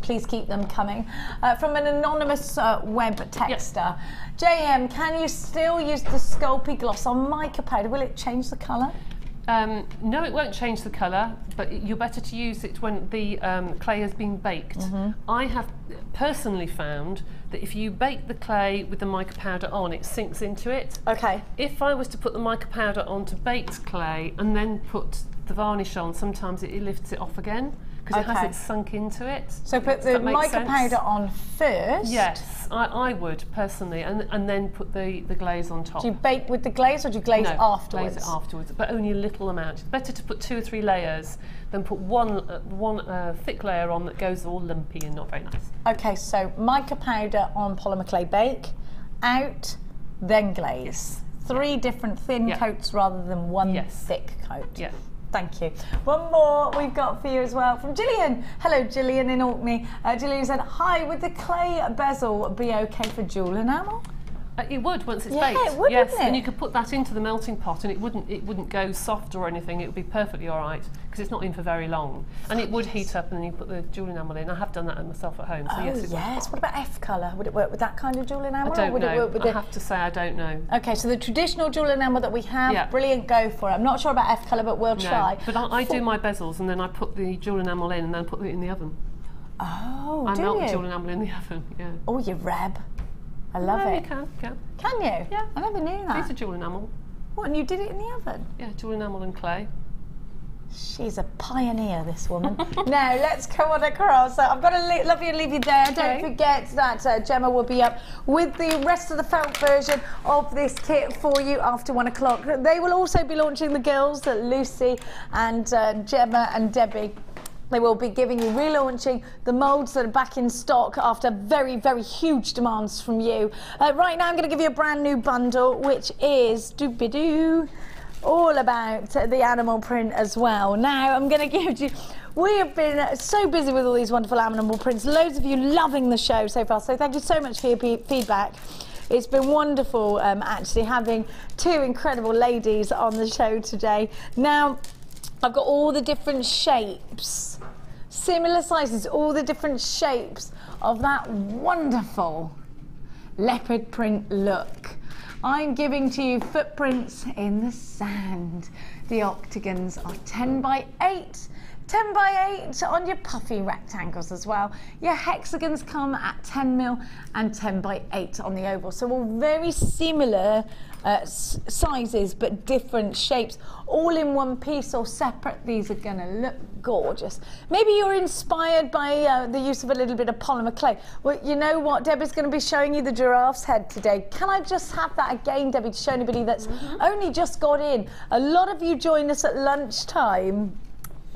Please keep them coming. From an anonymous web texter. JM, can you still use the Sculpey gloss on mica powder? Will it change the colour? No, it won't change the colour, but you're better to use it when the clay has been baked. I have personally found that if you bake the clay with the mica powder on, it sinks into it. Okay. If I was to put the mica powder onto baked clay and then put the varnish on, sometimes it lifts it off again, because it hasn't sunk into it. So put the mica powder on first? Yes, I would personally, and then put the glaze on top. Do you bake with the glaze, or do you glaze afterwards? Glaze it afterwards, but only a little amount. It's better to put 2 or 3 layers than put one thick layer on that goes all lumpy and not very nice. Okay, so mica powder on polymer clay, bake, out, then glaze. Yes. 3 different thin coats rather than one thick coat. Yeah. Thank you. One more we've got for you as well from Gillian. Hello, Gillian in Orkney. Gillian said, hi, would the clay bezel be okay for jewel enamel? It would once it's Yeah, baked. it would, yes, wouldn't it? and you could put that into the melting pot, and it wouldn't go soft or anything. It would be perfectly all right because it's not in for very long, and it would heat up, and then you put the jewel enamel in. I have done that myself at home. So yes, it yes. What about F colour? Would it work with that kind of jewel enamel? I don't or would know. It work with I have to say I don't know. Okay, so the traditional jewel enamel that we have, brilliant, go for it. I'm not sure about F colour, but we'll try. But I do my bezels, and then I put the jewel enamel in, and then put it in the oven. Oh, I do melt you? the jewel enamel in the oven. Yeah. Oh, you reb. I love it. You can. Can you? Yeah. I never knew that. It's a jewel enamel. What, and you did it in the oven? Yeah, jewel enamel and clay. She's a pioneer, this woman. Now, let's come on across. So I've got to leave you there. Don't forget that Gemma will be up with the rest of the felt version of this kit for you after 1 o'clock. They will also be launching the girls, Lucy and Gemma and Debbie. They will be giving you, relaunching the moulds that are back in stock after very, very huge demands from you. Right now I'm going to give you a brand new bundle, which is doobie-doo, all about the animal print as well. Now I'm going to give you, we have been so busy with all these wonderful animal prints, loads of you loving the show so far, so thank you so much for your feedback. It's been wonderful actually having two incredible ladies on the show today. Now I've got all the different shapes, similar sizes, all the different shapes of that wonderful leopard print look. I'm giving to you footprints in the sand. The octagons are 10 by 8, 10 by 8 on your puffy rectangles as well. Your hexagons come at 10mm and 10 by 8 on the oval. So all very similar sizes but different shapes, all in one piece or separate. These are going to look gorgeous. Maybe you're inspired by the use of a little bit of polymer clay. Well, you know what, Debbie's going to be showing you the giraffe's head today. Can I just have that again, Debbie, to show anybody that's only just got in? A lot of you joined us at lunchtime.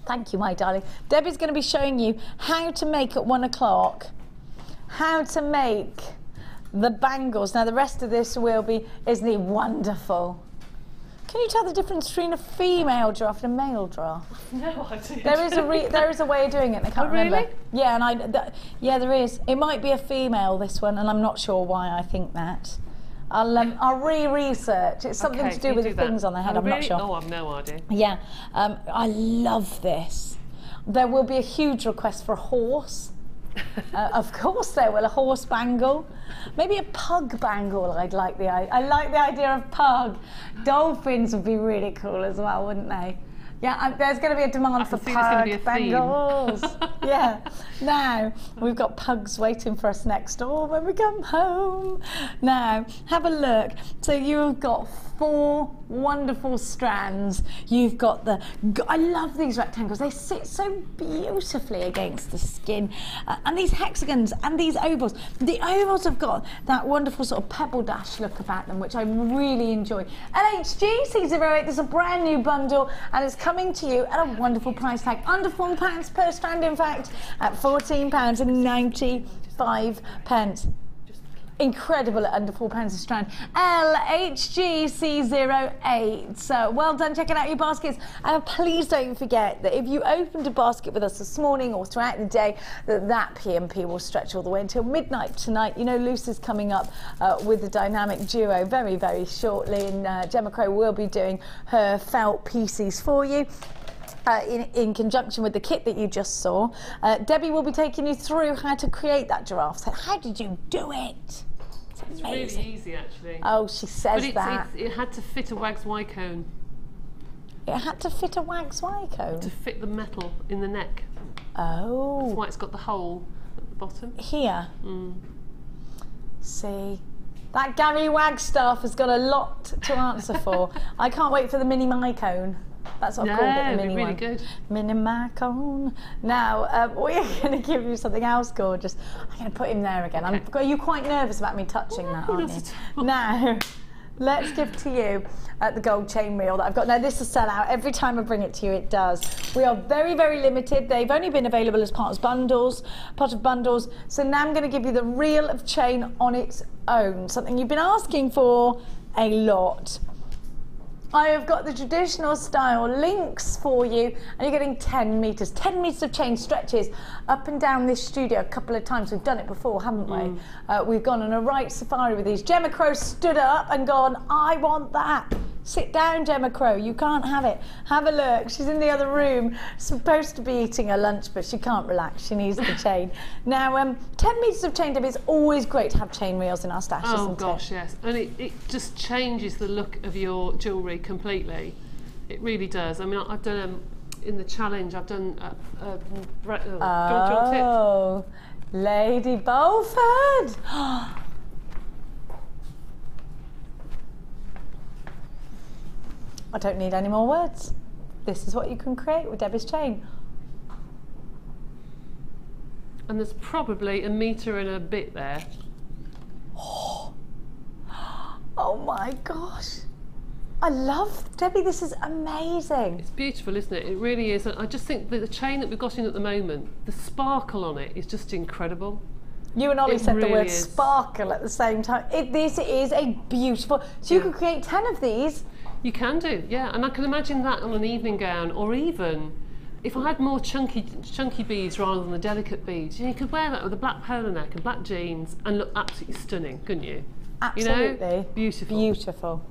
Thank you, my darling. Debbie's going to be showing you how to make at 1 o'clock, how to make the bangles. Now the rest of this will be, isn't he wonderful? Can you tell the difference between a female giraffe and a male giraffe? No idea. There is a way of doing it, and I can't remember. Really? Yeah, and yeah, there is. It might be a female, this one, and I'm not sure why I think that. I'll re-research. It's something to do with the things on the head. I'm not sure. Oh, I've no idea. Yeah, I love this. There will be a huge request for a horse. Of course there will, a horse bangle. Maybe a pug bangle. I like the idea of pug. Dolphins would be really cool as well, wouldn't they? Yeah, there's going to be a demand for pug bangles. Yeah. Now, we've got pugs waiting for us next door when we come home. Now, have a look. So you've got 4 wonderful strands. You've got I love these rectangles. They sit so beautifully against the skin. And these hexagons and these ovals. The ovals have got that wonderful sort of pebble dash look about them, which I really enjoy. LHG C08, there's a brand new bundle, and it's coming to you at a wonderful price tag, under £4 per strand, in fact, at £14.95. Incredible at under £4 a strand. LHGC08. So well done checking out your baskets. And please don't forget that if you opened a basket with us this morning or throughout the day, that P&P will stretch all the way until midnight tonight. You know, Lucy's coming up with the dynamic duo very, very shortly, and Gemma Crow will be doing her felt pieces for you. In conjunction with the kit that you just saw. Debbie will be taking you through how to create that giraffe. So how did you do it? It's really easy, actually. Oh, she says but it had to fit a wax Y cone. It had to fit a wax Y cone? To fit the metal in the neck. Oh. That's why it's got the hole at the bottom. Here? See? That Gary Wagstaff has got a lot to answer for. I can't wait for the mini my cone. That's what I called it, the mini really one. Good. Mini macone. Now, we're going to give you something else gorgeous. I'm going to put him there again. Okay. Are you quite nervous about me touching that, aren't you? Now, let's give to you the gold chain reel that I've got. Now, this will sell out. Every time I bring it to you, it does. We are very, very limited. They've only been available as part of bundles. So now I'm going to give you the reel of chain on its own, something you've been asking for a lot. I have got the traditional style links for you, and you're getting 10 metres. 10 metres of chain stretches up and down this studio a couple of times. We've done it before, haven't we? We've gone on a right safari with these. Gemma Crow stood up and gone, I want that. Sit down, Gemma Crow, you can't have it. Have a look, she's in the other room, supposed to be eating her lunch, but she can't relax, she needs the chain. Now, 10 metres of chain, Debbie, it's always great to have chain reels in our stash, isn't it? Gosh, yes. And it just changes the look of your jewellery completely. It really does. I mean, I've done, in the challenge, I've done, oh, Lady Bolford! I don't need any more words. This is what you can create with Debbie's chain. And there's probably 1 metre and a bit there. Oh my gosh. I love, Debbie, this is amazing. It's beautiful, isn't it? It really is. I just think that the chain that we've got in at the moment, the sparkle on it is just incredible. You and Ollie said really the word is. sparkle at the same time. This is a beautiful, so you could create 10 of these. You can do, yeah. And I can imagine that on an evening gown, or even if I had more chunky beads rather than the delicate beads, you could wear that with a black polo neck and black jeans and look absolutely stunning, couldn't you? Absolutely. You know? Beautiful. Beautiful.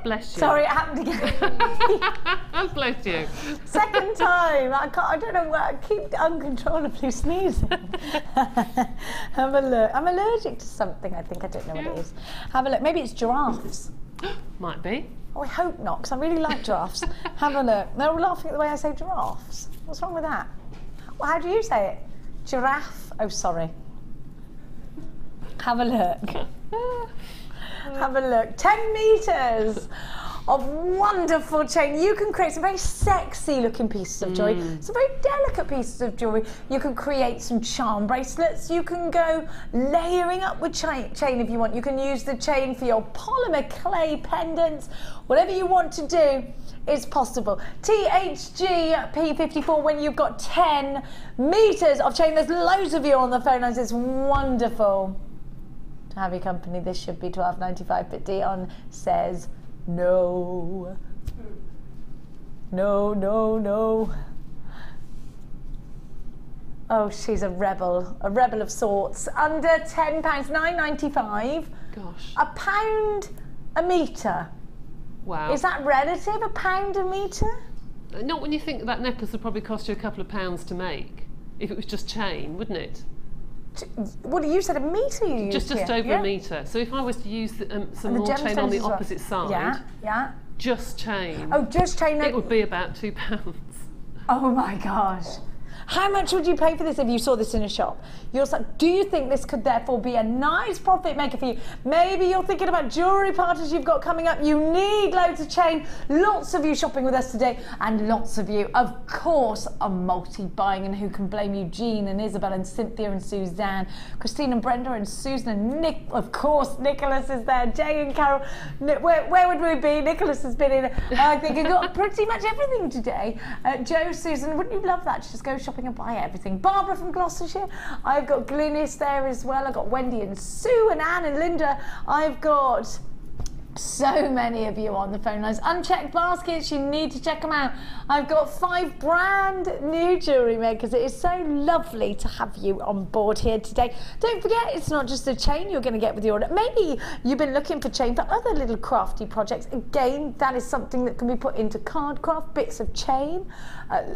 Bless you. Sorry, it happened again. Bless you. Second time. I don't know why I keep uncontrollably sneezing. Have a look. I'm allergic to something, I think. I don't know what it is. Have a look. Maybe it's giraffes. Might be. Oh, I hope not, because I really like giraffes. Have a look. They're all laughing at the way I say giraffes. What's wrong with that? Well, how do you say it? Giraffe? Oh, sorry. Have a look. Have a look. 10 metres of wonderful chain. You can create some very sexy looking pieces of jewellery, some very delicate pieces of jewellery. You can create some charm bracelets. You can go layering up with chain if you want. You can use the chain for your polymer clay pendants. Whatever you want to do is possible. THG P54 when you've got 10 metres of chain. There's loads of you on the phone lines. It's wonderful to have your company. This should be £12.95, but Dion says no. No, no, no. Oh, she's a rebel of sorts. Under £10, £9.95. Gosh. £1 a metre. Wow. Is that relative, £1 a metre? Not when you think that necklace would probably cost you a couple of pounds to make, if it was just chain, wouldn't it? What you said, a metre you used Just over a metre. So if I was to use some more chain on the opposite side, just chain. Oh, just chain. It would be about £2. Oh my gosh. How much would you pay for this if you saw this in a shop? Do you think this could therefore be a nice profit maker for you? Maybe you're thinking about jewellery parties you've got coming up. You need loads of chain. Lots of you shopping with us today, and lots of you, of course, are multi-buying. And who can blame you? Jean and Isabel and Cynthia and Suzanne, Christine and Brenda and Susan and Nick. Of course, Nicholas is there. Jay and Carol. Where would we be? Nicholas has been in. I think you got pretty much everything today. Joe, Susan, wouldn't you love that? Just go shopping and buy everything. Barbara from Gloucestershire. I've got Glynis there as well. I've got Wendy and Sue and Anne and Linda. I've got so many of you on the phone lines. Unchecked baskets, you need to check them out. I've got 5 brand new jewellery makers. It is so lovely to have you on board here today. Don't forget, it's not just a chain you're going to get with your order. Maybe you've been looking for chain for other little crafty projects. Again, that is something that can be put into card craft, bits of chain,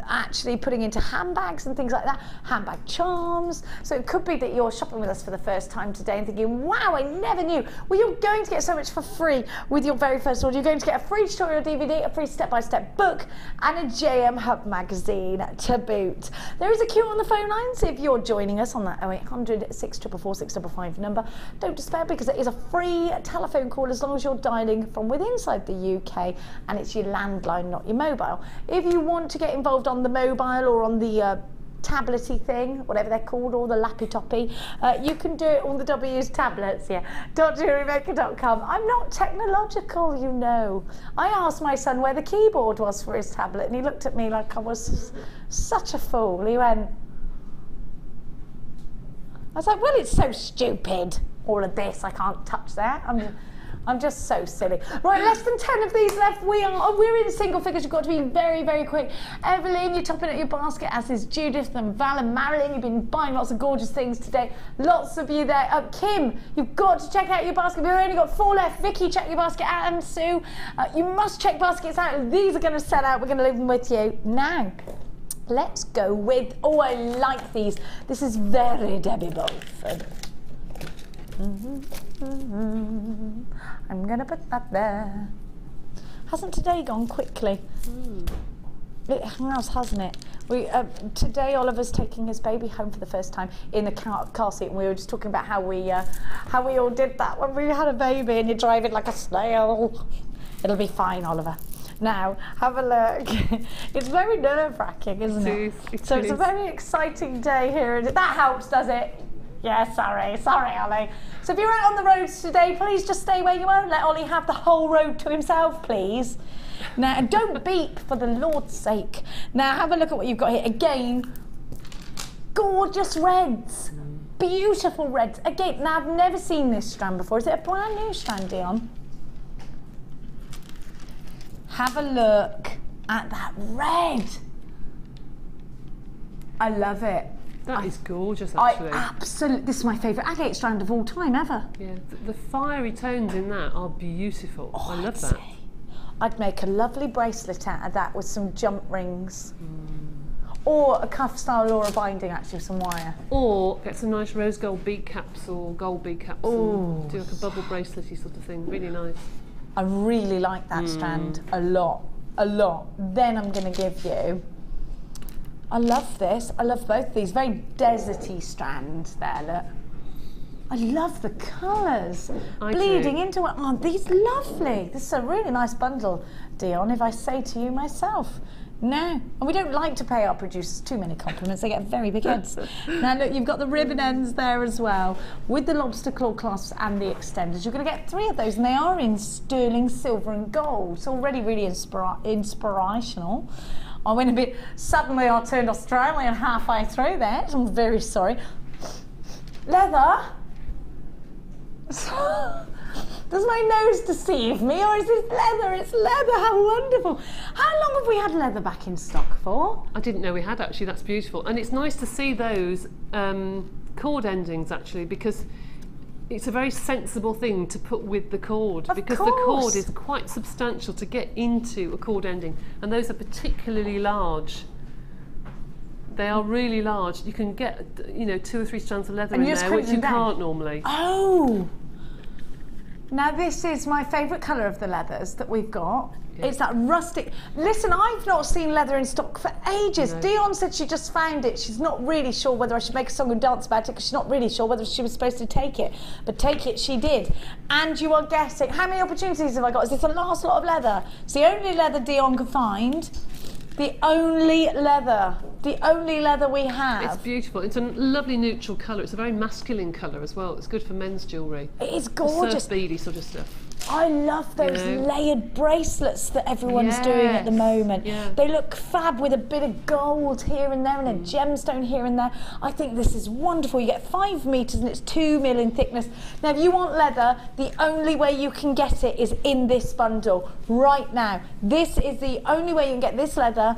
actually putting into handbags and things like that, handbag charms. So it could be that you're shopping with us for the first time today and thinking, wow, I never knew. Well, you're going to get so much for free with your very first order. You're going to get a free tutorial DVD, a free step-by-step book, and a JM Hub magazine to boot. There is a queue on the phone lines if you're joining us on that 0800 644 655 number. Don't despair, because it is a free telephone call as long as you're dialing from within inside the UK, and it's your landline, not your mobile. If you want to get involved on the mobile or on the tablety thing, whatever they're called, or the lappy toppy, you can do it on the W's tablets, .jewellerymaker.com. I'm not technological, you know. I asked my son where the keyboard was for his tablet, and he looked at me like I was such a fool. He went, I was like, well, it's so stupid, all of this, I can't touch that. I'm just so silly. Right, less than 10 of these left. We're in single figures. You've got to be very, very quick. Evelyn, you're topping at your basket, as is Judith and Val and Marilyn. You've been buying lots of gorgeous things today. Lots of you there. Kim, you've got to check out your basket. We've only got 4 left. Vicky, check your basket out. And Sue, you must check baskets out. These are going to sell out. We're going to leave them with you now. Let's go with, oh, I like these. This is very Debbie Bulford. I'm gonna put that there. Hasn't today gone quickly? It has, hasn't it? Today Oliver's taking his baby home for the first time in the car seat, and we were just talking about how we all did that when we had a baby, and you drive it like a snail. It'll be fine, Oliver. Now, have a look. It's very nerve-wracking, isn't it? It So is. it's a very exciting day here. That helps, does it? Yeah, sorry, Ollie. So if you're out on the roads today, please just stay where you are. Let Ollie have the whole road to himself, please. Now, don't beep, for the Lord's sake. Now, have a look at what you've got here. Again, gorgeous reds. Beautiful reds. Again, now I've never seen this strand before. Is it a brand new strand, Dion? Have a look at that red. I love it. That is gorgeous, actually. Absolutely. This is my favourite agate strand of all time ever. Yeah, the fiery tones in that are beautiful. I love that. I'd make a lovely bracelet out of that with some jump rings. Or a cuff style Laura binding, actually, with some wire. Or get some nice rose gold bead caps or gold bead caps and do like a bubble bracelet-y sort of thing. Really nice. I really like that strand a lot, a lot. Then I'm going to give you, I love this. I love both these. Very deserty strands there, look. I love the colours. Bleeding into it. Aren't these lovely? This is a really nice bundle, Dion, if I say to you myself. No, and we don't like to pay our producers too many compliments. They get very big heads. Now look, you've got the ribbon ends there as well, with the lobster claw clasps and the extenders. You're going to get 3 of those, and they are in sterling silver and gold. It's already really inspirational. I went a bit, suddenly I turned Australian halfway through that. I'm very sorry. Leather? Does my nose deceive me, or is this leather? It's leather, how wonderful. How long have we had leather back in stock for? I didn't know we had, actually. That's beautiful. And it's nice to see those cord endings, actually, because it's a very sensible thing to put with the cord, because the cord is quite substantial to get into a cord ending, and those are particularly large. They are really large. You can get, you know, 2 or 3 strands of leather in there, which you can't normally. Oh! Now this is my favourite colour of the leathers that we've got. Yeah. It's that rustic. Listen, I've not seen leather in stock for ages. No. Dion said she just found it. She's not really sure whether I should make a song and dance about it, because she's not really sure whether she was supposed to take it. But take it she did. And you are guessing, how many opportunities have I got? Is this the last lot of leather? It's the only leather Dion can find. The only leather we have. It's beautiful. It's a lovely neutral colour. It's a very masculine colour as well. It's good for men's jewellery. It is gorgeous. Surf beady sort of stuff. I love those layered bracelets that everyone's doing at the moment. Yeah. They look fab with a bit of gold here and there and a gemstone here and there. I think this is wonderful. You get 5 metres and it's 2 mil in thickness. Now, if you want leather, the only way you can get it is in this bundle right now. This is the only way you can get this leather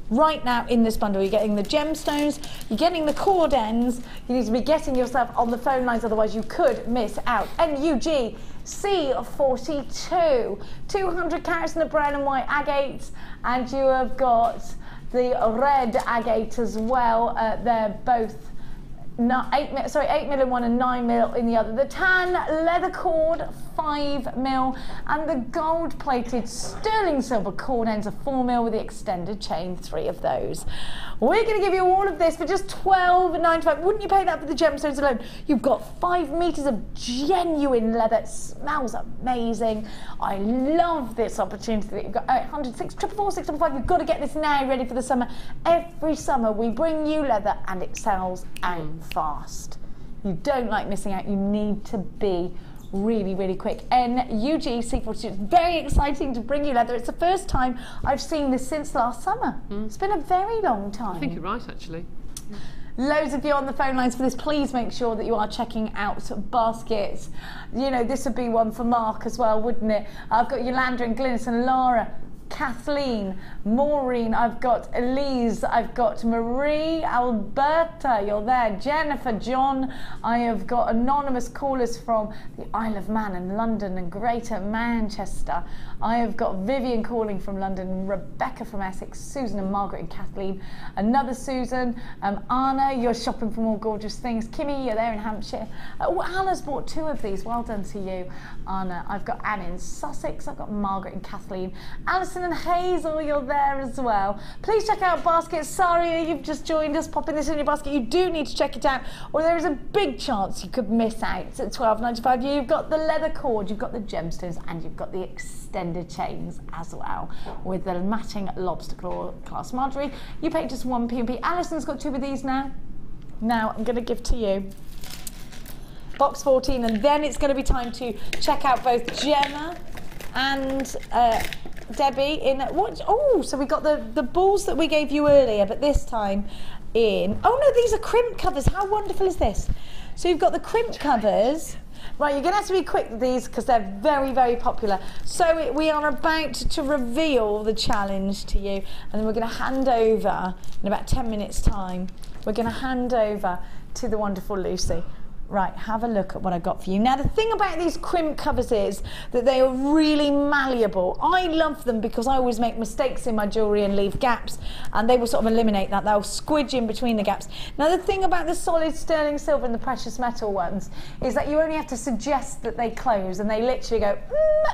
right now in this bundle. You're getting the gemstones, you're getting the cord ends. You need to be getting yourself on the phone lines, otherwise you could miss out. NUG C42, 200 carats in the brown and white agate, and you have got the red agate as well. They're both 8 mil in one and 9 mil in the other. The tan leather cord, 5 mil, and the gold plated sterling silver cord ends are 4 mil with the extended chain, 3 of those. We're going to give you all of this for just $12.95. Wouldn't you pay that for the gemstones alone? You've got 5 meters of genuine leather. It smells amazing. I love this opportunity that you've got. 800 644 655. You've got to get this now, ready for the summer. Every summer we bring you leather and it sells out fast. You don't like missing out. You need to be really, really quick. NUG C42. It's very exciting to bring you leather. It's the first time I've seen this since last summer. It's been a very long time. I think you're right, actually. Loads of you on the phone lines for this. Please make sure that you are checking out baskets. You know, this would be one for Mark as well, wouldn't it? I've got Yolanda and Glynis and Laura, Kathleen, Maureen, I've got Elise, I've got Marie, Alberta, you're there, Jennifer, John, I have got anonymous callers from the Isle of Man and London and Greater Manchester. I have got Vivian calling from London, Rebecca from Essex, Susan and Margaret and Kathleen, another Susan, Anna, you're shopping for more gorgeous things, Kimmy, you're there in Hampshire. Oh, Anna's bought 2 of these, well done to you, Anna. I've got Anne in Sussex, I've got Margaret and Kathleen, Alison and Hazel, you're there as well. Please check out baskets. Sorry, you've just joined us, popping this in your basket. You do need to check it out, or there is a big chance you could miss out. It's at $12.95. You've got the leather cord, you've got the gemstones, and you've got the extended chains as well, with the matching lobster claw clasp. Marjorie, you paid just 1p&p. Alison's got 2 of these now. Now I'm going to give to you box 14, and then it's going to be time to check out both Gemma and Debbie in what? Oh, so we got the balls that we gave you earlier, but this time in. Oh no, these are crimp covers. How wonderful is this? So you've got the crimp covers. Right, you're going to have to be quick with these because they're very, very popular. So we are about to reveal the challenge to you, and then we're going to hand over in about 10 minutes' time. We're going to hand over to the wonderful Lucy. Right, have a look at what I got for you. Now, the thing about these crimp covers is that they are really malleable. I love them because I always make mistakes in my jewellery and leave gaps, and they will sort of eliminate that. They'll squidge in between the gaps. Now, the thing about the solid sterling silver and the precious metal ones is that you only have to suggest that they close, and they literally go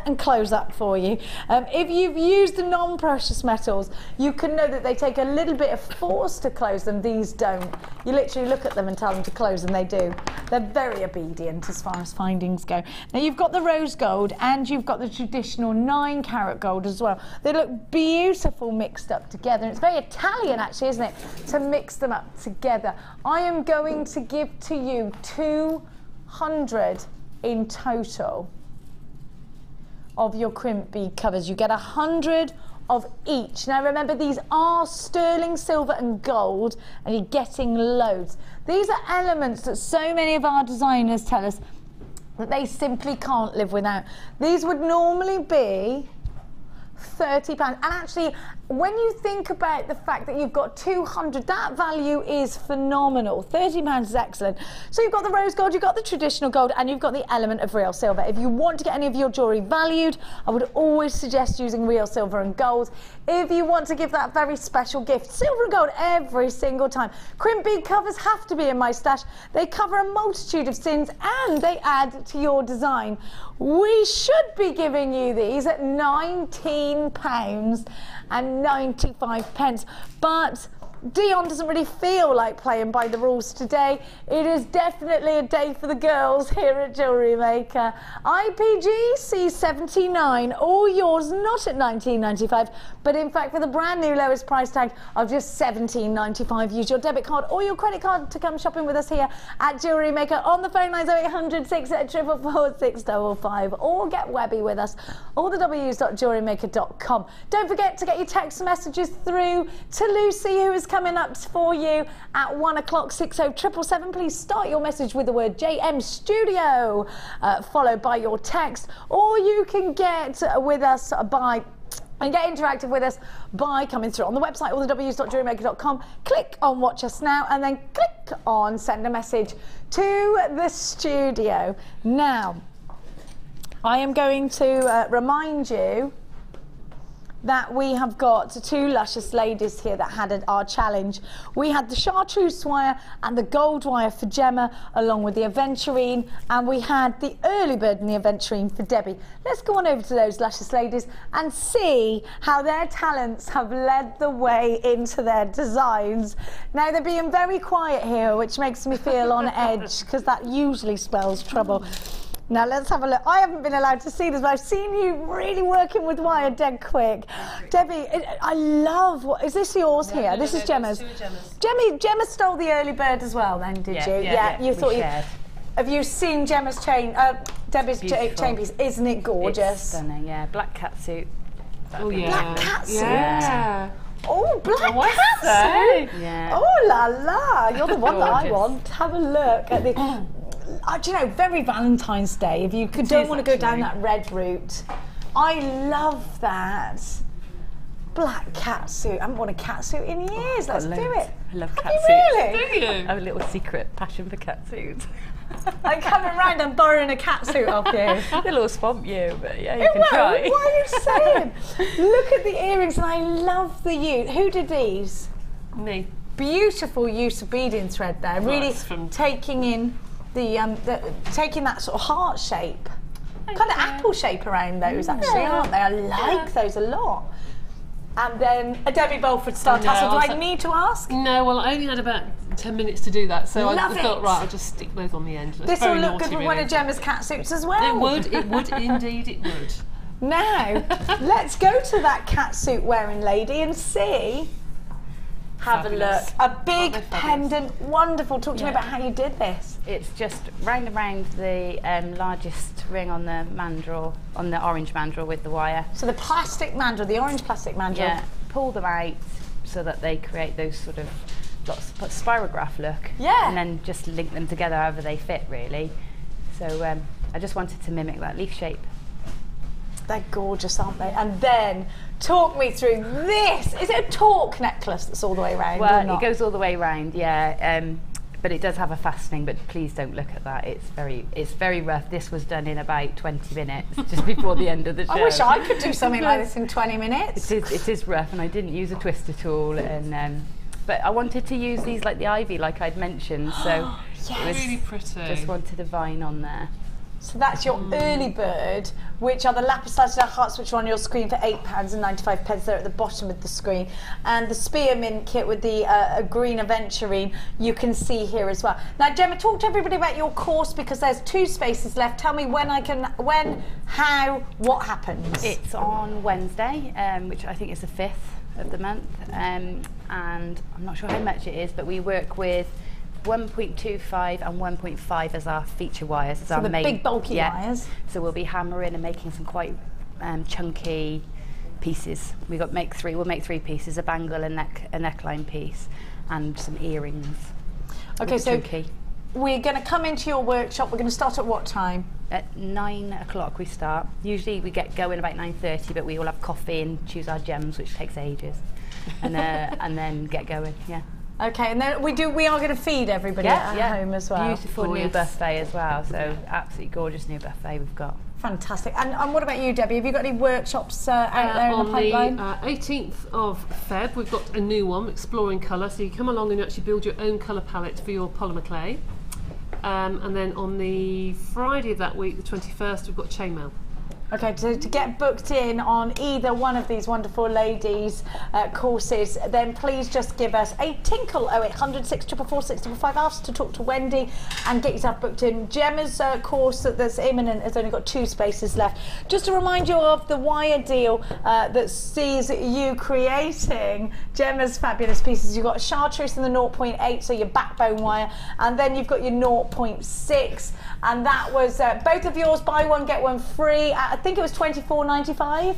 and close up for you. If you've used the non-precious metals, you can know that they take a little bit of force to close them. These don't. You literally look at them and tell them to close, and they do. They're very obedient as far as findings go. Now you've got the rose gold and you've got the traditional 9-carat gold as well. They look beautiful mixed up together. It's very Italian actually, isn't it, to mix them up together. I am going to give to you 200 in total of your crimp bead covers. You get 100 of each. Now remember, these are sterling silver and gold, and you're getting loads. These are elements that so many of our designers tell us that they simply can't live without. These would normally be £30, and actually when you think about the fact that you've got 200, that value is phenomenal. £30 is excellent. So you've got the rose gold, you've got the traditional gold, and you've got the element of real silver. If you want to get any of your jewellery valued, I would always suggest using real silver and gold. If you want to give that very special gift, silver and gold every single time. Crimp bead covers have to be in my stash. They cover a multitude of sins and they add to your design. We should be giving you these at £19.95, but Dion doesn't really feel like playing by the rules today. It is definitely a day for the girls here at Jewellery Maker. IPG C79, all yours, not at £19.95, but in fact for the brand new lowest price tag of just £17.95. Use your debit card or your credit card to come shopping with us here at Jewellery Maker on the phone lines 0800 644 655, or get webby with us, all the w's.jewellerymaker.com. Don't forget to get your text messages through to Lucy, who is coming up for you at 1 o'clock, 60777. Please start your message with the word JM Studio, followed by your text, or you can get with us by and get interactive with us by coming through on the website, all the w's.jewellerymaker.com. Click on Watch Us Now and then click on Send a Message to the studio. Now, I am going to remind you that we have got two luscious ladies here that had our challenge. We had the chartreuse wire and the gold wire for Gemma, along with the Adventurine, and we had the early bird and the Adventurine for Debbie. Let's go on over to those luscious ladies and see how their talents have led the way into their designs. Now, they're being very quiet here, which makes me feel on edge, because that usually spells trouble. Now let's have a look. I haven't been allowed to see this, but I've seen you really working with wire dead quick. Debbie, I love, is this yours here? No, this is Gemma's. Gemma stole the early bird as well then, did you? Yeah, you thought have you seen Gemma's chain, Debbie's chain piece? Isn't it gorgeous? It's stunning, yeah. Black catsuit. Oh yeah. Black catsuit. Yeah. Oh, black catsuit. Yeah. Oh la la, you're the one that I want. Have a look at the... do you know, very Valentine's Day, if you don't want to go down that red route. I love that. Black catsuit. I haven't worn a catsuit in years. Let's do it. I love catsuits. catsuits. Really? Do you? I have a little secret passion for catsuits. I'm coming round and borrowing a catsuit off you. A little swamp you, but yeah, you It can won't. try. What are you saying? Look at the earrings, and I love the use. Who did these? Me. Beautiful use of beading thread there. Really from taking in taking that sort of heart shape, kind of apple shape around those actually, aren't they? I like those a lot. And then a Debbie Bolford star tassel. Do I need to ask? No, well, I only had about 10 minutes to do that, so I thought, right, I'll just stick those on the end. This will look good with one of Gemma's catsuits as well. It would, indeed it would. Now, let's go to that catsuit wearing lady and see Have Fabulous. a look. A big pendant, wonderful. Talk to me about how you did this. It's just round and round the largest ring on the mandrel, on the orange mandrel with the wire. So the plastic mandrel, the orange plastic mandrel. Yeah, pull them out so that they create those sort of spirograph look. Yeah. And then just link them together however they fit, really. So I just wanted to mimic that leaf shape. They're gorgeous, aren't they? And then talk me through this. Is it a torque necklace that's all the way around? Well, it goes all the way around, yeah. But it does have a fastening, but please don't look at that. It's very rough. This was done in about 20 minutes, just before the end of the show. I wish I could do something like this in 20 minutes. It is rough, and I didn't use a twister tool, and but I wanted to use these like the ivy, like I'd mentioned. So yes. it was Really pretty. Just wanted a vine on there. So that's your early bird, which are the lapis lazuli hearts, which are on your screen for £8.95. They're at the bottom of the screen. And the spearmint kit with the green Adventurine, you can see here as well. Now, Gemma, talk to everybody about your course, because there's 2 spaces left. Tell me when, how, what happens. It's on Wednesday, which I think is the 5th of the month. And I'm not sure how much it is, but we work with 1.25 and 1.5 as our feature wires. As so our the main, big bulky wires. So we'll be hammering and making some quite chunky pieces. We'll make 3 pieces: a bangle, a neckline piece, and some earrings. Okay, so chunky. We're going to come into your workshop. We're going to start at what time? At 9 o'clock we start. Usually we get going about 9:30, but we all have coffee and choose our gems, which takes ages, and and then get going. Yeah. Okay, and then we are going to feed everybody at home as well. Beautiful new buffet as well, so absolutely gorgeous new buffet we've got. Fantastic. And what about you, Debbie? Have you got any workshops out there in the pipeline? On the 18th of Feb, we've got a new one, Exploring Colour. So you come along and you actually build your own colour palette for your polymer clay. And then on the Friday of that week, the 21st, we've got chainmail. Okay, to get booked in on either one of these wonderful ladies' courses, then please just give us a tinkle. 0800 644 655. Ask to talk to Wendy and get yourself booked in. Gemma's course that's imminent has only got 2 spaces left. Just to remind you of the wire deal that sees you creating Gemma's fabulous pieces. You've got chartreuse in the 0.8, so your backbone wire, and then you've got your 0.6, and that was both of yours, buy one get one free. I think it was £24.95.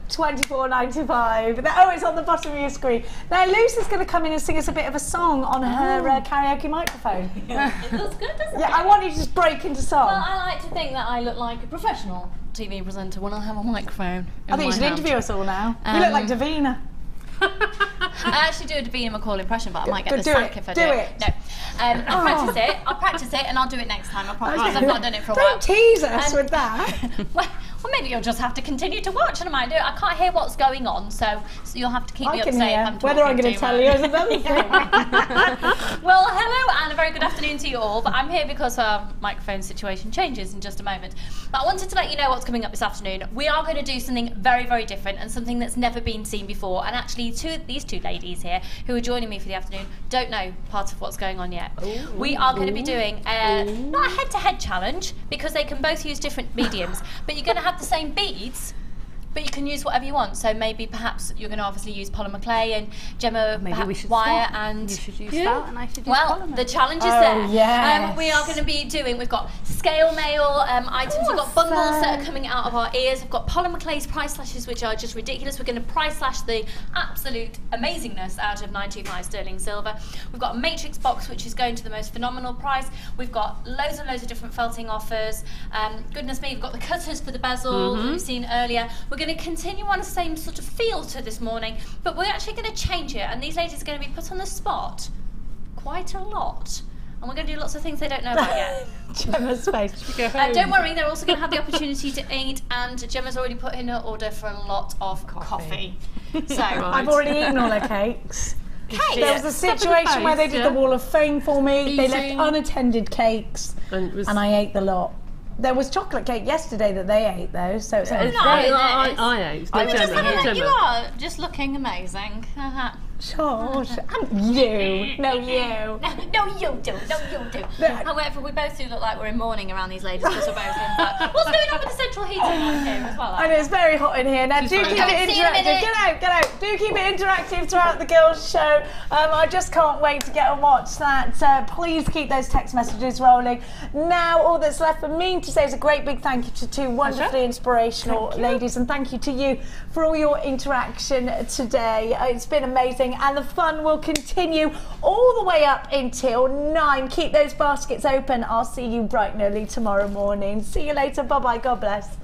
£24.95. Oh, it's on the bottom of your screen. Now, Lucy's going to come in and sing us a bit of a song on her karaoke microphone. It looks good, doesn't it? Yeah, I want you to just break into song. Well, I like to think that I look like a professional TV presenter when I have a microphone. I think you should interview us all now. You look like Davina. I actually do a Davina McCall impression, but I might get the sack if I do it. No. I'll practice it and I'll do it next time, I promise, because I've not done it for a while. Don't tease us with that. Well, maybe you'll just have to continue to watch and I might do it. I can't hear what's going on, so you'll have to keep me up to date if I'm talking. Whether I'm going to tell you is another thing. Well, hello and a very good afternoon to you all, but I'm here because our microphone situation changes in just a moment. But I wanted to let you know what's coming up this afternoon. We are going to do something very, very different and something that's never been seen before, and actually these two ladies here who are joining me for the afternoon don't know part of what's going on yet. Ooh. We are going to be doing not a head-to-head challenge, because they can both use different mediums, but you're going to have the same beads, but you can use whatever you want. So maybe perhaps you're going to obviously use polymer clay, and Gemma perhaps wire, and you should use felt and I should use polymer. The challenge is there. Yes. We are going to be doing, we've got scale mail items, we've got bundles that are coming out of our ears, we've got polymer clay's price slashes, which are just ridiculous. We're going to price slash the absolute amazingness out of 925 sterling silver. We've got a matrix box, which is going to the most phenomenal price. We've got loads and loads of different felting offers. Goodness me, we've got the cutters for the bezel that we've seen earlier. We're going to continue on the same sort of feel to this morning, but we're actually going to change it, and these ladies are going to be put on the spot quite a lot, and we're going to do lots of things they don't know about yet. Gemma's face. Don't worry, they're also going to have the opportunity to eat, and Gemma's already put in her order for a lot of coffee. So I've already eaten all her cakes. Cakes. There was a situation where they did the wall of fame for me. They left unattended cakes, and I ate the lot. There was chocolate cake yesterday that they ate, though, so it's I ate. You are just looking amazing. George, and you. No, you. No, you do. No, you do. However, we both do look like we're in mourning around these ladies because we're both in fact. What's going on with the central heating on here as well? I know, it's very hot in here. Now, do keep it interactive. Get out. Do keep it interactive throughout the girls' show. I just can't wait to get and watch that. Please keep those text messages rolling. Now, all that's left for me to say is a great big thank you to two wonderfully inspirational ladies, and thank you to you for all your interaction today. It's been amazing, and the fun will continue all the way up until 9. Keep those baskets open. I'll see you bright and early tomorrow morning. See you later. Bye-bye. God bless.